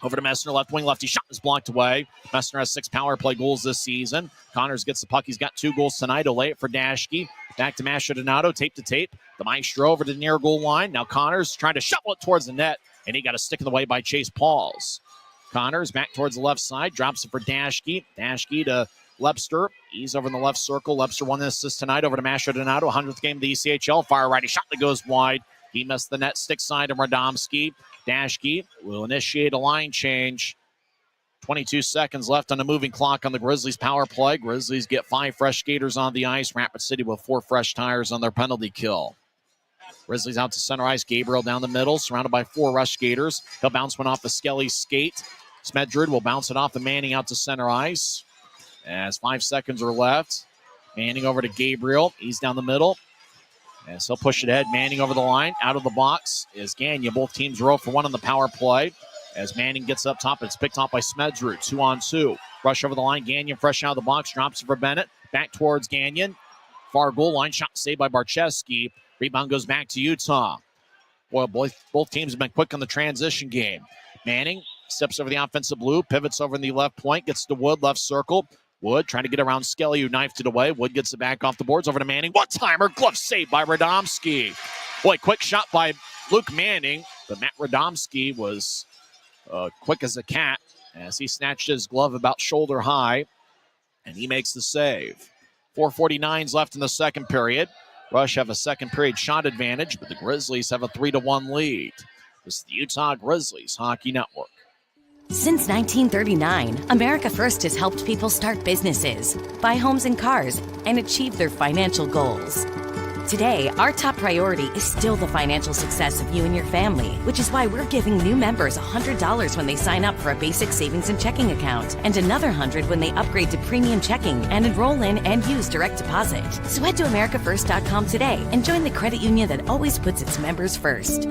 Over to Messner, left wing, lefty shot is blocked away. Messner has 6 power play goals this season. Connors gets the puck. He's got 2 goals tonight. He'll lay it for Dashke. Back to Mastrodonato, tape to tape. The Maestro over to the near goal line. Now Connors trying to shovel it towards the net, and he got a stick in the way by Chase Pauls. Connors back towards the left side, drops it for Dashke. Dashke to Lebster. He's over in the left circle. Lebster won the assist tonight over to Mastrodonato. 100th game of the ECHL. Fire righty shot that goes wide. He missed the net, stick side to Radomski. Dashke will initiate a line change. 22 seconds left on the moving clock on the Grizzlies power play. Grizzlies get 5 fresh skaters on the ice. Rapid City with 4 fresh tires on their penalty kill. Grizzlies out to center ice. Gabriel down the middle, surrounded by 4 rush skaters. He'll bounce one off the Skelly's skate. Smedrud will bounce it off the Manning out to center ice. As 5 seconds are left. Manning over to Gabriel. He's down the middle. As he'll push it ahead. Manning over the line. Out of the box is Gagnon. Both teams row for 1 on the power play. As Manning gets up top, it's picked off by Smedrud. 2-on-2. Rush over the line. Gagnon fresh out of the box. Drops it for Bennett. Back towards Gagnon. Far goal line. Shot saved by Barcheski. Rebound goes back to Utah. Boy, both teams have been quick on the transition game. Manning steps over the offensive blue. Pivots over in the left point. Gets to Wood. Left circle. Wood trying to get around Skelly, who knifed it away. Wood gets it back off the boards over to Manning. One-timer. Glove saved by Radomski. Boy, quick shot by Luke Manning. But Matt Radomski was quick as a cat as he snatched his glove about shoulder high. And he makes the save. 4:49 left in the second period. Rush have a second period shot advantage, but the Grizzlies have a 3-1 lead. This is the Utah Grizzlies Hockey Network. Since 1939, America First has helped people start businesses, buy homes and cars, and achieve their financial goals. Today, our top priority is still the financial success of you and your family, which is why we're giving new members $100 when they sign up for a basic savings and checking account, and another $100 when they upgrade to premium checking and enroll in and use direct deposit. So head to americafirst.com today and join the credit union that always puts its members first.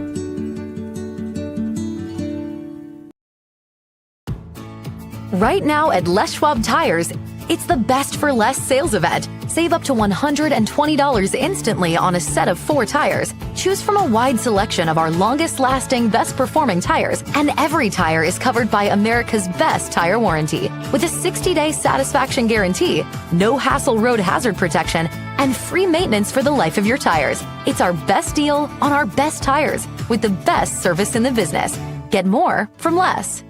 Right now at Les Schwab Tires, it's the best for less sales event. Save up to $120 instantly on a set of 4 tires. Choose from a wide selection of our longest lasting, best performing tires, and every tire is covered by America's best tire warranty. With a 60-day satisfaction guarantee, no hassle road hazard protection, and free maintenance for the life of your tires. It's our best deal on our best tires with the best service in the business. Get more from less.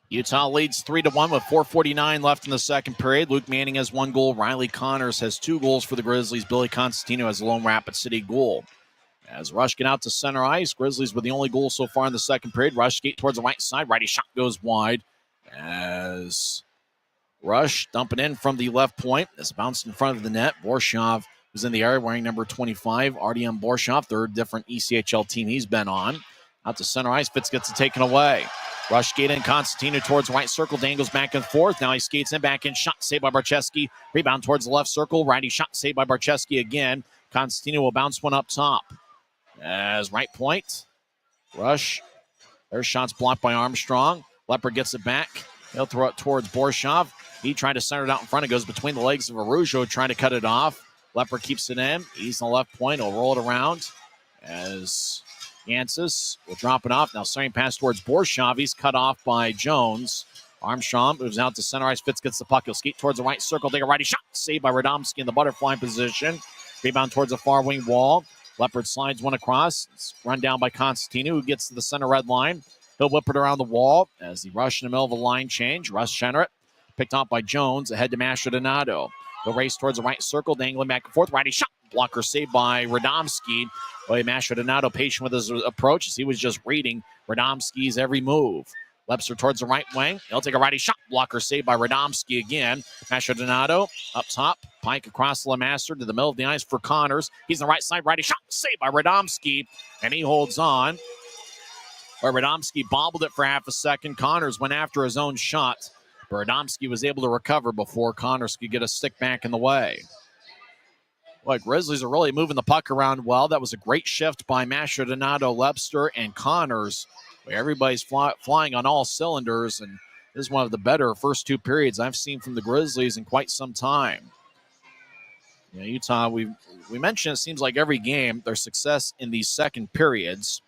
Utah leads 3-1 with 4:49 left in the second period. Luke Manning has 1 goal. Riley Connors has 2 goals for the Grizzlies. Billy Constantino has a lone Rapid City goal. As Rush get out to center ice, Grizzlies with the only goal so far in the second period. Rush skate towards the right side. Righty shot goes wide. As Rush dumping in from the left point. It's bounced in front of the net. Borshov was in the area wearing number 25. Artyom Borshov, third different ECHL team he's been on. Out to center ice. Fitz gets it taken away. Rush skate in, Constantino towards right circle, dangles back and forth. Now he skates in, back in, shot saved by Barcheski. Rebound towards the left circle, righty shot saved by Barcheski again. Constantino will bounce one up top. As right point, Rush, their shot's blocked by Armstrong. Leopard gets it back. He'll throw it towards Borshov. He tried to center it out in front. It goes between the legs of Arujo, trying to cut it off. Leopard keeps it in. He's on the left point. He'll roll it around as Yancey will drop it off. Now sending pass towards Borshov. He's cut off by Jones. Armstrong moves out to center ice. Fitz gets the puck. He'll skate towards the right circle. Take a righty shot. Saved by Radomski in the butterfly position. Rebound towards the far wing wall. Leopard slides one across. It's run down by Constantino, who gets to the center red line. He'll whip it around the wall as he rushes in the middle of a line change. Russ Shenrit picked off by Jones. Ahead to Masher Donato. He'll race towards the right circle, dangling back and forth. Righty shot. Blocker saved by Radomski. Masher Donato patient with his approach as he was just reading Radomski's every move. Lepster towards the right wing. He'll take a righty shot. Blocker saved by Radomski again. Masher Donato up top. Pike across Lemaster to the middle of the ice for Connors. He's on the right side. Righty shot saved by Radomski. And he holds on. Where Radomski bobbled it for half a second. Connors went after his own shot. But Radomski was able to recover before Connors could get a stick back in the way. Boy, Grizzlies are really moving the puck around well. That was a great shift by Masher Donato, Lepster, and Connors. Everybody's flying on all cylinders, and this is one of the better first 2 periods I've seen from the Grizzlies in quite some time. Utah, we mentioned it seems like every game, their success in these second periods.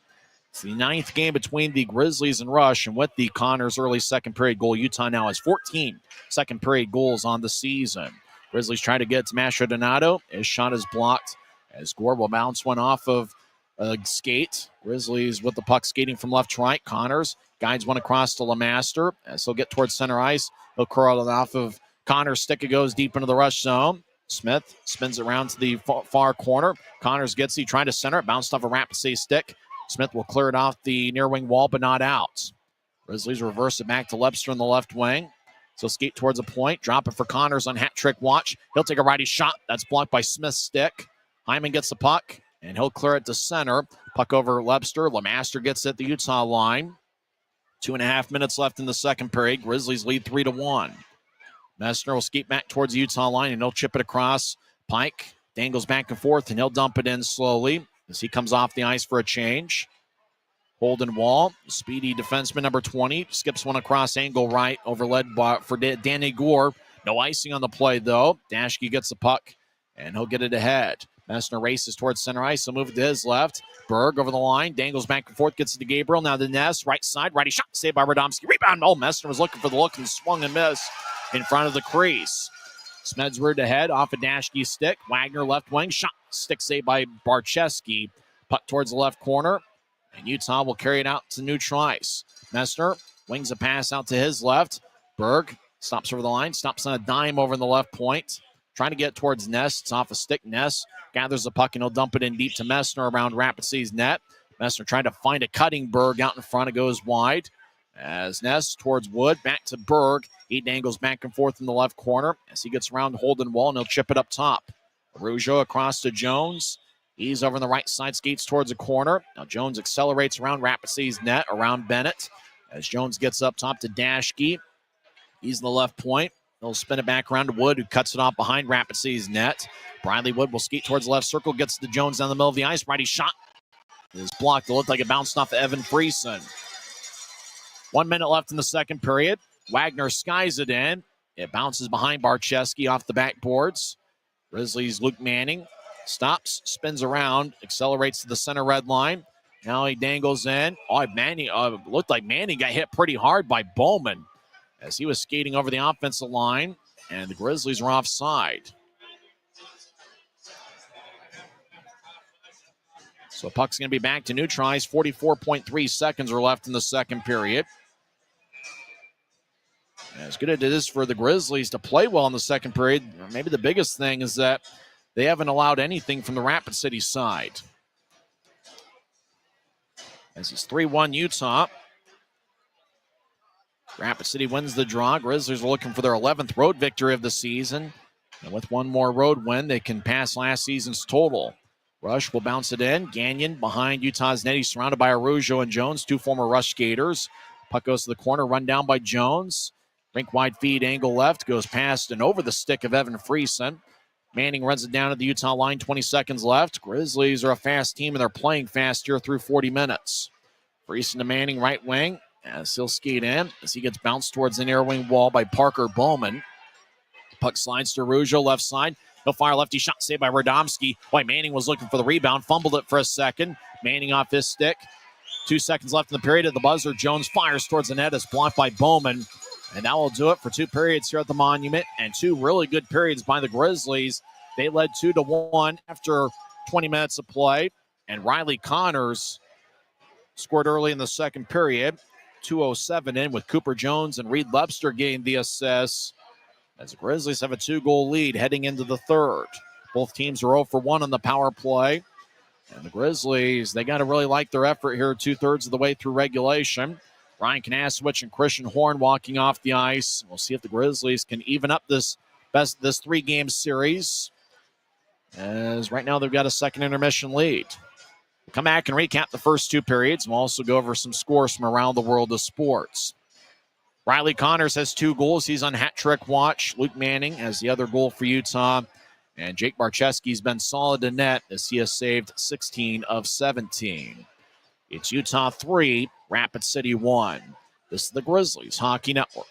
It's the 9th game between the Grizzlies and Rush, and with the Connors early second period goal, Utah now has 14 second period goals on the season. Grizzlies try to get to Masher Donato. His shot is blocked as Gore will bounce one off of a skate. Grizzlies with the puck skating from left to right. Connors guides one across to Lemaster as he'll get towards center ice. He'll curl it off of Connors' stick. It goes deep into the Rush zone. Smith spins around to the far corner. Connors gets it, trying to center it. Bounced off a Rapid City stick. Smith will clear it off the near wing wall, but not out. Grizzlies reverse it back to Lepster in the left wing. So skate towards a point, drop it for Connors on hat trick watch. He'll take a righty shot. That's blocked by Smith's stick. Hyman gets the puck, and he'll clear it to center. Puck over Lepster. Lemaster gets it at the Utah line. 2.5 minutes left in the second period. Grizzlies lead 3-1. Messner will skate back towards the Utah line, and he'll chip it across. Pike dangles back and forth, and he'll dump it in slowly as he comes off the ice for a change. Holden Wall, speedy defenseman number 20, skips one across angle right, overled for Danny Gore. No icing on the play, though. Dashke gets the puck, and he'll get it ahead. Messner races towards center ice. He'll move it to his left. Berg over the line, dangles back and forth, gets it to Gabriel. Now the Ness, right side, righty shot, saved by Radomski. Rebound. Oh, Messner was looking for the look and swung and missed in front of the crease. Smedsward ahead off a Dashke stick. Wagner left wing, shot, stick saved by Barcheski. Puck towards the left corner. And Utah will carry it out to neutral ice. Messner wings a pass out to his left. Berg stops over the line, stops on a dime over in the left point. Trying to get towards Ness. It's off a stick. Ness gathers the puck and he'll dump it in deep to Messner around Rapid City's net. Messner trying to find a cutting Berg out in front. It goes wide. As Ness towards Wood, back to Berg. He dangles back and forth in the left corner as he gets around Holden Wall and he'll chip it up top. Rougeau across to Jones. He's over on the right side, skates towards the corner. Now Jones accelerates around Rapid City's net, around Bennett. As Jones gets up top to Dashke. He's in the left point. He'll spin it back around to Wood, who cuts it off behind Rapid City's net. Bradley Wood will skate towards the left circle, gets to Jones down the middle of the ice. Righty shot is blocked. It looked like it bounced off Evan Friesen. 1 minute left in the second period. Wagner skies it in. It bounces behind Barcheski off the backboards. Grizzlies' Luke Manning stops, spins around, accelerates to the center red line. Now he dangles in. Manning looked like Manning got hit pretty hard by Bowman as he was skating over the offensive line, and the Grizzlies are offside. So puck's going to be back to neutralize. 44.3 seconds are left in the second period. As good as it is for the Grizzlies to play well in the second period, maybe the biggest thing is that they haven't allowed anything from the Rapid City side. As it's 3-1 Utah. Rapid City wins the draw. Grizzlies are looking for their 11th road victory of the season. And with one more road win, they can pass last season's total. Rush will bounce it in. Gagnon behind Utah's net. He's surrounded by Rougeau and Jones, two former Rush skaters. Puck goes to the corner, run down by Jones. Rink wide feed, angle left, goes past and over the stick of Evan Friesen. Manning runs it down to the Utah line, 20 seconds left. Grizzlies are a fast team, and they're playing fast here through 40 minutes. Friesen to Manning, right wing, as he'll skate in, as he gets bounced towards the near wing wall by Parker Bowman. Puck slides to Rougeau, left side. He'll fire lefty shot, saved by Radomski. Manning was looking for the rebound, fumbled it for a second. Manning off his stick. 2 seconds left in the period at the buzzer. Jones fires towards the net, is blocked by Bowman. And that will do it for 2 periods here at the Monument, and 2 really good periods by the Grizzlies. They led 2-1 after 20 minutes of play, and Riley Connors scored early in the second period. 2:07 in with Cooper Jones and Reed Lebster getting the assists, as the Grizzlies have a 2-goal lead heading into the third. Both teams are 0 for 1 on the power play, and the Grizzlies, they got to really like their effort here 2/3 of the way through regulation. Ryan Kanasowicz and Christian Horn walking off the ice. We'll see if the Grizzlies can even up this 3-game series, as right now they've got a second intermission lead. We'll come back and recap the first 2 periods. We'll also go over some scores from around the world of sports. Riley Connors has 2 goals. He's on hat trick watch. Luke Manning has the other goal for Utah. And Jake Barcheski's been solid to net as he has saved 16 of 17. It's Utah 3, Rapid City 1. This is the Grizzlies Hockey Network.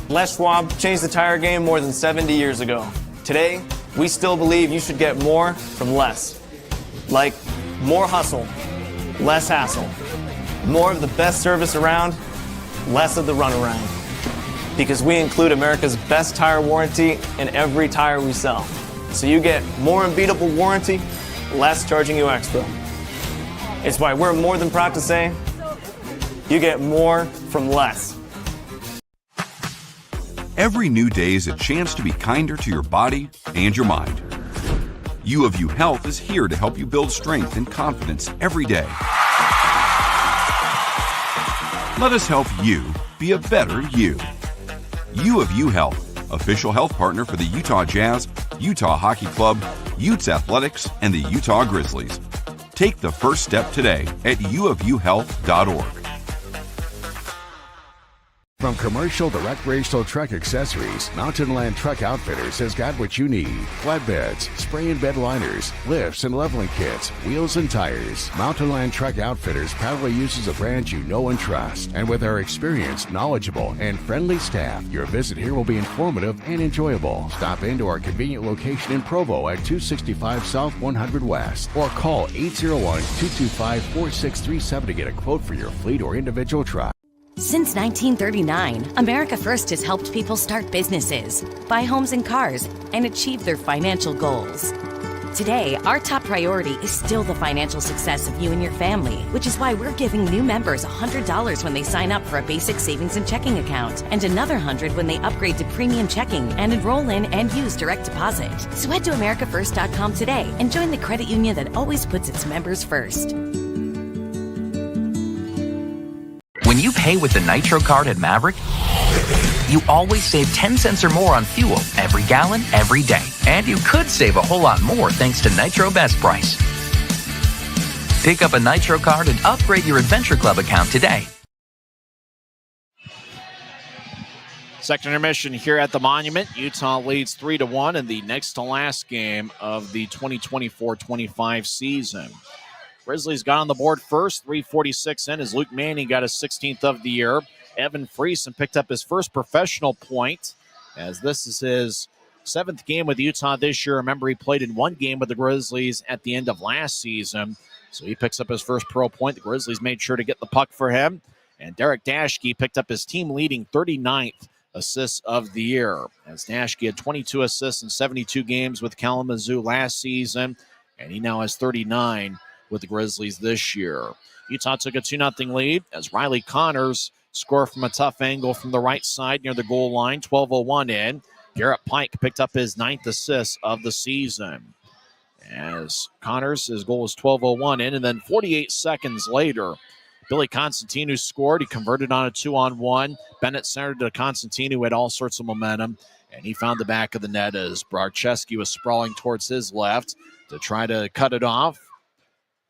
Les Schwab changed the tire game more than 70 years ago. Today, we still believe you should get more from less. Like more hustle, less hassle. More of the best service around, less of the runaround. Because we include America's best tire warranty in every tire we sell. So you get more unbeatable warranty, less charging you extra. It's why we're more than proud to say, you get more from less. Every new day is a chance to be kinder to your body and your mind. U of U Health is here to help you build strength and confidence every day. Let us help you be a better you. U of U Health, official health partner for the Utah Jazz, Utah Hockey Club, Utes Athletics, and the Utah Grizzlies. Take the first step today at uofuhealth.org. From commercial to recreational truck accessories, Mountain Land Truck Outfitters has got what you need. Flatbeds, spray and bed liners, lifts and leveling kits, wheels and tires. Mountain Land Truck Outfitters proudly uses a brand you know and trust. And with our experienced, knowledgeable, and friendly staff, your visit here will be informative and enjoyable. Stop into our convenient location in Provo at 265 South 100 West, or call 801-225-4637 to get a quote for your fleet or individual truck. Since 1939, America First has helped people start businesses, buy homes and cars, and achieve their financial goals. Today, our top priority is still the financial success of you and your family, which is why we're giving new members $100 when they sign up for a basic savings and checking account, and another $100 when they upgrade to premium checking and enroll in and use direct deposit. So head to AmericaFirst.com today and join the credit union that always puts its members first. When you pay with the Nitro card at Maverick, You always save 10 cents or more on fuel every gallon, every day. And you could save a whole lot more thanks to Nitro Best Price. Pick up a Nitro card and upgrade your Adventure Club account today. Second intermission here at the Monument. Utah leads 3-1 in the next to last game of the 2024-25 season. Grizzlies got on the board first, 3:46 in, as Luke Manning got his 16th of the year. Evan Friesen picked up his first professional point, as this is his 7th game with Utah this year. Remember, he played in 1 game with the Grizzlies at the end of last season, so he picks up his first pro point. The Grizzlies made sure to get the puck for him, and Derek Daschke picked up his team-leading 39th assists of the year, as Daschke had 22 assists in 72 games with Kalamazoo last season, and he now has 39 with the Grizzlies this year. Utah took a 2-0 lead as Riley Connors scored from a tough angle from the right side near the goal line, 12:01 in. Garrett Pike picked up his 9th assist of the season. As Connors, his goal was 12:01 in, and then 48 seconds later, Billy Constantino scored. He converted on a 2-on-1. Bennett centered to Constantino, who had all sorts of momentum, and he found the back of the net as Barczewski was sprawling towards his left to try to cut it off.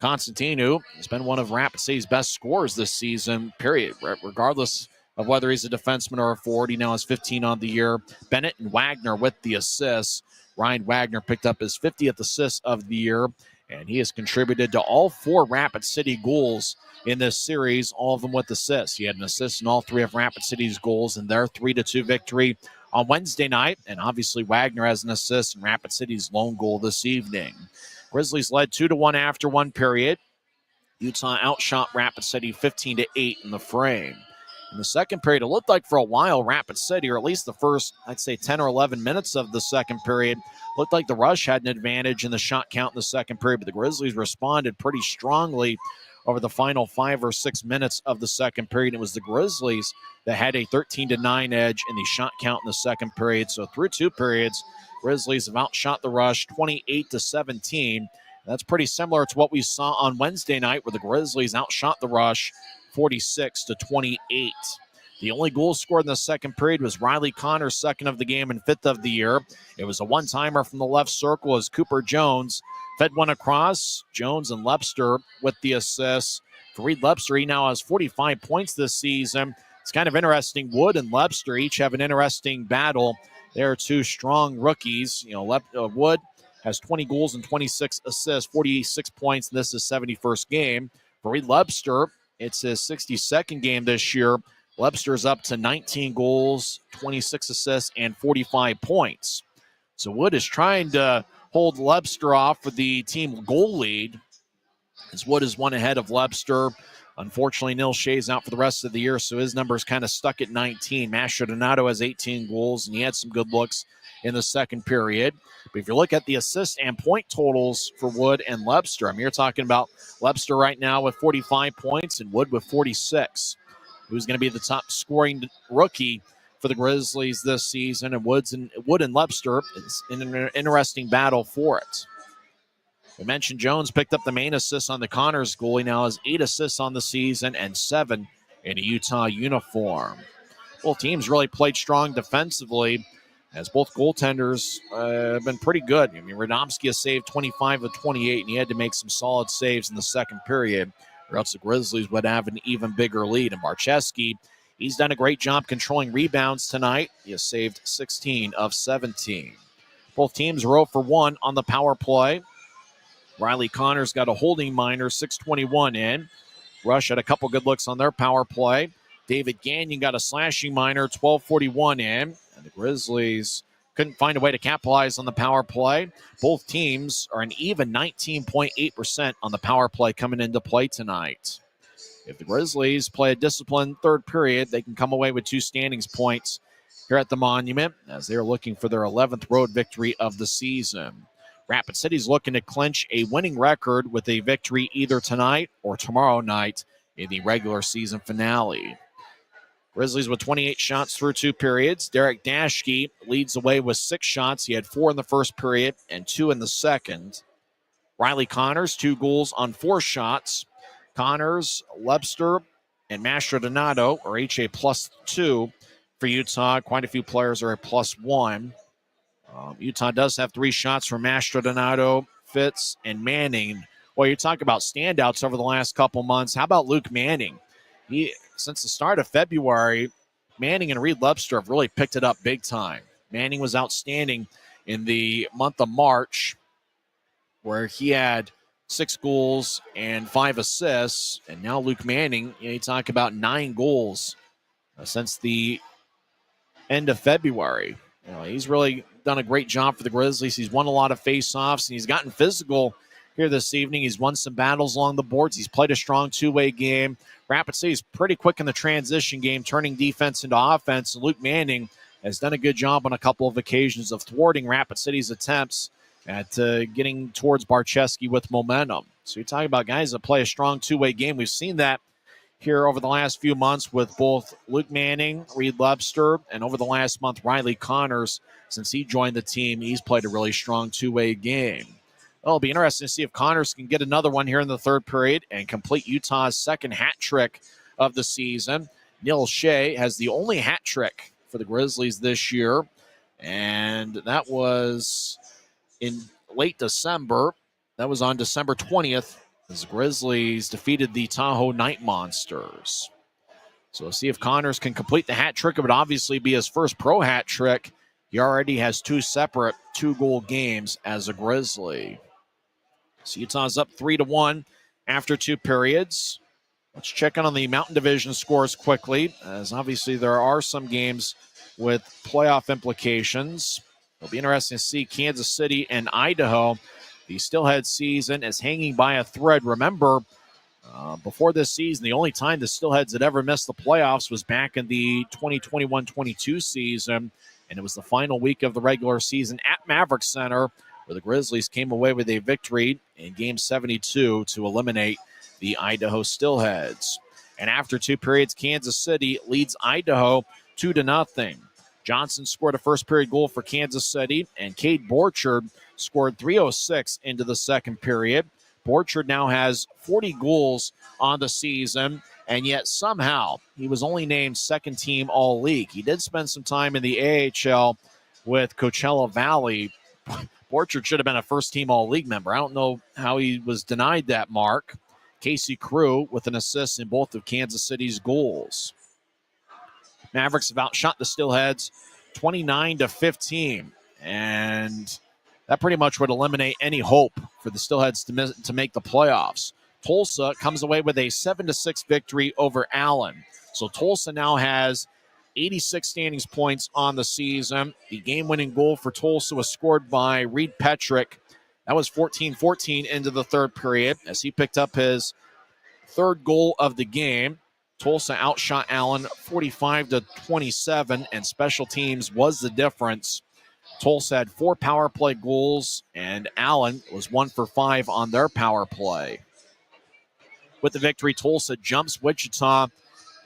Constantino has been one of Rapid City's best scorers this season, period, regardless of whether he's a defenseman or a forward. He now has 15 on the year. Bennett and Wagner with the assists. Ryan Wagner picked up his 50th assist of the year, and he has contributed to all 4 Rapid City goals in this series, all of them with assists. He had an assist in all 3 of Rapid City's goals in their 3-2 victory on Wednesday night, and obviously Wagner has an assist in Rapid City's lone goal this evening. Grizzlies led 2-1 after 1 period. Utah outshot Rapid City 15-8 in the frame. In the second period, it looked like for a while Rapid City, or at least the first, I'd say 10 or 11 minutes of the second period, looked like the Rush had an advantage in the shot count in the second period, but the Grizzlies responded pretty strongly over the final 5 or 6 minutes of the second period. It was the Grizzlies that had a 13-9 edge in the shot count in the second period. So through 2 periods, Grizzlies have outshot the Rush 28-17. That's pretty similar to what we saw on Wednesday night, where the Grizzlies outshot the Rush 46-28. The only goal scored in the second period was Riley Connors' 2nd of the game and 5th of the year. It was a one-timer from the left circle as Cooper Jones fed one across. Jones and Lepster with the assists. For Reed Lepster, he now has 45 points this season. It's kind of interesting. Wood and Lepster each have an interesting battle. They're 2 strong rookies. Wood has 20 goals and 26 assists, 46 points, and this is his 71st game. For Reed Lepster, it's his 62nd game this year. Lepster's up to 19 goals, 26 assists, and 45 points. So Wood is trying to hold Lepster off for the team goal lead, as Wood is one ahead of Lepster. Unfortunately, Neil Shea's out for the rest of the year, so his number is kind of stuck at 19. Mastrodonato has 18 goals, and he had some good looks in the second period. But if you look at the assist and point totals for Wood and Lepster, you're talking about Lepster right now with 45 points and Wood with 46. Who's going to be the top scoring rookie for the Grizzlies this season? And Wood and Lepster is in an interesting battle for it. We mentioned Jones picked up the main assist on the Connors goal. He now has 8 assists on the season and 7 in a Utah uniform. Both teams really played strong defensively, as both goaltenders have been pretty good. Radomski has saved 25 of 28, and he had to make some solid saves in the second period, or else the Grizzlies would have an even bigger lead. And Barczewski, he's done a great job controlling rebounds tonight. He has saved 16 of 17. Both teams are 0 for 1 on the power play. Riley Connors got a holding minor, 6:21 in. Rush had a couple good looks on their power play. David Gagnon got a slashing minor, 12:41 in. And the Grizzlies couldn't find a way to capitalize on the power play. Both teams are an even 19.8% on the power play coming into play tonight. If the Grizzlies play a disciplined third period, they can come away with 2 standings points here at the Monument, as they're looking for their 11th road victory of the season. Rapid City's looking to clinch a winning record with a victory either tonight or tomorrow night in the regular season finale. Grizzlies with 28 shots through 2 periods. Derek Daschke leads the way with 6 shots. He had 4 in the first period and 2 in the second. Riley Connors, 2 goals on 4 shots. Connors, Lepster, and Mastrodonato are each a +2. for Utah. Quite a few players are at +1. Utah does have 3 shots from Mastrodonato, Fitz, and Manning. Well, you talk about standouts over the last couple months. How about Luke Manning? Since the start of February, Manning and Reed Webster have really picked it up big time. Manning was outstanding in the month of March, where he had 6 goals and 5 assists. And now Luke Manning, you talk about 9 goals since the end of February. He's really done a great job for the Grizzlies. He's won a lot of face-offs, and he's gotten physical here this evening. He's won some battles along the boards. He's played a strong two-way game. Rapid City's pretty quick in the transition game, turning defense into offense. And Luke Manning has done a good job on a couple of occasions of thwarting Rapid City's attempts at getting towards Barczewski with momentum. So you're talking about guys that play a strong two-way game. We've seen that here over the last few months with both Luke Manning, Reed Webster, and over the last month, Riley Connors. Since he joined the team, he's played a really strong two-way game. It'll be interesting to see if Connors can get another one here in the third period and complete Utah's second hat trick of the season. Neil Shea has the only hat trick for the Grizzlies this year, and that was in late December. That was on December 20th. As the Grizzlies defeated the Tahoe Night Monsters. So we'll see if Connors can complete the hat trick. It would obviously be his first pro hat trick. He already has 2 separate 2-goal games as a Grizzly. So Utah's up 3-1 after 2 periods. Let's check in on the Mountain Division scores quickly, as obviously there are some games with playoff implications. It'll be interesting to see Kansas City and Idaho. The Steelhead season is hanging by a thread. Remember, before this season, the only time the Steelheads had ever missed the playoffs was back in the 2021-22 season, and it was the final week of the regular season at Maverick Center, where the Grizzlies came away with a victory in Game 72 to eliminate the Idaho Steelheads. And after 2 periods, Kansas City leads Idaho 2-0. Johnson scored a first-period goal for Kansas City, and Cade Borchard scored .306 into the second period. Borchard now has 40 goals on the season, and yet somehow he was only named second-team All-League. He did spend some time in the AHL with Coachella Valley. Borchard should have been a first-team All-League member. I don't know how he was denied that mark. Casey Crew with an assist in both of Kansas City's goals. Mavericks have outshot the Steelheads 29-15, and that pretty much would eliminate any hope for the Steelheads to make the playoffs. Tulsa comes away with a 7-6 victory over Allen. So Tulsa now has 86 standings points on the season. The game-winning goal for Tulsa was scored by Reed Petrick. That was 14-14 into the third period as he picked up his 3rd goal of the game. Tulsa outshot Allen 45-27, and special teams was the difference. Tulsa had 4 power play goals, and Allen was 1 for 5 on their power play. With the victory, Tulsa jumps Wichita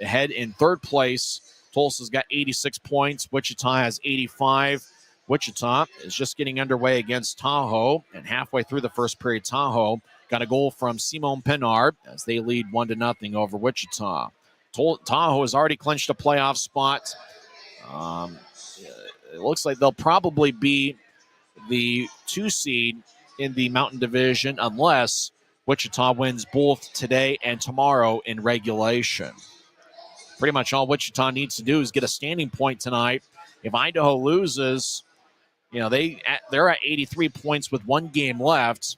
ahead in 3rd place. Tulsa's got 86 points. Wichita has 85. Wichita is just getting underway against Tahoe, and halfway through the first period, Tahoe got a goal from Simone Pinard as they lead 1-0 over Wichita. Tahoe has already clinched a playoff spot. It looks like they'll probably be the 2 seed in the Mountain Division unless Wichita wins both today and tomorrow in regulation. Pretty much all Wichita needs to do is get a standing point tonight. If Idaho loses, they're at 83 points with 1 game left.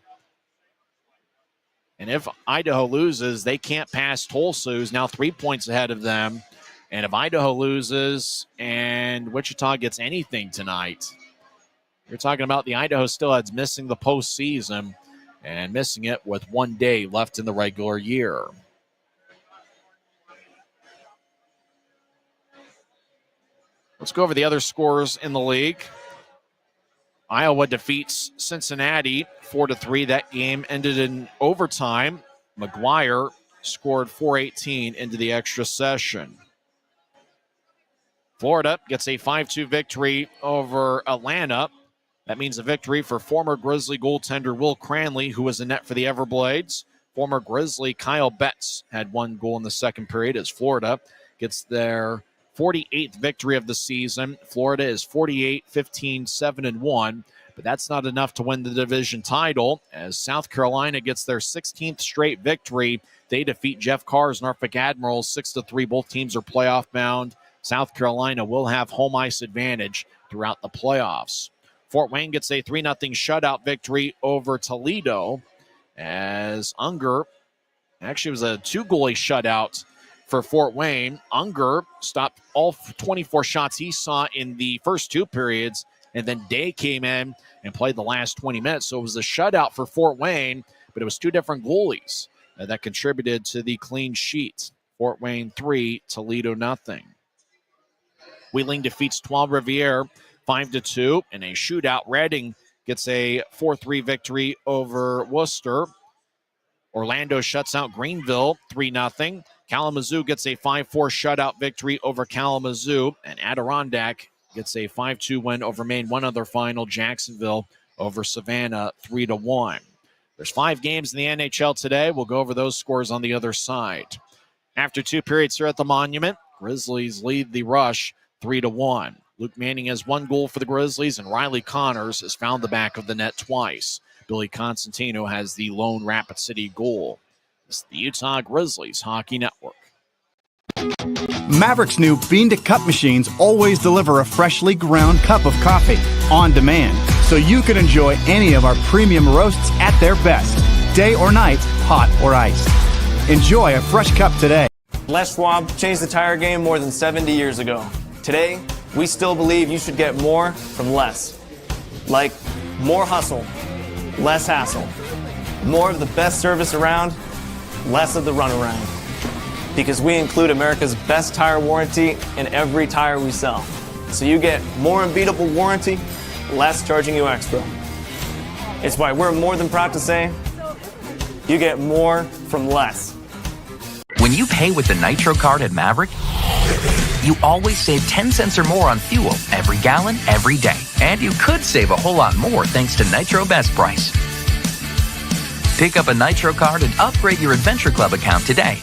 And if Idaho loses, they can't pass Tulsa, who's now 3 points ahead of them. And if Idaho loses and Wichita gets anything tonight, you're talking about the Idaho Steelheads missing the postseason and missing it with 1 day left in the regular year. Let's go over the other scores in the league. Iowa defeats Cincinnati 4-3. That game ended in overtime. McGuire scored .418 into the extra session. Florida gets a 5-2 victory over Atlanta. That means a victory for former Grizzly goaltender Will Cranley, who was in net for the Everblades. Former Grizzly Kyle Betts had 1 goal in the second period as Florida gets their 48th victory of the season. Florida is 48-15-7-1, but that's not enough to win the division title as South Carolina gets their 16th straight victory. They defeat Jeff Carr's Norfolk Admirals 6-3. Both teams are playoff bound. South Carolina will have home ice advantage throughout the playoffs. Fort Wayne gets a 3-0 shutout victory over Toledo as Unger, actually it was a 2-goalie shutout for Fort Wayne. Unger stopped all 24 shots he saw in the first 2 periods, and then Day came in and played the last 20 minutes. So it was a shutout for Fort Wayne, but it was 2 different goalies that contributed to the clean sheet. Fort Wayne 3, Toledo 0. Wheeling defeats Trois Rivières 5-2 in a shootout. Reading gets a 4-3 victory over Worcester. Orlando shuts out Greenville 3-0. Kalamazoo gets a 5-4 shutout victory over Kalamazoo. And Adirondack gets a 5-2 win over Maine. One other final, Jacksonville over Savannah 3-1. There's 5 games in the NHL today. We'll go over those scores on the other side. After 2 periods here at the Monument, Grizzlies lead the Rush 3-1. Luke Manning has 1 goal for the Grizzlies, and Riley Connors has found the back of the net twice. Billy Constantino has the lone Rapid City goal. This is the Utah Grizzlies Hockey Network. Maverick's new bean-to-cup machines always deliver a freshly ground cup of coffee on demand, so you can enjoy any of our premium roasts at their best, day or night, hot or iced. Enjoy a fresh cup today. Les Schwab changed the tire game more than 70 years ago. Today, we still believe you should get more from less. Like more hustle, less hassle. More of the best service around, less of the runaround. Because we include America's best tire warranty in every tire we sell. So you get more unbeatable warranty, less charging you extra. It's why we're more than proud to say, you get more from less. When you pay with the Nitro card at Maverick, you always save 10 cents or more on fuel every gallon, every day. And you could save a whole lot more thanks to Nitro Best Price. Pick up a Nitro card and upgrade your Adventure Club account today.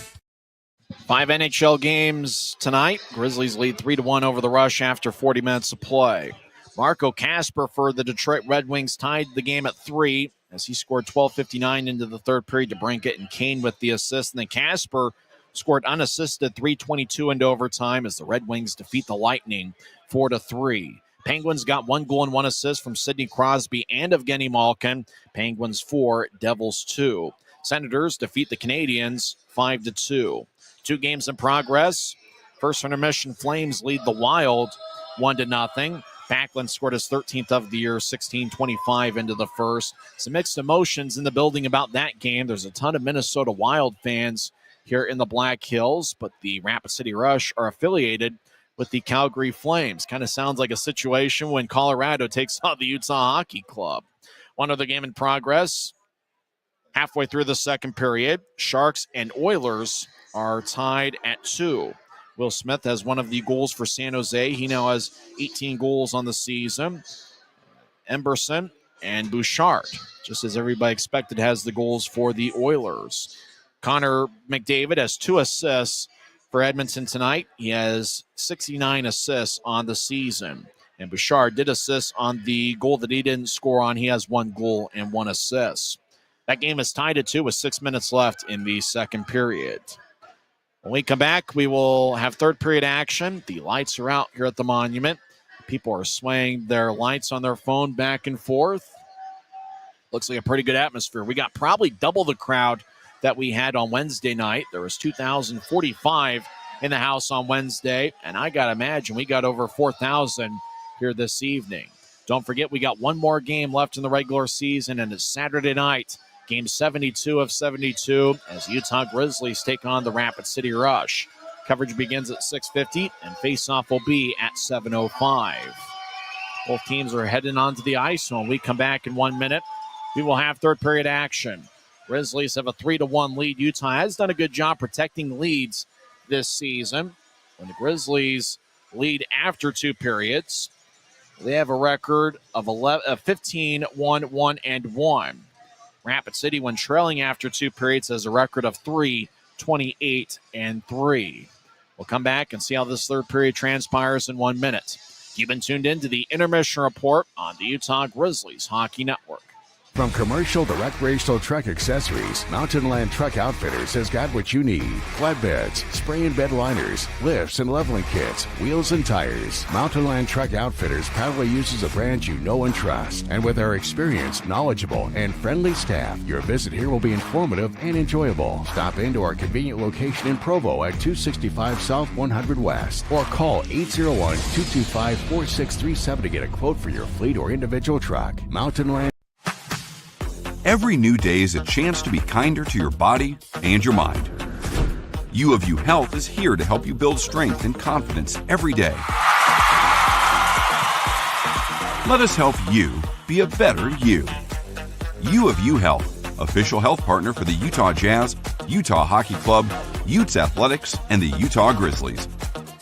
5 NHL games tonight. Grizzlies lead 3-1 over the Rush after 40 minutes of play. Marco Kasper for the Detroit Red Wings tied the game at 3 as he scored 12:59 into the third period to Brinkett and Kane with the assist. And then Kasper scored unassisted 3:22 into overtime as the Red Wings defeat the Lightning 4-3. Penguins got 1 goal and 1 assist from Sidney Crosby and Evgeny Malkin. Penguins 4, Devils 2. Senators defeat the Canadiens 5-2. 2 games in progress. First intermission, Flames lead the Wild 1-0. Backlund scored his 13th of the year, 16:25 into the first. Some mixed emotions in the building about that game. There's a ton of Minnesota Wild fans here in the Black Hills, but the Rapid City Rush are affiliated with the Calgary Flames. Kind of sounds like a situation when Colorado takes on the Utah Hockey Club. One other game in progress. Halfway through the second period, Sharks and Oilers are tied at 2. Will Smith has one of the goals for San Jose. He now has 18 goals on the season. Emberson and Bouchard, just as everybody expected, has the goals for the Oilers. Connor McDavid has 2 assists for Edmonton tonight. He has 69 assists on the season. And Bouchard did assist on the goal that he didn't score on. He has 1 goal and 1 assist. That game is tied at 2 with 6 minutes left in the second period. When we come back, we will have third period action. The lights are out here at the Monument. People are swaying their lights on their phone back and forth. Looks like a pretty good atmosphere. We got probably double the crowd that we had on Wednesday night. There was 2,045 in the house on Wednesday, and I got to imagine we got over 4,000 here this evening. Don't forget, we got one more game left in the regular season, and it's Saturday night. Game 72 of 72 as Utah Grizzlies take on the Rapid City Rush. Coverage begins at 6:50 and faceoff will be at 7:05. Both teams are heading onto the ice. When we come back in 1 minute, we will have third period action. Grizzlies have a 3-1 lead. Utah has done a good job protecting leads this season. When the Grizzlies lead after 2 periods, they have a record of 15-1-1-1. Rapid City, when trailing after 2 periods, has a record of 3-28-3. We'll come back and see how this third period transpires in 1 minute. You've been tuned in to the Intermission Report on the Utah Grizzlies Hockey Network. From commercial to recreational truck accessories, Mountain Land Truck Outfitters has got what you need. Flatbeds, spray and bed liners, lifts and leveling kits, wheels and tires. Mountain Land Truck Outfitters proudly uses a brand you know and trust. And with our experienced, knowledgeable, and friendly staff, your visit here will be informative and enjoyable. Stop into our convenient location in Provo at 265 South 100 West or call 801-225-4637 to get a quote for your fleet or individual truck. Mountain Land. Every new day is a chance to be kinder to your body and your mind. U of U Health is here to help you build strength and confidence every day. Let us help you be a better you. U of U Health, official health partner for the Utah Jazz, Utah Hockey Club, Utes Athletics, and the Utah Grizzlies.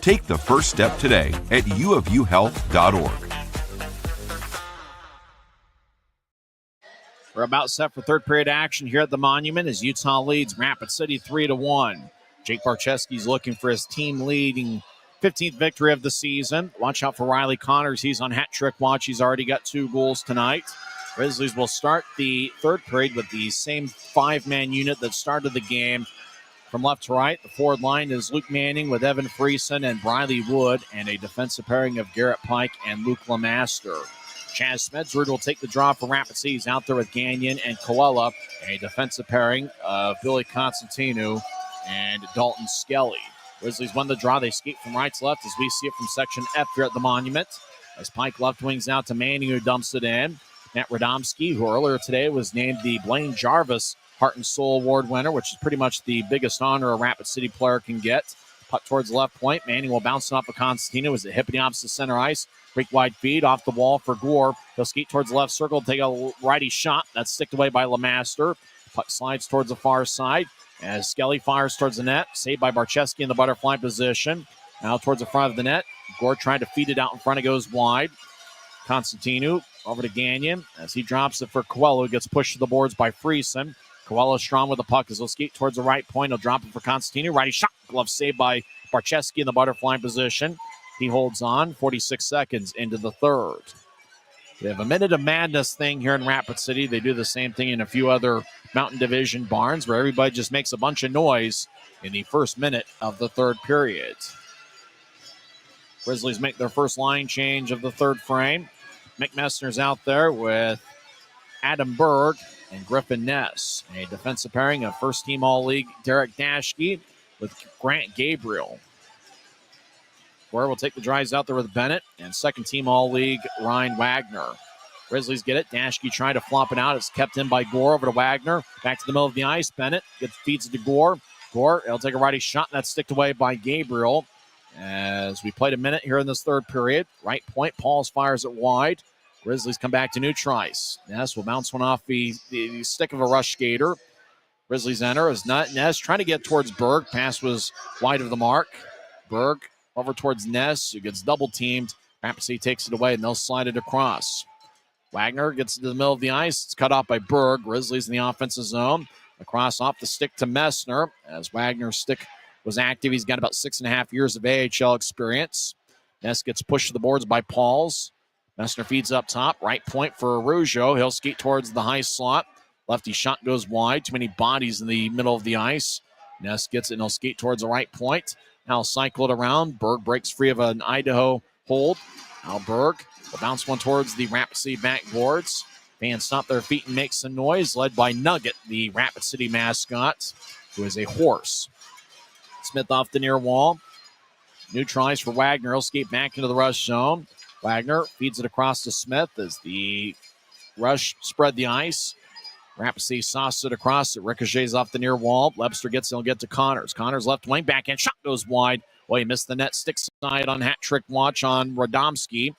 Take the first step today at uofuhealth.org. We're about set for third period action here at the Monument as Utah leads Rapid City 3-1. Jake Barczewski's looking for his team-leading 15th victory of the season. Watch out for Riley Connors. He's on hat trick watch. He's already got 2 goals tonight. Grizzlies will start the third period with the same 5-man unit that started the game. From left to right, the forward line is Luke Manning with Evan Friesen and Briley Wood, and a defensive pairing of Garrett Pike and Luke Lemaster. Chaz Smedzrud will take the draw for Rapid City. He's out there with Gagnon and Coella, a defensive pairing of Billy Constantinu and Dalton Skelly. Grizzlies won the draw. They skate from right to left as we see it from Section F here at the Monument. As Pike left wings out to Manning, who dumps it in. Matt Radomski, who earlier today was named the Blaine Jarvis Heart and Soul Award winner, which is pretty much the biggest honor a Rapid City player can get. Puck towards the left point. Manning will bounce it off of Constantino as it hit the opposite center ice. Break wide feed off the wall for Gore. He'll skate towards the left circle, take a righty shot. That's sticked away by Lemaster. Puck slides towards the far side as Skelly fires towards the net. Saved by Barczewski in the butterfly position. Now towards the front of the net. Gore trying to feed it out in front. It goes wide. Constantino over to Gagnon as he drops it for Coelho. Gets pushed to the boards by Friesen. Coelho strong with the puck as he'll skate towards the right point. He'll drop it for Constantino. Righty shot. Glove saved by Barczewski in the butterfly position. He holds on 46 seconds into the third. We have a minute of madness thing here in Rapid City. They do the same thing in a few other Mountain Division barns where everybody just makes a bunch of noise in the first minute of the third period. Grizzlies make their first line change of the third frame. Mick Messner's out there with Adam Berg and Griffin Ness. A defensive pairing of first-team All-League Derek Dashke with Grant Gabriel. Gore will take the drives out there with Bennett and second-team All-League Ryan Wagner. Grizzlies get it. Dashke trying to flop it out. It's kept in by Gore over to Wagner. Back to the middle of the ice. Bennett feeds it to Gore. Gore, he'll take a righty shot, and that's sticked away by Gabriel. As we played a minute here in this third period. Right point, Pauls fires it wide. Grizzlies come back to neutralize. Ness will bounce one off the stick of a rush skater. Grizzlies enter as Ness trying to get towards Berg. Pass was wide of the mark. Berg over towards Ness, who gets double-teamed. Rapid City takes it away, and they'll slide it across. Wagner gets into the middle of the ice. It's cut off by Berg. Grizzlies in the offensive zone. Across off the stick to Messner. As Wagner's stick was active, he's got about 6.5 years of AHL experience. Ness gets pushed to the boards by Pauls. Messner feeds up top. Right point for Araujo. He'll skate towards the high slot. Lefty shot goes wide. Too many bodies in the middle of the ice. Ness gets it, and he'll skate towards the right point. Now cycle it around. Berg breaks free of an Idaho hold. Now Berg will bounce one towards the Rapid City backboards. Fans stomp their feet and make some noise, led by Nugget, the Rapid City mascot, who is a horse. Smith off the near wall. Neutralized for Wagner. He'll skate back into the rush zone. Wagner feeds it across to Smith as the rush spread the ice. Rapid City sauces it across. It ricochets off the near wall. Lebster gets it. He'll get to Connors. Connors left wing. Backhand shot goes wide. Well, he missed the net. Stick side on hat trick watch on Radomski.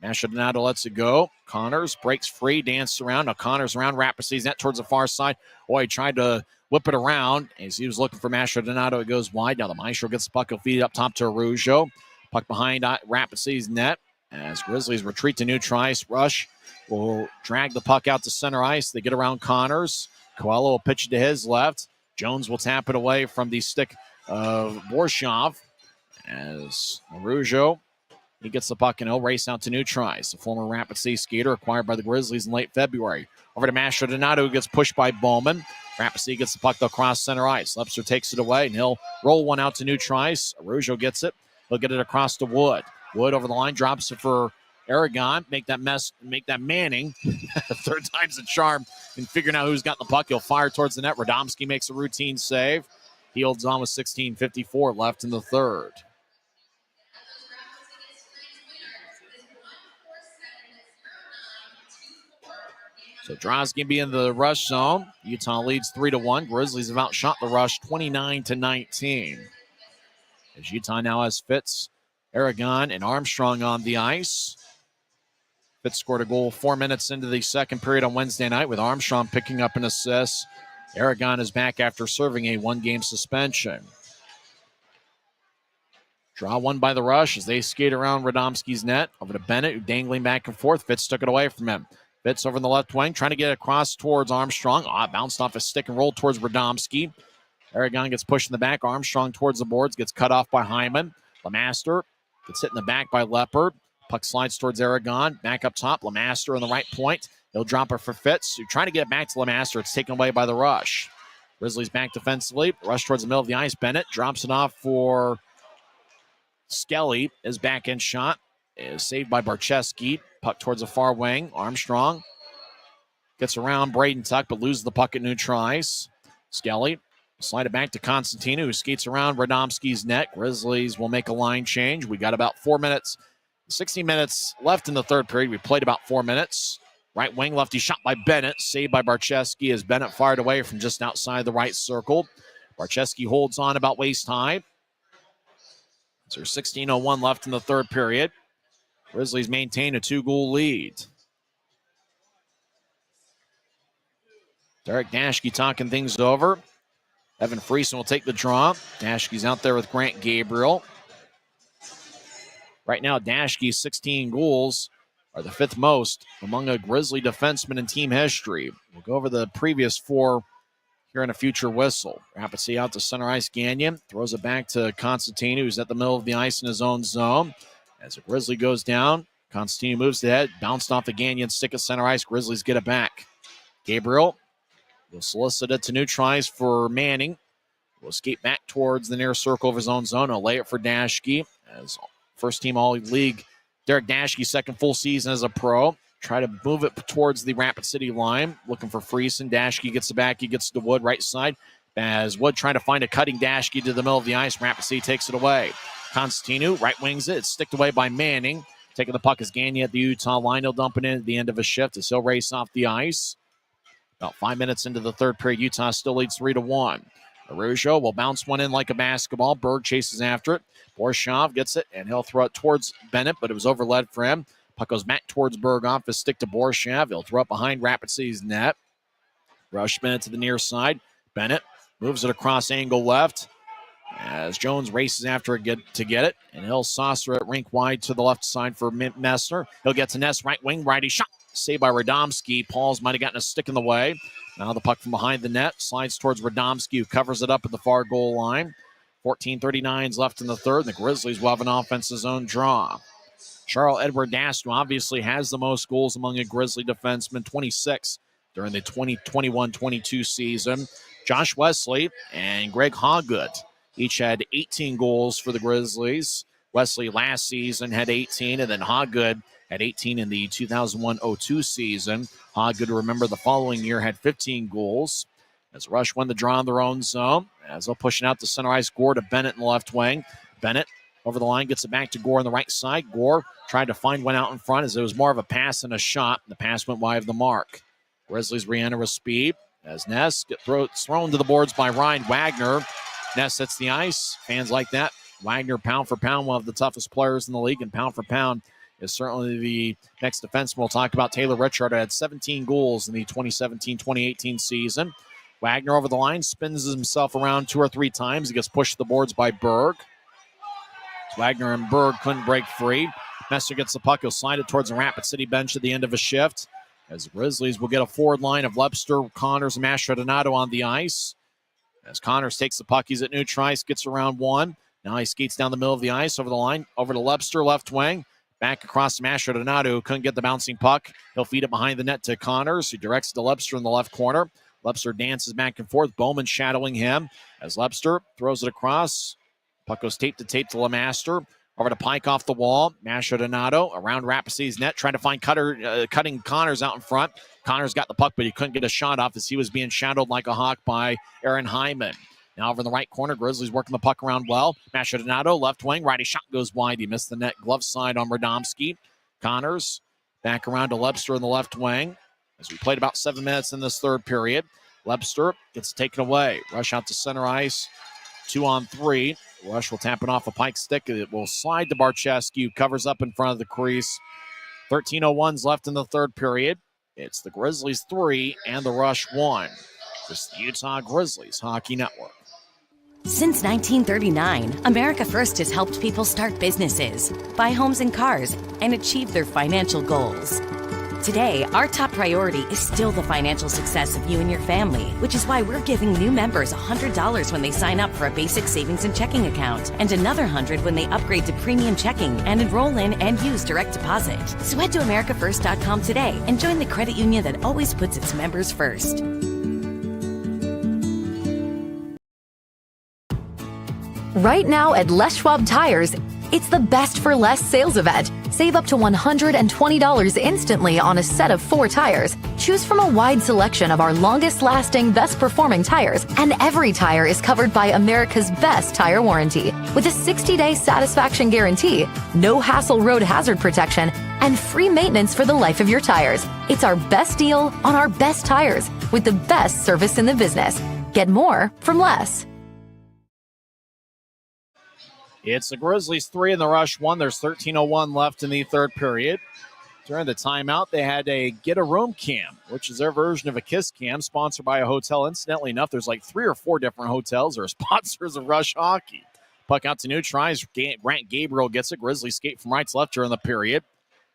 Mastrodonado lets it go. Connors breaks free. Dances around. Now Connors around Rapid City's net towards the far side. Boy, he tried to whip it around. As he was looking for Mastrodonado, it goes wide. Now the Maestro gets the puck. He'll feed it up top to Araujo. Puck behind Rapid City's net. As Grizzlies retreat to neutralize. Rush will drag the puck out to center ice. They get around Connors. Coelho will pitch it to his left. Jones will tap it away from the stick of Borshov. as Arujo, he gets the puck and he'll race out to new tries. The former Rapid City skater acquired by the Grizzlies in late February. Over to Mastrodonato, who gets pushed by Bowman. Rapid City gets the puck across center ice. Lepster takes it away, and he'll roll one out to new tries. Arujo gets it. He'll get it across to Wood. Wood over the line, drops it for Aragon. Make that Manning. Third time's the charm in figuring out who's got the puck. He'll fire towards the net. Radomski makes a routine save. He holds on with 16:54 left in the third. So Draws going to be in the rush zone. Utah leads 3-1. Grizzlies have outshot the rush 29-19. As Utah now has Fitz, Aragon, and Armstrong on the ice. Fitz scored a goal 4 minutes into the second period on Wednesday night with Armstrong picking up an assist. Aragon is back after serving a one-game suspension. Draw one by the rush as they skate around Radomski's net. Over to Bennett, who dangling back and forth. Fitz took it away from him. Fitz over in the left wing, trying to get across towards Armstrong. Bounced off his stick and rolled towards Radomski. Aragon gets pushed in the back. Armstrong towards the boards, gets cut off by Hyman. Lemaster gets hit in the back by Leopard. Puck slides towards Aragon. Back up top, Lemaster on the right point. He'll drop it for Fitz, who's trying to get it back to Lemaster. It's taken away by the rush. Grizzlies back defensively. Rush towards the middle of the ice. Bennett drops it off for Skelly. His back-end shot is saved by Barcheski. Puck towards the far wing. Armstrong gets around Braden Tuck, but loses the puck at new tries. Skelly slide it back to Constantino, who skates around Radomski's net. Grizzlies will make a line change. We got about 16 minutes left in the third period. We played about 4 minutes. Right wing lefty shot by Bennett, saved by Barcheski as Bennett fired away from just outside the right circle. Barcheski holds on about waist high. There's 16:01 left in the third period. Grizzlies maintain a 2-goal lead. Derek Dashke talking things over. Evan Friesen will take the draw. Dashke's out there with Grant Gabriel. Right now, Dashke's 16 goals are the fifth most among a Grizzly defenseman in team history. We'll go over the previous 4 here in a future whistle. Rapid City out to center ice. Gagnon throws it back to Constantino, who's at the middle of the ice in his own zone. As a Grizzly goes down, Constantino moves ahead, bounced off the Gagnon stick at center ice. Grizzlies get it back. Gabriel will solicit it to new tries for Manning. Will skate back towards the near circle of his own zone. He'll lay it for Dashke. As first team All-League, Derek Dashke's second full season as a pro. Try to move it towards the Rapid City line. Looking for Friesen. Dashke gets it back. He gets to Wood right side. As Wood trying to find a cutting Dashke to the middle of the ice. Rapid City takes it away. Constantino right wings it. It's sticked away by Manning. Taking the puck is Gagnon at the Utah line. He'll dump it in at the end of a shift as he'll race off the ice. About 5 minutes into the third period, Utah still leads 3-1. Arujo will bounce one in like a basketball. Berg chases after it. Borshov gets it, and he'll throw it towards Bennett, but it was overled for him. Puck goes back towards Berg off his stick to Borshov. He'll throw it behind Rapid City's net. Rush Bennett to the near side. Bennett moves it across angle left as Jones races after it to get it, and he'll saucer it rink wide to the left side for Messner. He'll get to Ness, right wing, righty shot. Saved by Radomski. Pauls might have gotten a stick in the way. Now the puck from behind the net slides towards Radomski, who covers it up at the far goal line. 14:39 left in the third, and the Grizzlies will have an offensive zone draw. Charles-Edouard Daston obviously has the most goals among a Grizzly defenseman, 26 during the 2021-22 season. Josh Wesley and Greg Hoggood each had 18 goals for the Grizzlies. Wesley last season had 18, and then Hoggood had 18 in the 2001-02 season. Hoggood, remember, the following year had 15 goals. As Rush won the draw in their own zone, as they'll push it out to center ice, Gore to Bennett in the left wing. Bennett over the line, gets it back to Gore on the right side. Gore tried to find one out in front as it was more of a pass than a shot. The pass went wide of the mark. Grizzlies re-enter with speed as Ness gets thrown to the boards by Ryan Wagner. Ness hits the ice. Fans like that. Wagner, pound for pound, one of the toughest players in the league, and pound for pound is certainly the next defenseman. We'll talk about Taylor Richard. Had 17 goals in the 2017-2018 season. Wagner over the line, spins himself around 2 or 3 times. He gets pushed to the boards by Berg. Wagner and Berg couldn't break free. Messer gets the puck. He'll slide it towards the Rapid City bench at the end of a shift. As the Grizzlies will get a forward line of Lepster, Connors, and Mastrodonato on the ice. As Connors takes the puck, he's at new tries, gets around one. Now he skates down the middle of the ice, over the line, over to Lepster, left wing. Back across to Mastrodonato, who couldn't get the bouncing puck. He'll feed it behind the net to Connors, who directs it to Lepster in the left corner. Lepster dances back and forth. Bowman shadowing him as Lepster throws it across. Puck goes tape to Lemaster. Over to Pike off the wall. Mastrodonato around Rapace's net, trying to find cutting Connors out in front. Connors got the puck, but he couldn't get a shot off as he was being shadowed like a hawk by Aaron Hyman. Now over in the right corner, Grizzlies working the puck around well. Mastrodonato, left wing, righty shot goes wide. He missed the net, glove side on Radomski. Connors back around to Lepster in the left wing. As we played about 7 minutes in this third period, Lepster gets taken away. Rush out to center ice, 2-on-3. Rush will tap it off a Pike stick. It will slide to Barchescu, covers up in front of the crease. 13:01 left in the third period. It's the Grizzlies 3 and the Rush 1. This is the Utah Grizzlies Hockey Network. Since 1939, America First has helped people start businesses, buy homes and cars, and achieve their financial goals. Today, our top priority is still the financial success of you and your family, which is why we're giving new members $100 when they sign up for a basic savings and checking account, and another $100 when they upgrade to premium checking and enroll in and use direct deposit. So head to AmericaFirst.com today and join the credit union that always puts its members first. Right now at Les Schwab Tires, it's the best for less sales event. Save up to $120 instantly on a set of 4 tires. Choose from a wide selection of our longest lasting, best performing tires, and every tire is covered by America's best tire warranty. With a 60-day satisfaction guarantee, no hassle road hazard protection, and free maintenance for the life of your tires. It's our best deal on our best tires with the best service in the business. Get more from less. It's the Grizzlies 3 and the Rush 1. There's 13:01 left in the third period. During the timeout, they had a Get a Room Cam, which is their version of a Kiss Cam, sponsored by a hotel. Incidentally enough, there's like 3 or 4 different hotels that are sponsors of Rush Hockey. Puck out to new tries. Grant Gabriel gets it. Grizzlies skate from right to left during the period.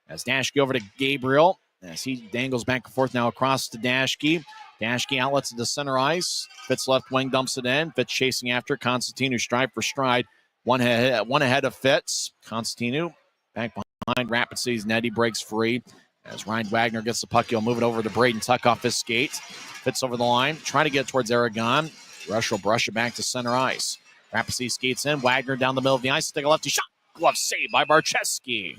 As Dashke over to Gabriel, as he dangles back and forth now across to Dashke. Dashke outlets into center ice. Fitz left wing dumps it in. Fitz chasing after Constantine, stride for stride. One ahead of Fitz. Constantino back behind Rapid City's net. He breaks free. As Ryan Wagner gets the puck, he'll move it over to Braden Tuck off his skate. Fitz over the line, trying to get towards Aragon. Rush will brush it back to center ice. Rapid City skates in. Wagner down the middle of the ice. Take a lefty shot. Glove saved by Barchescu.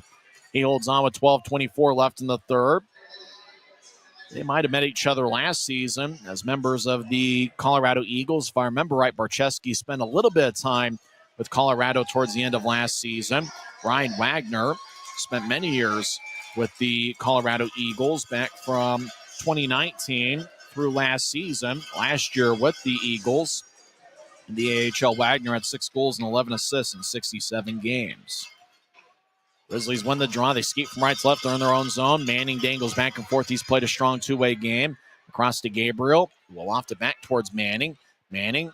He holds on with 12:24 left in the third. They might have met each other last season as members of the Colorado Eagles. If I remember right, Barchescu spent a little bit of time with Colorado towards the end of last season. Ryan Wagner spent many years with the Colorado Eagles back from 2019 through last season. Last year with the Eagles in the AHL, Wagner had 6 goals and 11 assists in 67 games. Grizzlies win the draw. They skate from right to left. They're in their own zone. Manning dangles back and forth. He's played a strong two-way game. Across to Gabriel. Will loft it back towards Manning. Manning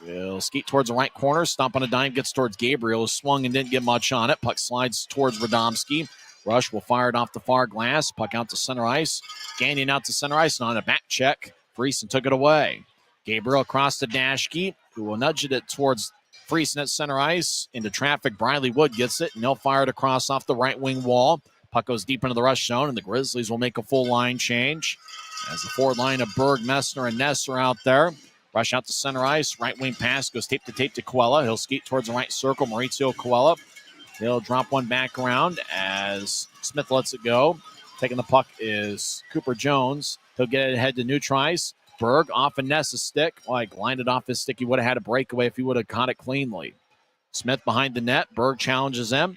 will skate towards the right corner. Stomp on a dime. Gets towards Gabriel. Swung and didn't get much on it. Puck slides towards Radomski. Rush will fire it off the far glass. Puck out to center ice. Gagnon out to center ice. And on a back check, Friesen took it away. Gabriel across to Dashke, who will nudge it towards Friesen at center ice. Into traffic. Briley Wood gets it, and he'll fire it across off the right wing wall. Puck goes deep into the Rush zone, and the Grizzlies will make a full line change. As the forward line of Berg, Messner, and Ness are out there. Rush out to center ice. Right wing pass goes tape to Coella. He'll skate towards the right circle. Maurizio Coella. He'll drop one back around as Smith lets it go. Taking the puck is Cooper Jones. He'll get it ahead to new tries. Berg off of Ness's stick. Lined it off his stick. He would have had a breakaway if he would have caught it cleanly. Smith behind the net. Berg challenges him.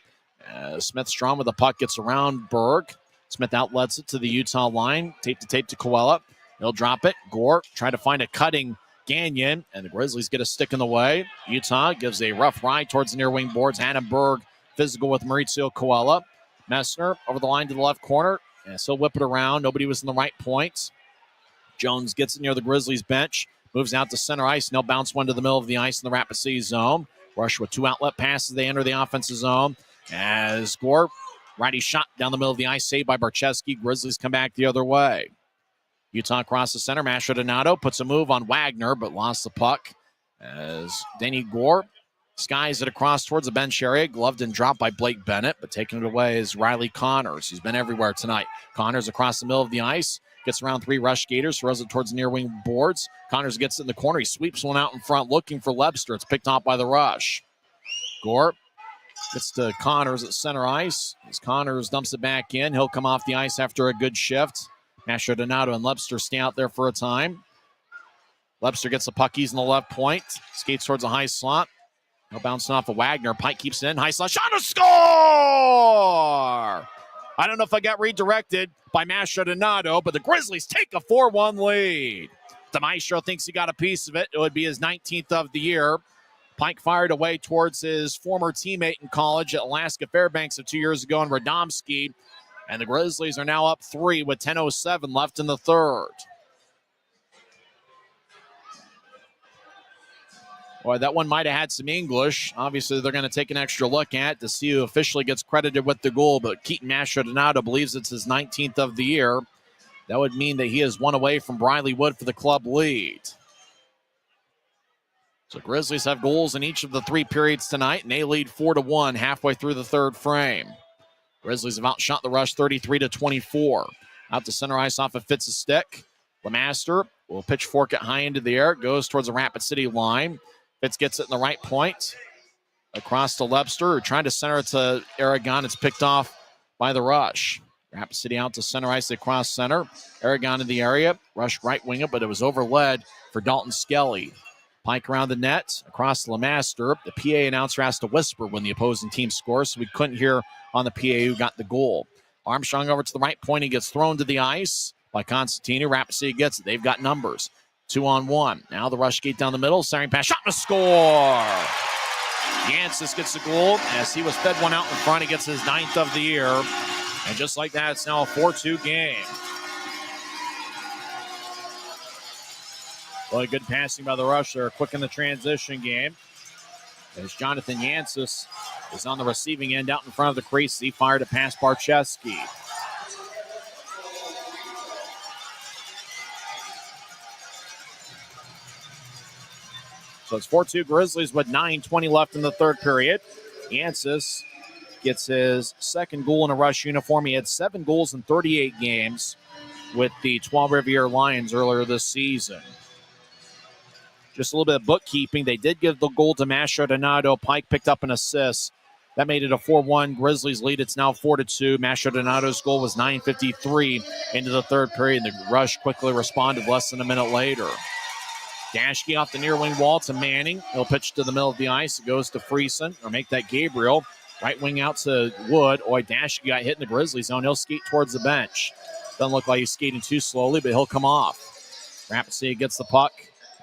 Smith strong with the puck. Gets around Berg. Smith outlets it to the Utah line. Tape to Coella. He'll drop it. Gore trying to find a cutting Gagnon, and the Grizzlies get a stick in the way. Utah gives a rough ride towards the near wing boards. Adam Berg physical with Maurizio Coella. Messner over the line to the left corner. And he'll whip it around. Nobody was in the right points. Jones gets it near the Grizzlies bench. Moves out to center ice. And he'll bounce one to the middle of the ice in the Rapid City zone. Rush with 2 outlet passes. They enter the offensive zone. As Gore, righty shot down the middle of the ice. Saved by Barchescu. Grizzlies come back the other way. Utah across the center. Mastrodonato puts a move on Wagner, but lost the puck. As Denny Gore Skies it across towards the bench area. Gloved and dropped by Blake Bennett, but taking it away is Riley Connors. He's been everywhere tonight. Connors across the middle of the ice. Gets around 3 rush skaters. Throws it towards the near wing boards. Connors gets it in the corner. He sweeps one out in front looking for Lebster. It's picked off by the rush. Gore gets to Connors at center ice. As Connors dumps it back in, he'll come off the ice after a good shift. Mastrodonato and Lebster stay out there for a time. Lebster gets the puck. He's in the left point. Skates towards a high slot. Now bouncing off of Wagner. Pike keeps it in. High slot. Shot to score! I don't know if I got redirected by Mastrodonato, but the Grizzlies take a 4-1 lead. DeMaestro thinks he got a piece of it. It would be his 19th of the year. Pike fired away towards his former teammate in college at Alaska Fairbanks of 2 years ago in Radomski. And the Grizzlies are now up 3 with 10:07 left in the third. Boy, that one might have had some English. Obviously, they're going to take an extra look at to see who officially gets credited with the goal, but Keaton Mastrodonato believes it's his 19th of the year. That would mean that he is one away from Briley Wood for the club lead. So Grizzlies have goals in each of the 3 periods tonight, and they lead 4-1 halfway through the third frame. Grizzlies have outshot the rush 33-24. Out to center ice off of Fitz's stick. Lemaster will pitchfork it high into the air. It goes towards the Rapid City line. Fitz gets it in the right point. Across to Lebster, trying to center it to Aragon. It's picked off by the rush. Rapid City out to center ice, across center. Aragon in the area. Rush right wing it, but it was overled for Dalton Skelly. Pike around the net, across to Lemaster. The PA announcer has to whisper when the opposing team scores, so we couldn't hear on the PA who got the goal. Armstrong over to the right point. He gets thrown to the ice by Constantino. Rapid City gets it. They've got numbers. 2-on-1. Now the rush skate down the middle. Centering pass. Shot to score. Yancey gets the goal as he was fed one out in front. He gets his 9th of the year. And just like that, it's now a 4-2 game. Well, good passing by the rush there. Quick in the transition game. As Jonathan Yancey is on the receiving end out in front of the crease. He fired it past Barcheski. So it's 4-2 Grizzlies with 9:20 left in the third period. Yancey gets his 2nd goal in a rush uniform. He had 7 goals in 38 games with the Trois Rivières Lions earlier this season. Just a little bit of bookkeeping. They did give the goal to Mastrodonato. Pike picked up an assist. That made it a 4-1 Grizzlies lead. It's now 4-2. Mastrodonato's goal was 9:53 into the third period. The rush quickly responded less than a minute later. Dashke off the near wing wall to Manning. He'll pitch to the middle of the ice. It goes to Friesen, or make that Gabriel. Right wing out to Wood. Dashke got hit in the Grizzlies zone. He'll skate towards the bench. Doesn't look like he's skating too slowly, but he'll come off. Rapid City gets the puck.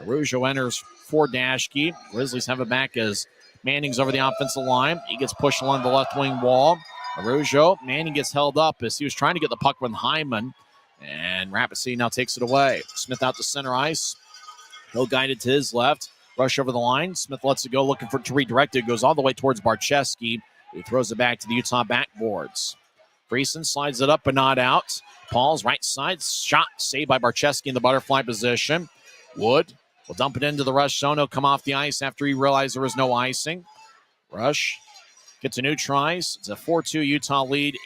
Arujo enters for Dashke. Grizzlies have it back as Manning's over the offensive line. He gets pushed along the left wing wall. Arujo, Manning gets held up as he was trying to get the puck with Hyman. And Rapid City now takes it away. Smith out to center ice. He'll guide it to his left. Rush over the line. Smith lets it go, looking to redirect it. Goes all the way towards Barcheski, who throws it back to the Utah backboards. Friesen slides it up but not out. Paul's right side. Shot saved by Barcheski in the butterfly position. Wood will dump it into the rush zone. He'll come off the ice after he realized there was no icing. Rush gets a new tries. It's a 4-2 Utah lead.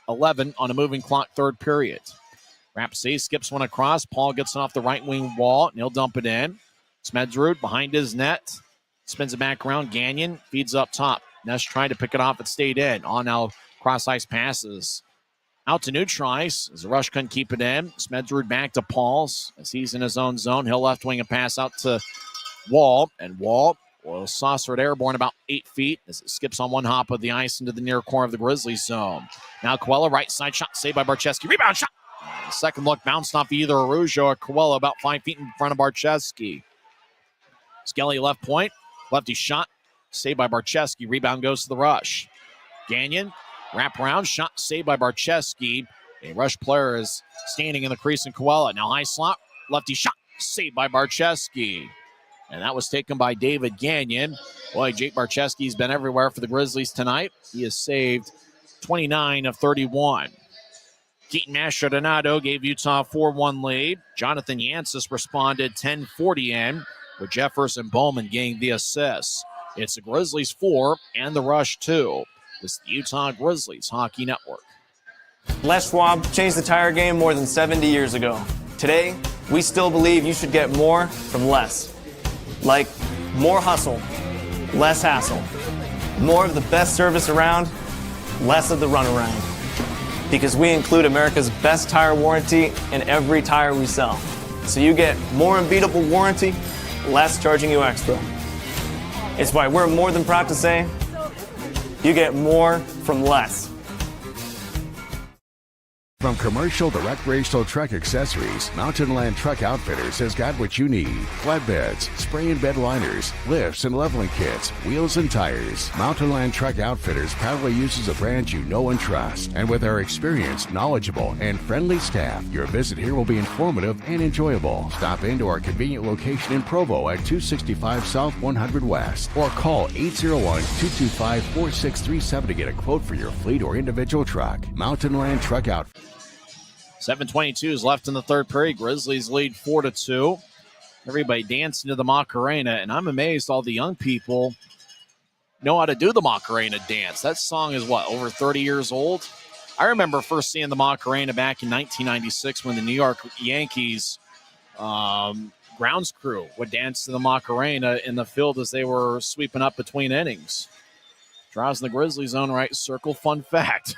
8-11 on a moving clock third period. Rapid City skips one across. Paul gets it off the right wing wall, and he'll dump it in. Smedzrud behind his net. Spins it back around. Gagnon feeds up top. Ness trying to pick it off. It stayed in. On now cross ice passes. Out to new tries as the rush couldn't keep it in. Smedzrud back to Paul's as he's in his own zone. He'll left wing a pass out to Wall. And Wall will saucer it airborne about 8 feet as it skips on one hop of the ice into the near corner of the Grizzlies zone. Now Coelho, right side shot saved by Barcheski. Rebound shot. The second look bounced off either Arujo or Coelho about 5 feet in front of Barcheski. Skelly left point. Lefty shot. Saved by Barcheski. Rebound goes to the rush. Gagnon, wrap around. Shot saved by Barcheski. A rush player is standing in the crease in Coelho. Now high slot. Lefty shot. Saved by Barcheski. And that was taken by David Gagnon. Boy, Jake Barcheski's been everywhere for the Grizzlies tonight. He has saved 29 of 31. Keaton Mastrodonato gave Utah a 4-1 lead. Jonathan Yancey responded 10:40 in, with Jefferson Bowman getting the assists. It's the Grizzlies 4 and the Rush 2. This is the Utah Grizzlies Hockey Network. Les Schwab changed the tire game more than 70 years ago. Today, we still believe you should get more from less. Like more hustle, less hassle. More of the best service around, less of the runaround. Because we include America's best tire warranty in every tire we sell. So you get more unbeatable warranty, less charging you extra. It's why we're more than proud to say, you get more from less. From commercial to recreational truck accessories, Mountain Land Truck Outfitters has got what you need. Flatbeds, spray and bed liners, lifts and leveling kits, wheels and tires. Mountain Land Truck Outfitters proudly uses a brand you know and trust. And with our experienced, knowledgeable, and friendly staff, your visit here will be informative and enjoyable. Stop into our convenient location in Provo at 265 South 100 West or call 801-225-4637 to get a quote for your fleet or individual truck. Mountain Land Truck Outfitters. 7:22 is left in the third period. Grizzlies lead 4-2. Everybody dancing to the Macarena, and I'm amazed all the young people know how to do the Macarena dance. That song is, over 30 years old? I remember first seeing the Macarena back in 1996 when the New York Yankees grounds crew would dance to the Macarena in the field as they were sweeping up between innings. Draws in the Grizzlies' zone right circle. Fun fact.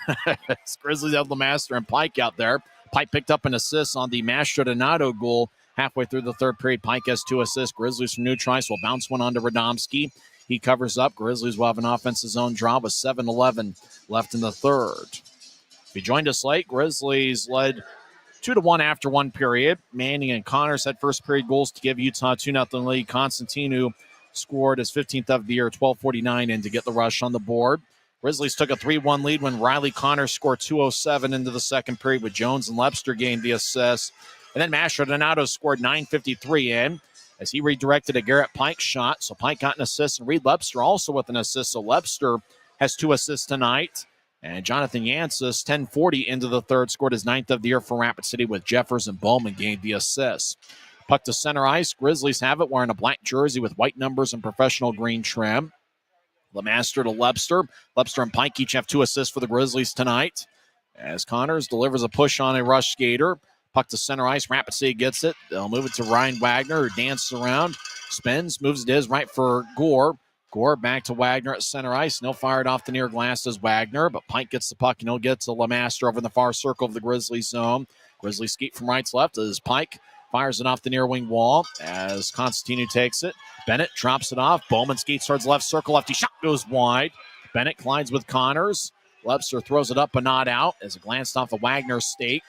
Grizzlies have Lemaster and Pike out there. Pike picked up an assist on the Mastrodonato goal halfway through the third period. Pike has 2 assists. Grizzlies from neutralize will bounce one onto Radomski. He covers up. Grizzlies will have an offensive zone draw with 7:11 left in the third. If you joined us late, Grizzlies led 2-1 after one period. Manning and Connors had first period goals to give Utah 2-0 lead. Constantino scored his 15th of the year, 12:49 in to get the Rush on the board. Grizzlies took a 3-1 lead when Riley Connors scored 2:07 into the second period with Jones and Lebster gained the assist. And then Mastrodonato scored 9:53 in as he redirected a Garrett Pike shot. So Pike got an assist and Reed Lebster also with an assist. So Lebster has 2 assists tonight. And Jonathan Yancey, 10:40 into the third, scored his 9th of the year for Rapid City with Jeffers and Bowman gained the assist. Puck to center ice. Grizzlies have it wearing a black jersey with white numbers and professional green trim. Lemaster to Lebster. Lebster and Pike each have 2 assists for the Grizzlies tonight. As Connors delivers a push on a Rush skater. Puck to center ice. Rapid City gets it. They'll move it to Ryan Wagner, who dances around, spins, moves it to his right for Gore. Gore back to Wagner at center ice. No fired off the near glass as Wagner, but Pike gets the puck and he'll get to Lemaster over in the far circle of the Grizzlies zone. Grizzlies skate from right to left as Pike fires it off the near wing wall as Constantino takes it. Bennett drops it off. Bowman skates towards left circle. Lefty shot goes wide. Bennett collides with Connors. Lebster throws it up but not out as it glanced off of Wagner's skate.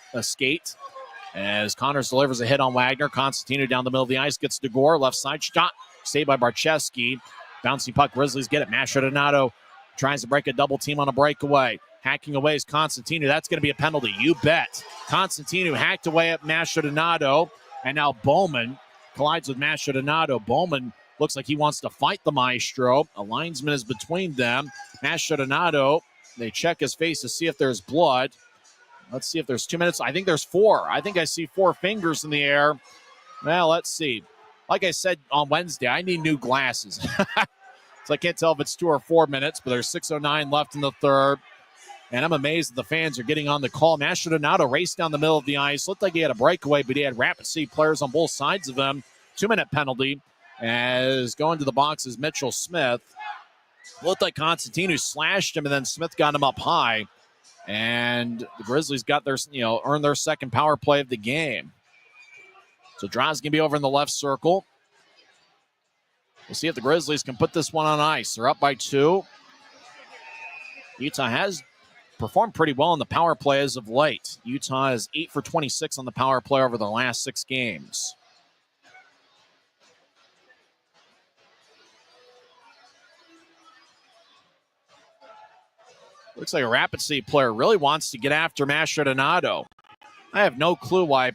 As Connors delivers a hit on Wagner. Constantino down the middle of the ice gets to Gore. Left side shot. Saved by Barczewski. Bouncy puck. Grizzlies get it. Mastrodonato tries to break a double team on a breakaway. Hacking away is Constantino. That's going to be a penalty. You bet. Constantino hacked away at Mastrodonato. And now Bowman collides with Mastrodonato. Bowman looks like he wants to fight the Maestro. A linesman is between them. Mastrodonato, they check his face to see if there's blood. Let's see if there's 2 minutes. I think there's 4. I think I see 4 fingers in the air. Well, let's see. Like I said on Wednesday, I need new glasses. So I can't tell if it's 2 or 4 minutes, but there's 6:09 left in the third. And I'm amazed that the fans are getting on the call. Mastrodonato raced down the middle of the ice. Looked like he had a breakaway, but he had Rapid City players on both sides of him. 2-minute penalty as going to the box is Mitchell Smith. Looked like Constantino slashed him, and then Smith got him up high. And the Grizzlies got their, earned their second power play of the game. So Draw's going to be over in the left circle. We'll see if the Grizzlies can put this one on ice. They're up by 2. Utah has performed pretty well in the power play as of late. Utah is 8 for 26 on the power play over the last 6 games. Looks like a Rapid City player really wants to get after Mastrodonato. I have no clue why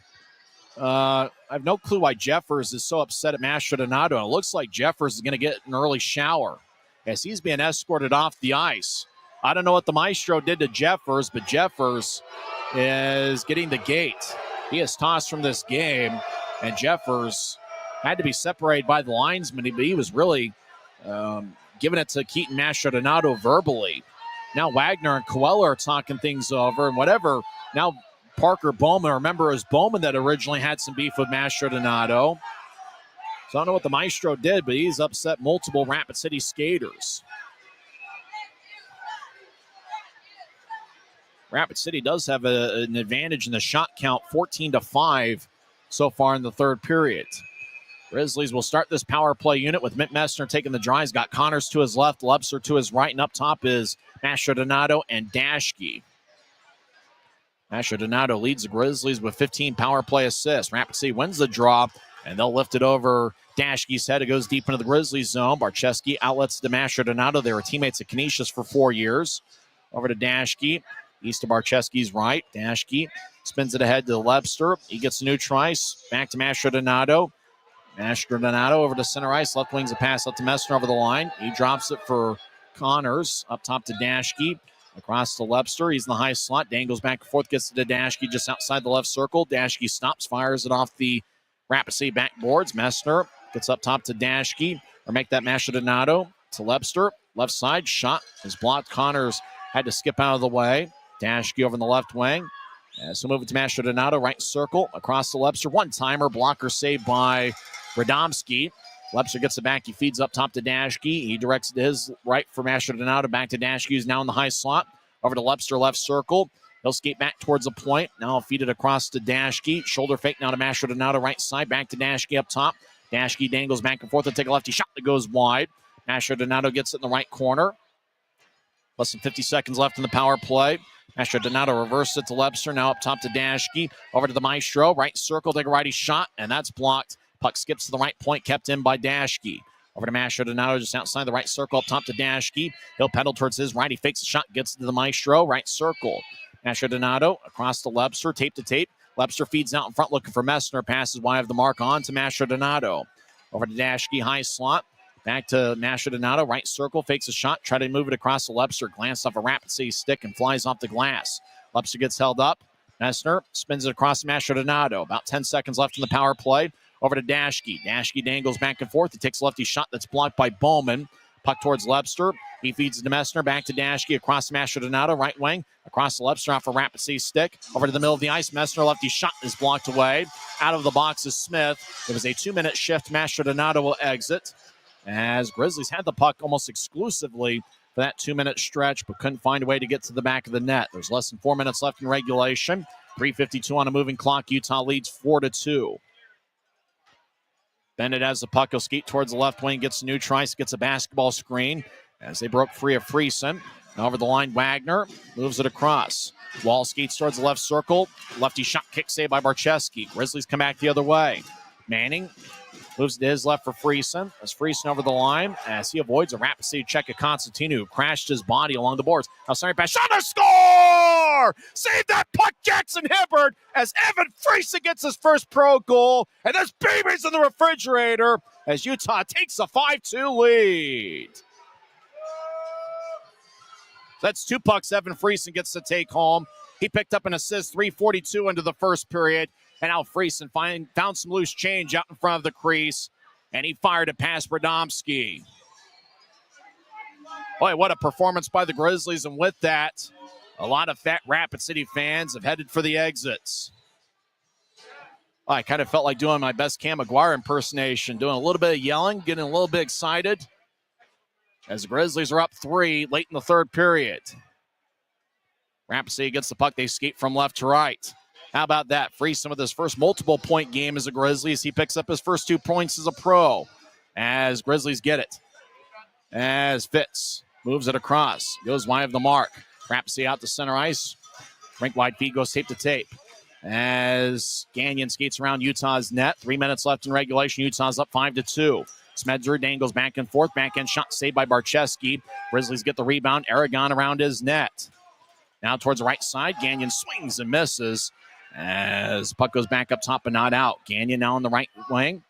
Jeffers is so upset at Mastrodonato. It looks like Jeffers is going to get an early shower as he's being escorted off the ice. I don't know what the Maestro did to Jeffers, but Jeffers is getting the gate. He is tossed from this game, and Jeffers had to be separated by the linesman, but he was really giving it to Keaton Mastrodonato verbally. Now Wagner and Coelho are talking things over, and whatever. Now Parker Bowman, remember it was Bowman that originally had some beef with Mastrodonato. So I don't know what the Maestro did, but he's upset multiple Rapid City skaters. Rapid City does have an advantage in the shot count, 14-5 so far in the third period. Grizzlies will start this power play unit with Mitt Messner taking the draw. He's got Connors to his left, Lebser to his right, and up top is Mastrodonato and Dashke. Mastrodonato leads the Grizzlies with 15 power play assists. Rapid City wins the draw, and they'll lift it over Dashke's head. It goes deep into the Grizzlies zone. Barczewski outlets to Mastrodonato. They were teammates at Canisius for 4 years. Over to Dashke. East of Barczewski's right. Dashke spins it ahead to Lebster. He gets a new trice. Back to Mastrodonato. Mastrodonato over to center ice. Left wing's a pass up to Messner over the line. He drops it for Connors. Up top to Dashke. Across to Lebster. He's in the high slot. Dangles back and forth. Gets it to Dashke just outside the left circle. Dashke stops. Fires it off the Rapid City backboards. Messner gets up top to Dashke. Or make that Mastrodonato to Lebster. Left side. Shot is blocked. Connors had to skip out of the way. Dashke over in the left wing. So move it to Mastrodonato. Right circle. Across to Lebster. One-timer. Blocker saved by Radomski. Lebster gets it back. He feeds up top to Dashke. He directs it to his right for Mastrodonato. Back to Dashke, who's now in the high slot. Over to Lebster, left circle. He'll skate back towards the point. Now he'll feed it across to Dashke. Shoulder fake now to Mastrodonato, right side. Back to Dashke up top. Dashke dangles back and forth to take a lefty shot that goes wide. Mastrodonato gets it in the right corner. Less than 50 seconds left in the power play. Mastrodonato reverses it to Lebster. Now up top to Dashke. Over to the Maestro. Right circle, take a righty shot, and that's blocked. Puck skips to the right point, kept in by Dashke. Over to Mastrodonato, just outside the right circle, up top to Dashke. He'll pedal towards his right. He fakes a shot, gets to the Maestro. Right circle. Mastrodonato across to Lebster, tape to tape. Lebster feeds out in front looking for Messner. Passes wide of the mark on to Mastrodonato. Over to Dashke, high slot. Back to Mastrodonato, right circle, fakes a shot, try to move it across to Lebster, glance off a Rapid City stick and flies off the glass. Lebster gets held up. Messner spins it across to Mastrodonato. About 10 seconds left in the power play. Over to Dashke. Dashke dangles back and forth. He takes a lefty shot that's blocked by Bowman. Puck towards Lebster. He feeds it to Messner. Back to Dashke. Across to Mastrodonato. Right wing. Across to Lebster off a Rapid City stick. Over to the middle of the ice. Messner lefty shot is blocked away. Out of the box is Smith. It was a 2-minute shift. Mastrodonato will exit. As Grizzlies had the puck almost exclusively for that 2-minute stretch, but couldn't find a way to get to the back of the net. There's less than 4 minutes left in regulation. 3:52 on a moving clock. Utah leads 4-2. Bennett has the puck. He'll skate towards the left wing, gets a new trice, gets a basketball screen as they broke free of Friesen. Over the line, Wagner moves it across. Wall skates towards the left circle. Lefty shot kick saved by Barczewski. Grizzlies come back the other way. Manning moves to his left for Friesen. As Friesen over the line as he avoids a Rapid City check of Constantino, who crashed his body along the boards. Now sorry pass. Shot to score! Save that puck, Jackson Hibbert, as Evan Friesen gets his first pro goal. And this baby's in the refrigerator as Utah takes a 5-2 lead. That's 2 pucks Evan Friesen gets to take home. He picked up an assist, 3:42 into the first period. And now Friesen found some loose change out in front of the crease. And he fired it past Radomski. Boy, what a performance by the Grizzlies. And with that, a lot of fat Rapid City fans have headed for the exits. I kind of felt like doing my best Cam McGuire impersonation, doing a little bit of yelling, getting a little bit excited. As the Grizzlies are up 3 late in the third period. Rapid City gets the puck. They skate from left to right. How about that? Friesen with his first multiple-point game as a Grizzlies. He picks up his first 2 points as a pro. As Grizzlies get it. As Fitz moves it across. Goes wide of the mark. Rapid City out to center ice. Rink-wide feed goes tape to tape. As Gagnon skates around Utah's net. 3 minutes left in regulation. Utah's up 5-2. Smedzer dangles back and forth. Backhand shot saved by Barczewski. Grizzlies get the rebound. Aragon around his net. Now towards the right side. Gagnon swings and misses. As puck goes back up top but not out. Gagnon now on the right wing.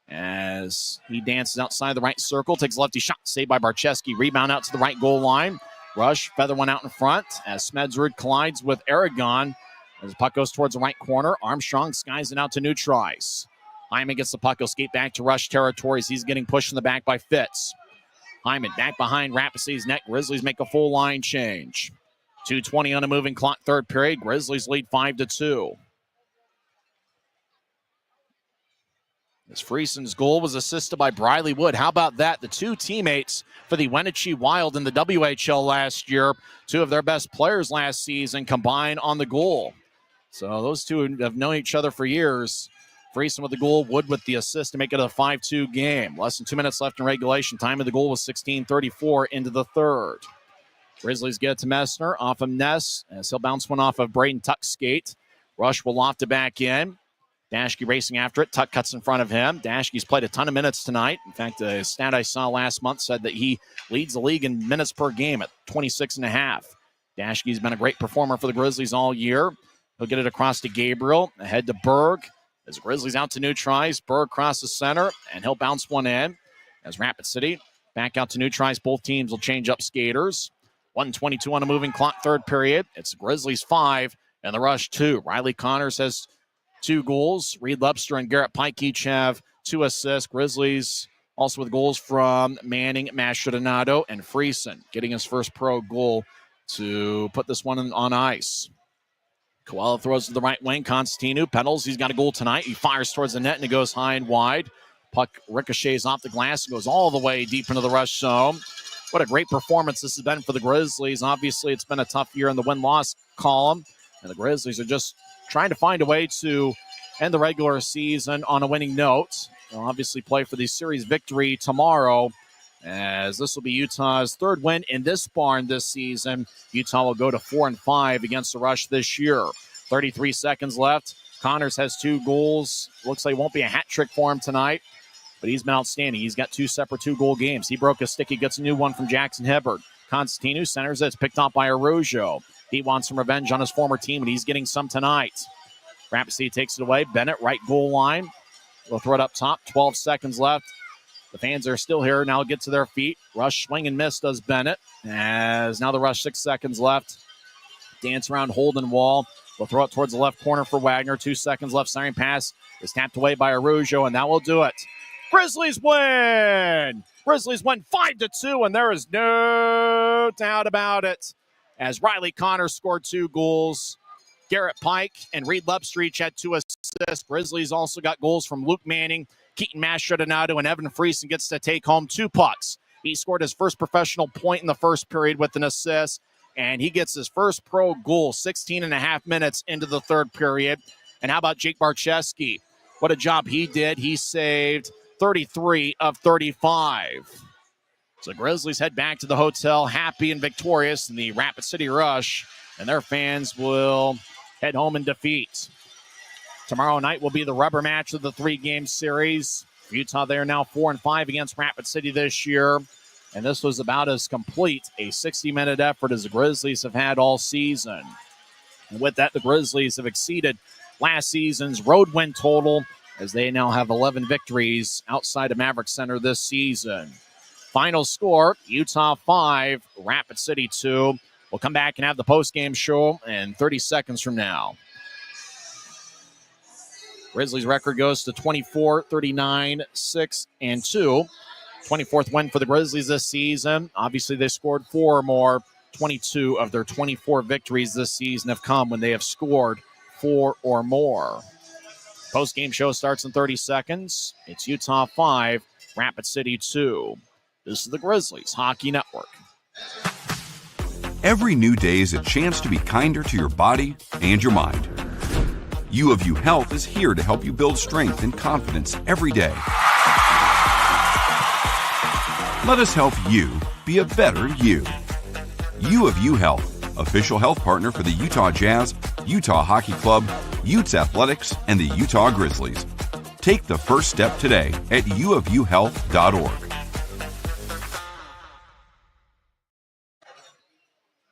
As he dances outside the right circle. Takes a lefty shot saved by Barczewski. Rebound out to the right goal line. Rush, feather one out in front. As Smedzrud collides with Aragon. As the puck goes towards the right corner. Armstrong skies it out to neutralize. Hyman gets the puck. He'll skate back to Rush territories. He's getting pushed in the back by Fitz. Hyman back behind Rapid City's net. Grizzlies make a full line change. 2:20 on a moving clock, third period. Grizzlies lead 5-2. As Friesen's goal was assisted by Briley Wood. How about that? The two teammates for the Wenatchee Wild in the WHL last year, two of their best players last season, combined on the goal. So those two have known each other for years. Friesen with the goal, Wood with the assist to make it a 5-2 game. Less than 2 minutes left in regulation. Time of the goal was 16:34 into the third. Grizzlies get it to Messner off of Ness as he'll bounce one off of Braden Tuck's skate. Rush will loft it back in. Dashke racing after it. Tuck cuts in front of him. Dashke's played a ton of minutes tonight. In fact, a stat I saw last month said that he leads the league in minutes per game at 26.5. Dashke's been a great performer for the Grizzlies all year. He'll get it across to Gabriel. Ahead to Berg. As the Grizzlies out to neutralize. Berg crosses center, and he'll bounce one in. As Rapid City back out to neutralize. Both teams will change up skaters. 1:22 on a moving clock, third period. It's the Grizzlies 5 and the Rush 2. Riley Connors has 2 goals. Reed Lepster and Garrett Pike each have 2 assists. Grizzlies also with goals from Manning, Mastrodonado, and Friesen, getting his first pro goal to put this one on ice. Coelho throws to the right wing. Constantino pedals. He's got a goal tonight. He fires towards the net, and it goes high and wide. Puck ricochets off the glass and goes all the way deep into the Rush zone. What a great performance this has been for the Grizzlies. Obviously, it's been a tough year in the win-loss column, and the Grizzlies are just trying to find a way to end the regular season on a winning note. They'll obviously play for the series victory tomorrow, as this will be Utah's third win in this barn this season. Utah will go to 4-5 against the Rush this year. 33 seconds left. Connors has 2 goals. Looks like it won't be a hat trick for him tonight, but he's been outstanding. He's got 2 separate 2-goal games. He broke a stick. He gets a new one from Jackson Hibbard. Constantino centers it. It's picked off by Araujo. He wants some revenge on his former team, and he's getting some tonight. Rapid City takes it away. Bennett, right goal line. We'll throw it up top. 12 seconds left. The fans are still here. Now get to their feet. Rush swing and miss does Bennett. As now the Rush 6 seconds left. Dance around Holden Wall. We'll throw it towards the left corner for Wagner. 2 seconds left. Siren pass is tapped away by Araujo, and that will do it. Grizzlies win! Grizzlies win 5-2, and there is no doubt about it. As Riley Connors scored 2 goals. Garrett Pike and Reed Lepster each had 2 assists. Grizzlies also got goals from Luke Manning, Keaton Mastrodonado, and Evan Friesen gets to take home 2 pucks. He scored his first professional point in the first period with an assist, and he gets his first pro goal 16.5 minutes into the third period. And how about Jake Barczewski? What a job he did. He saved 33 of 35. So Grizzlies head back to the hotel happy and victorious in the Rapid City Rush, and their fans will head home in defeat. Tomorrow night will be the rubber match of the 3-game series. Utah, they are now 4-5 against Rapid City this year, and this was about as complete a 60-minute effort as the Grizzlies have had all season. And with that, the Grizzlies have exceeded last season's road win total, as they now have 11 victories outside of Maverick Center this season. Final score, Utah 5, Rapid City 2. We'll come back and have the post-game show in 30 seconds from now. Grizzlies record goes to 24-39, 6-2. 24th win for the Grizzlies this season. Obviously, they scored 4 or more. 22 of their 24 victories this season have come when they have scored 4 or more. Post-game show starts in 30 seconds. It's Utah 5, Rapid City 2. This is the Grizzlies Hockey Network. Every new day is a chance to be kinder to your body and your mind. U of U Health is here to help you build strength and confidence every day. Let us help you be a better you. U of U Health, official health partner for the Utah Jazz, Utah Hockey Club, Utes Athletics, and the Utah Grizzlies. Take the first step today at uofuhealth.org.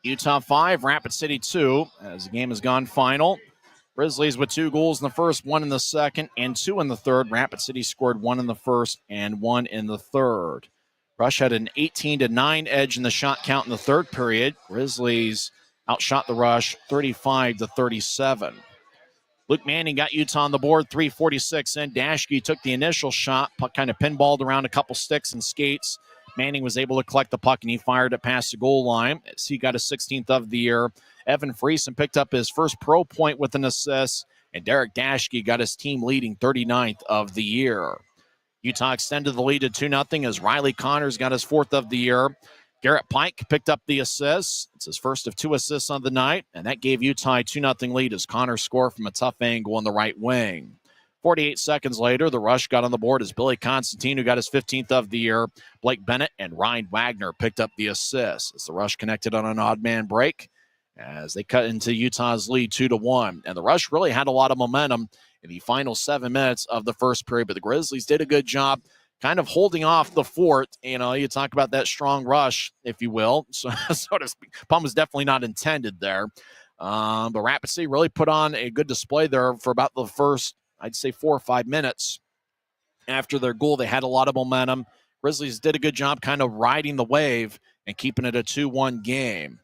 Utah 5, Rapid City 2, as the game has gone final. Grizzlies with 2 goals in the first, 1 in the second, and 2 in the third. Rapid City scored 1 in the first and 1 in the third. Rush had an 18-9 edge in the shot count in the third period. Grizzlies outshot the Rush 35-37. Luke Manning got Utah on the board, 3:46 in. Dashke took the initial shot, puck kind of pinballed around a couple sticks and skates, Manning was able to collect the puck, and he fired it past the goal line as he got his 16th of the year. Evan Friesen picked up his first pro point with an assist, and Derek Daschke got his team-leading 39th of the year. Utah extended the lead to 2-0 as Riley Connors got his 4th of the year. Garrett Pike picked up the assist. It's his first of 2 assists on the night, and that gave Utah a 2-0 lead as Connors scored from a tough angle on the right wing. 48 seconds later, the Rush got on the board as Billy Constantine, who got his 15th of the year. Blake Bennett and Ryan Wagner picked up the assists as the Rush connected on an odd man break as they cut into Utah's lead 2-1. And the Rush really had a lot of momentum in the final 7 minutes of the first period, but the Grizzlies did a good job kind of holding off the fort. You know, you talk about that strong rush, if you will. So to speak. Pun was definitely not intended there. But Rapid City really put on a good display there for about the first, I'd say, 4 or 5 minutes. After their goal, they had a lot of momentum. Grizzlies did a good job kind of riding the wave and keeping it a 2-1 game.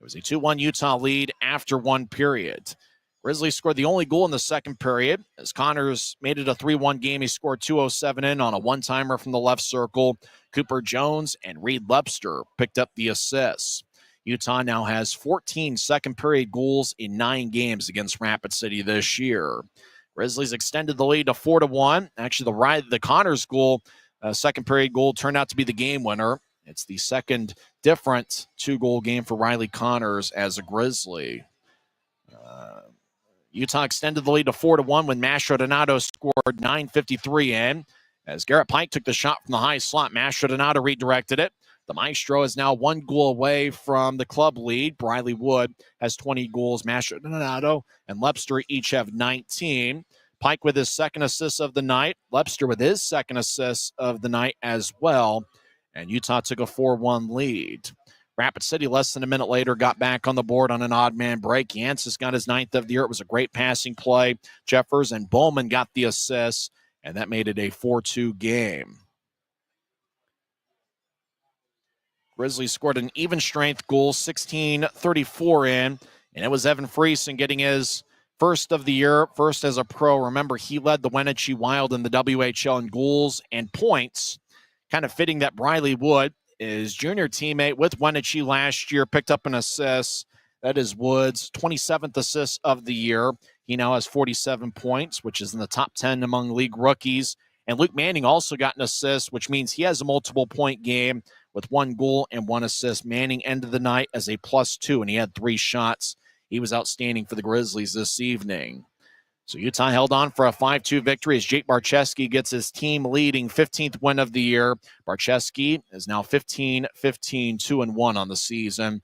It was a 2-1 Utah lead after 1 period. Grizzlies scored the only goal in the second period as Connors made it a 3-1 game. He scored 2:07 in on a one-timer from the left circle. Cooper Jones and Reed Lepster picked up the assists. Utah now has 14 second-period goals in 9 games against Rapid City this year. Grizzlies extended the lead to 4-1. Actually, the Connors goal, second-period goal, turned out to be the game winner. It's the second different 2-goal game for Riley Connors as a Grizzly. Utah extended the lead to 4-1 when Mastrodonato scored 9:53 in. As Garrett Pike took the shot from the high slot, Mastrodonato redirected it. The Maestro is now 1 goal away from the club lead. Briley Wood has 20 goals. Mastrodonato and Lepster each have 19. Pike with his second assist of the night. Lepster with his second assist of the night as well. And Utah took a 4-1 lead. Rapid City, less than a minute later, got back on the board on an odd man break. Yancey got his 9th of the year. It was a great passing play. Jeffers and Bowman got the assists, and that made it a 4-2 game. Grizzlies scored an even strength goal, 16:34 in, and it was Evan Friesen getting his first of the year, first as a pro. Remember, he led the Wenatchee Wild in the WHL in goals and points, kind of fitting that Briley Wood, his junior teammate with Wenatchee last year, picked up an assist. That is Wood's 27th assist of the year. He now has 47 points, which is in the top 10 among league rookies. And Luke Manning also got an assist, which means he has a multiple-point game with 1 goal and 1 assist. Manning ended the night as a +2, and he had 3 shots. He was outstanding for the Grizzlies this evening. So Utah held on for a 5-2 victory as Jake Barczewski gets his team-leading 15th win of the year. Barczewski is now 15-15, 2-1 on the season.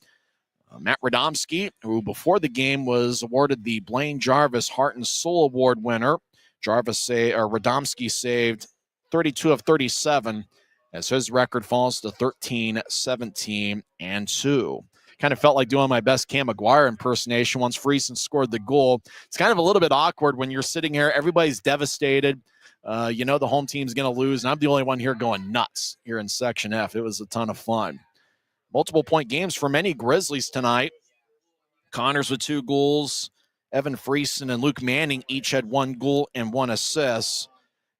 Matt Radomski, who before the game was awarded the Blaine Jarvis Heart and Soul Award winner. Radomski saved 32 of 37 as his record falls to 13-17-2. Kind of felt like doing my best Cam McGuire impersonation once Friesen scored the goal. It's kind of a little bit awkward when you're sitting here. Everybody's devastated. You know the home team's going to lose, and I'm the only one here going nuts here in Section F. It was a ton of fun. Multiple-point games for many Grizzlies tonight. Connors with 2 goals. Evan Friesen and Luke Manning each had 1 goal and 1 assist.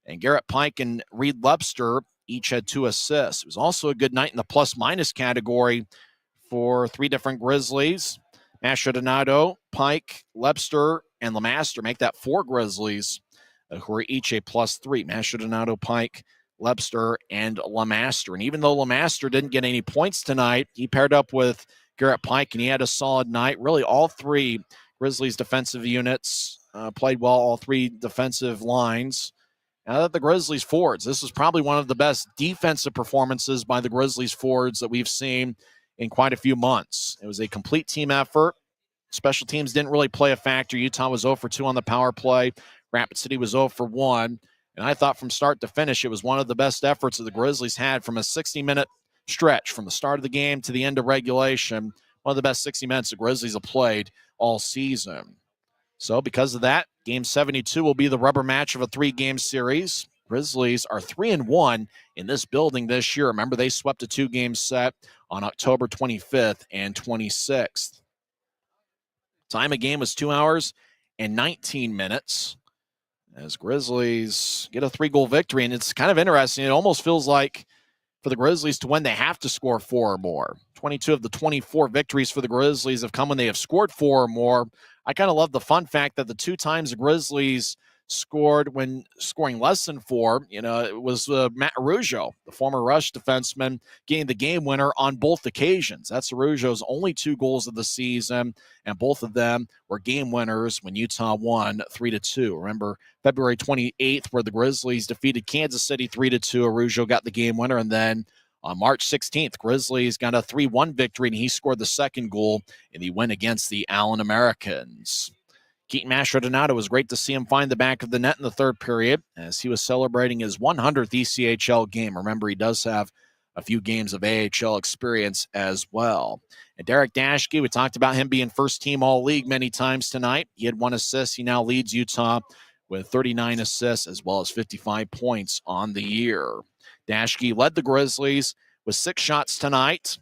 And Garrett Pike and Reed Lepster each had 2 assists. It was also a good night in the plus-minus category for 3 different Grizzlies. Mastrodonato, Pike, Lepster, and Lemaster make that 4 Grizzlies who are each a +3. Mastrodonato, Pike, Lepster, and Lemaster. And even though Lemaster didn't get any points tonight, he paired up with Garrett Pike, and he had a solid night. Really, all 3 Grizzlies defensive units played well, all 3 defensive lines. Now that the Grizzlies forwards, this was probably one of the best defensive performances by the Grizzlies forwards that we've seen in quite a few months. It was a complete team effort. Special teams didn't really play a factor. Utah was 0 for 2 on the power play. Rapid City was 0 for 1. And I thought from start to finish, it was one of the best efforts that the Grizzlies had from a 60-minute stretch from the start of the game to the end of regulation. One of the best 60 minutes the Grizzlies have played all season. So because of that, Game 72 will be the rubber match of a 3-game series. Grizzlies are 3-1 in this building this year. Remember, they swept a 2-game set on October 25th and 26th. Time of game was 2 hours and 19 minutes as Grizzlies get a 3-goal victory. And it's kind of interesting. It almost feels like for the Grizzlies to win, they have to score 4 or more. 22 of the 24 victories for the Grizzlies have come when they have scored 4 or more. I kind of love the fun fact that the 2 times the Grizzlies scored when scoring less than 4, it was Matt Araujo, the former Rush defenseman, getting the game winner on both occasions. That's Araujo's only 2 goals of the season, and both of them were game winners when Utah won 3-2. Remember February 28th, where the Grizzlies defeated Kansas City 3-2. Araujo got the game winner, and then on March 16th, Grizzlies got a 3-1 victory, and he scored the second goal in the win against the Allen Americans. Keaton Mastrodonato, it was great to see him find the back of the net in the third period as he was celebrating his 100th ECHL game. Remember, he does have a few games of AHL experience as well. And Derek Dashke, we talked about him being first-team All-League many times tonight. He had 1 assist. He now leads Utah with 39 assists as well as 55 points on the year. Dashke led the Grizzlies with 6 shots tonight.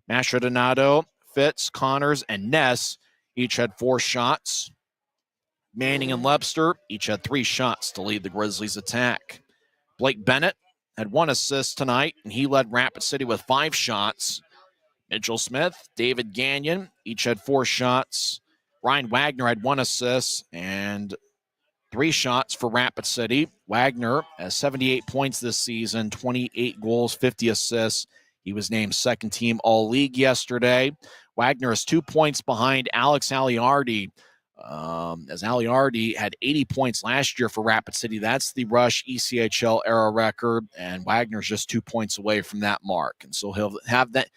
Mastrodonato, Fitz, Connors, and Ness each had 4 shots. Manning and Lebster each had 3 shots to lead the Grizzlies' attack. Blake Bennett had 1 assist tonight, and he led Rapid City with 5 shots. Mitchell Smith, David Gagnon each had 4 shots. Ryan Wagner had 1 assist and 3 shots for Rapid City. Wagner has 78 points this season, 28 goals, 50 assists. He was named second-team All-League yesterday. Wagner is 2 points behind Alex Aliardi, as Aliardi had 80 points last year for Rapid City. That's the Rush ECHL era record, and Wagner's just 2 points away from that mark. And so he'll have that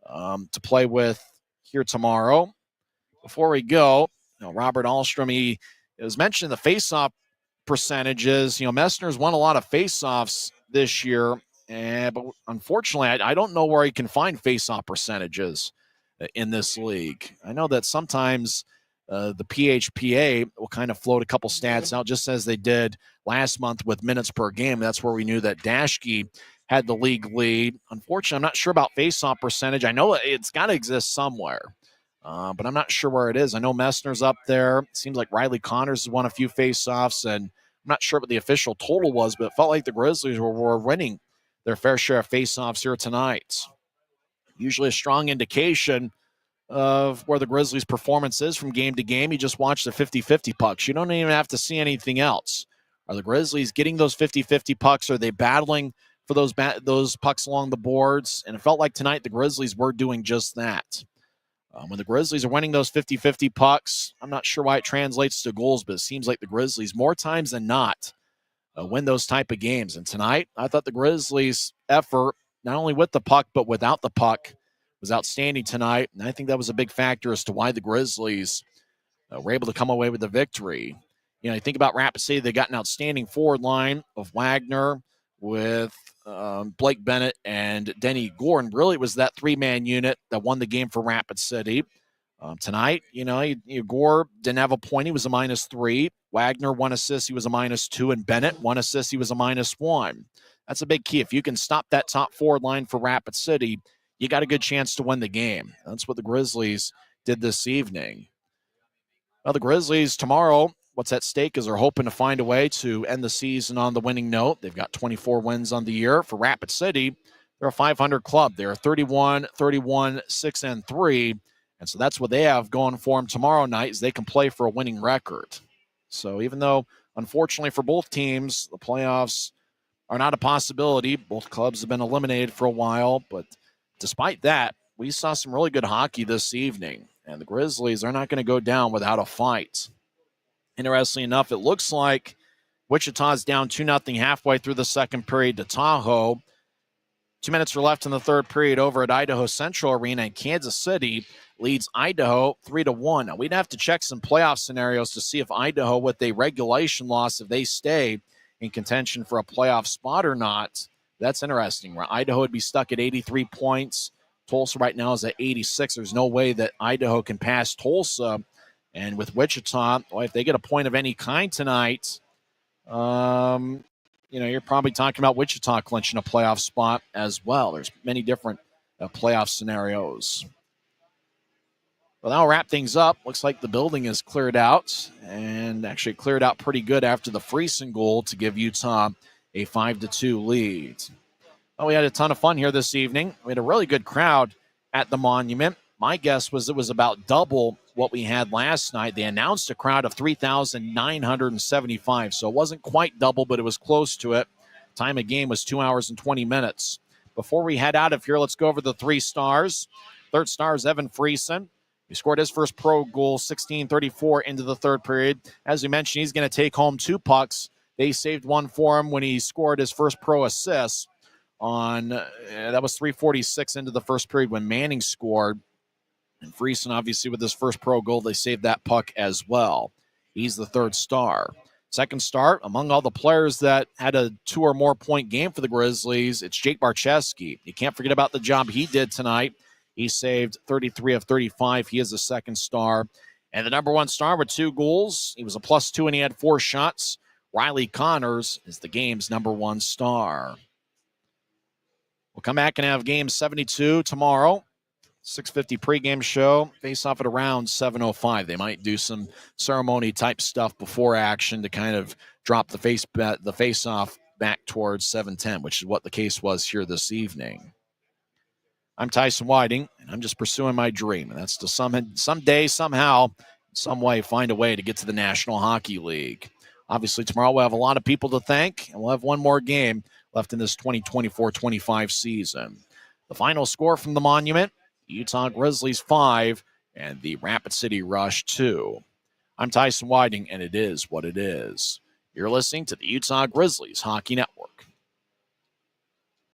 to play with here tomorrow. Before we go, Robert Ahlstrom, he was mentioning the faceoff percentages. Messner's won a lot of faceoffs this year, but unfortunately, I don't know where he can find faceoff percentages in this league. I know that sometimes the PHPA will kind of float a couple stats out, just as they did last month with minutes per game. That's where we knew that Dashke had the league lead. Unfortunately, I'm not sure about faceoff percentage. I know it's got to exist somewhere, but I'm not sure where it is. I know Messner's up there. It seems like Riley Connors has won a few faceoffs, and I'm not sure what the official total was, but it felt like the Grizzlies were winning their fair share of faceoffs here tonight. Usually a strong indication of where the Grizzlies' performance is from game to game. You just watch the 50-50 pucks. You don't even have to see anything else. Are the Grizzlies getting those 50-50 pucks? Are they battling for those pucks along the boards? And it felt like tonight the Grizzlies were doing just that. When the Grizzlies are winning those 50-50 pucks, I'm not sure why it translates to goals, but it seems like the Grizzlies, more times than not, win those type of games. And tonight, I thought the Grizzlies' effort, not only with the puck, but without the puck, was outstanding tonight, and I think that was a big factor as to why the Grizzlies were able to come away with the victory. You think about Rapid City, they got an outstanding forward line of Wagner with Blake Bennett and Denny Gordon. Really, it was that 3-man unit that won the game for Rapid City. Tonight, Gore didn't have a point. He was a -3. Wagner, 1 assist. He was a -2. And Bennett, 1 assist. He was a -1. That's a big key. If you can stop that top forward line for Rapid City, you got a good chance to win the game. That's what the Grizzlies did this evening. Well, the Grizzlies tomorrow, what's at stake is they're hoping to find a way to end the season on the winning note. They've got 24 wins on the year. For Rapid City, they're a 500 club. They're 31, 6-3. And so that's what they have going for them tomorrow night, is they can play for a winning record. So even though, unfortunately for both teams, the playoffs are not a possibility, both clubs have been eliminated for a while, but despite that, we saw some really good hockey this evening, and the Grizzlies are not going to go down without a fight. Interestingly enough, it looks like Wichita's down 2-0 halfway through the second period to Tahoe. 2 minutes are left in the third period over at Idaho Central Arena, and Kansas City leads Idaho 3-1. Now, we'd have to check some playoff scenarios to see if Idaho, with a regulation loss, if they stay in contention for a playoff spot or not. That's interesting. Idaho would be stuck at 83 points. Tulsa right now is at 86. There's no way that Idaho can pass Tulsa. And with Wichita, if they get a point of any kind tonight, you're probably talking about Wichita clinching a playoff spot as well. There's many different playoff scenarios. Well, that'll wrap things up. Looks like the building is cleared out, and actually cleared out pretty good after the Friesen goal to give Utah a 5-2 lead. Well, we had a ton of fun here this evening. We had a really good crowd at the Monument. My guess was it was about double what we had last night. They announced a crowd of 3,975, so it wasn't quite double, but it was close to it. Time of game was 2 hours and 20 minutes. Before we head out of here, let's go over the 3 stars. Third star is Evan Friesen. He scored his first pro goal, 16:34 into the third period. As we mentioned, he's going to take home 2 pucks. They saved one for him when he scored his first pro assist on, that was 3:46 into the first period when Manning scored. And Friesen, obviously, with his first pro goal, they saved that puck as well. He's the third star. Second star, among all the players that had a 2 or more point game for the Grizzlies, it's Jake Barcheski. You can't forget about the job he did tonight. He saved 33 of 35. He is the second star. And the number 1 star with 2 goals. He was a +2 and he had 4 shots. Riley Connors is the game's number 1 star. We'll come back and have game 72 tomorrow. 6:50 pregame show. Face off at around 7:05. They might do some ceremony type stuff before action to kind of drop the face off back towards 7:10, which is what the case was here this evening. I'm Tyson Whiting, and I'm just pursuing my dream, and that's to someday, somehow, some way, find a way to get to the National Hockey League. Obviously, tomorrow we'll have a lot of people to thank, and we'll have one more game left in this 2024-25 season. The final score from the Monument, Utah Grizzlies 5 and the Rapid City Rush 2. I'm Tyson Whiting, and it is what it is. You're listening to the Utah Grizzlies Hockey Network.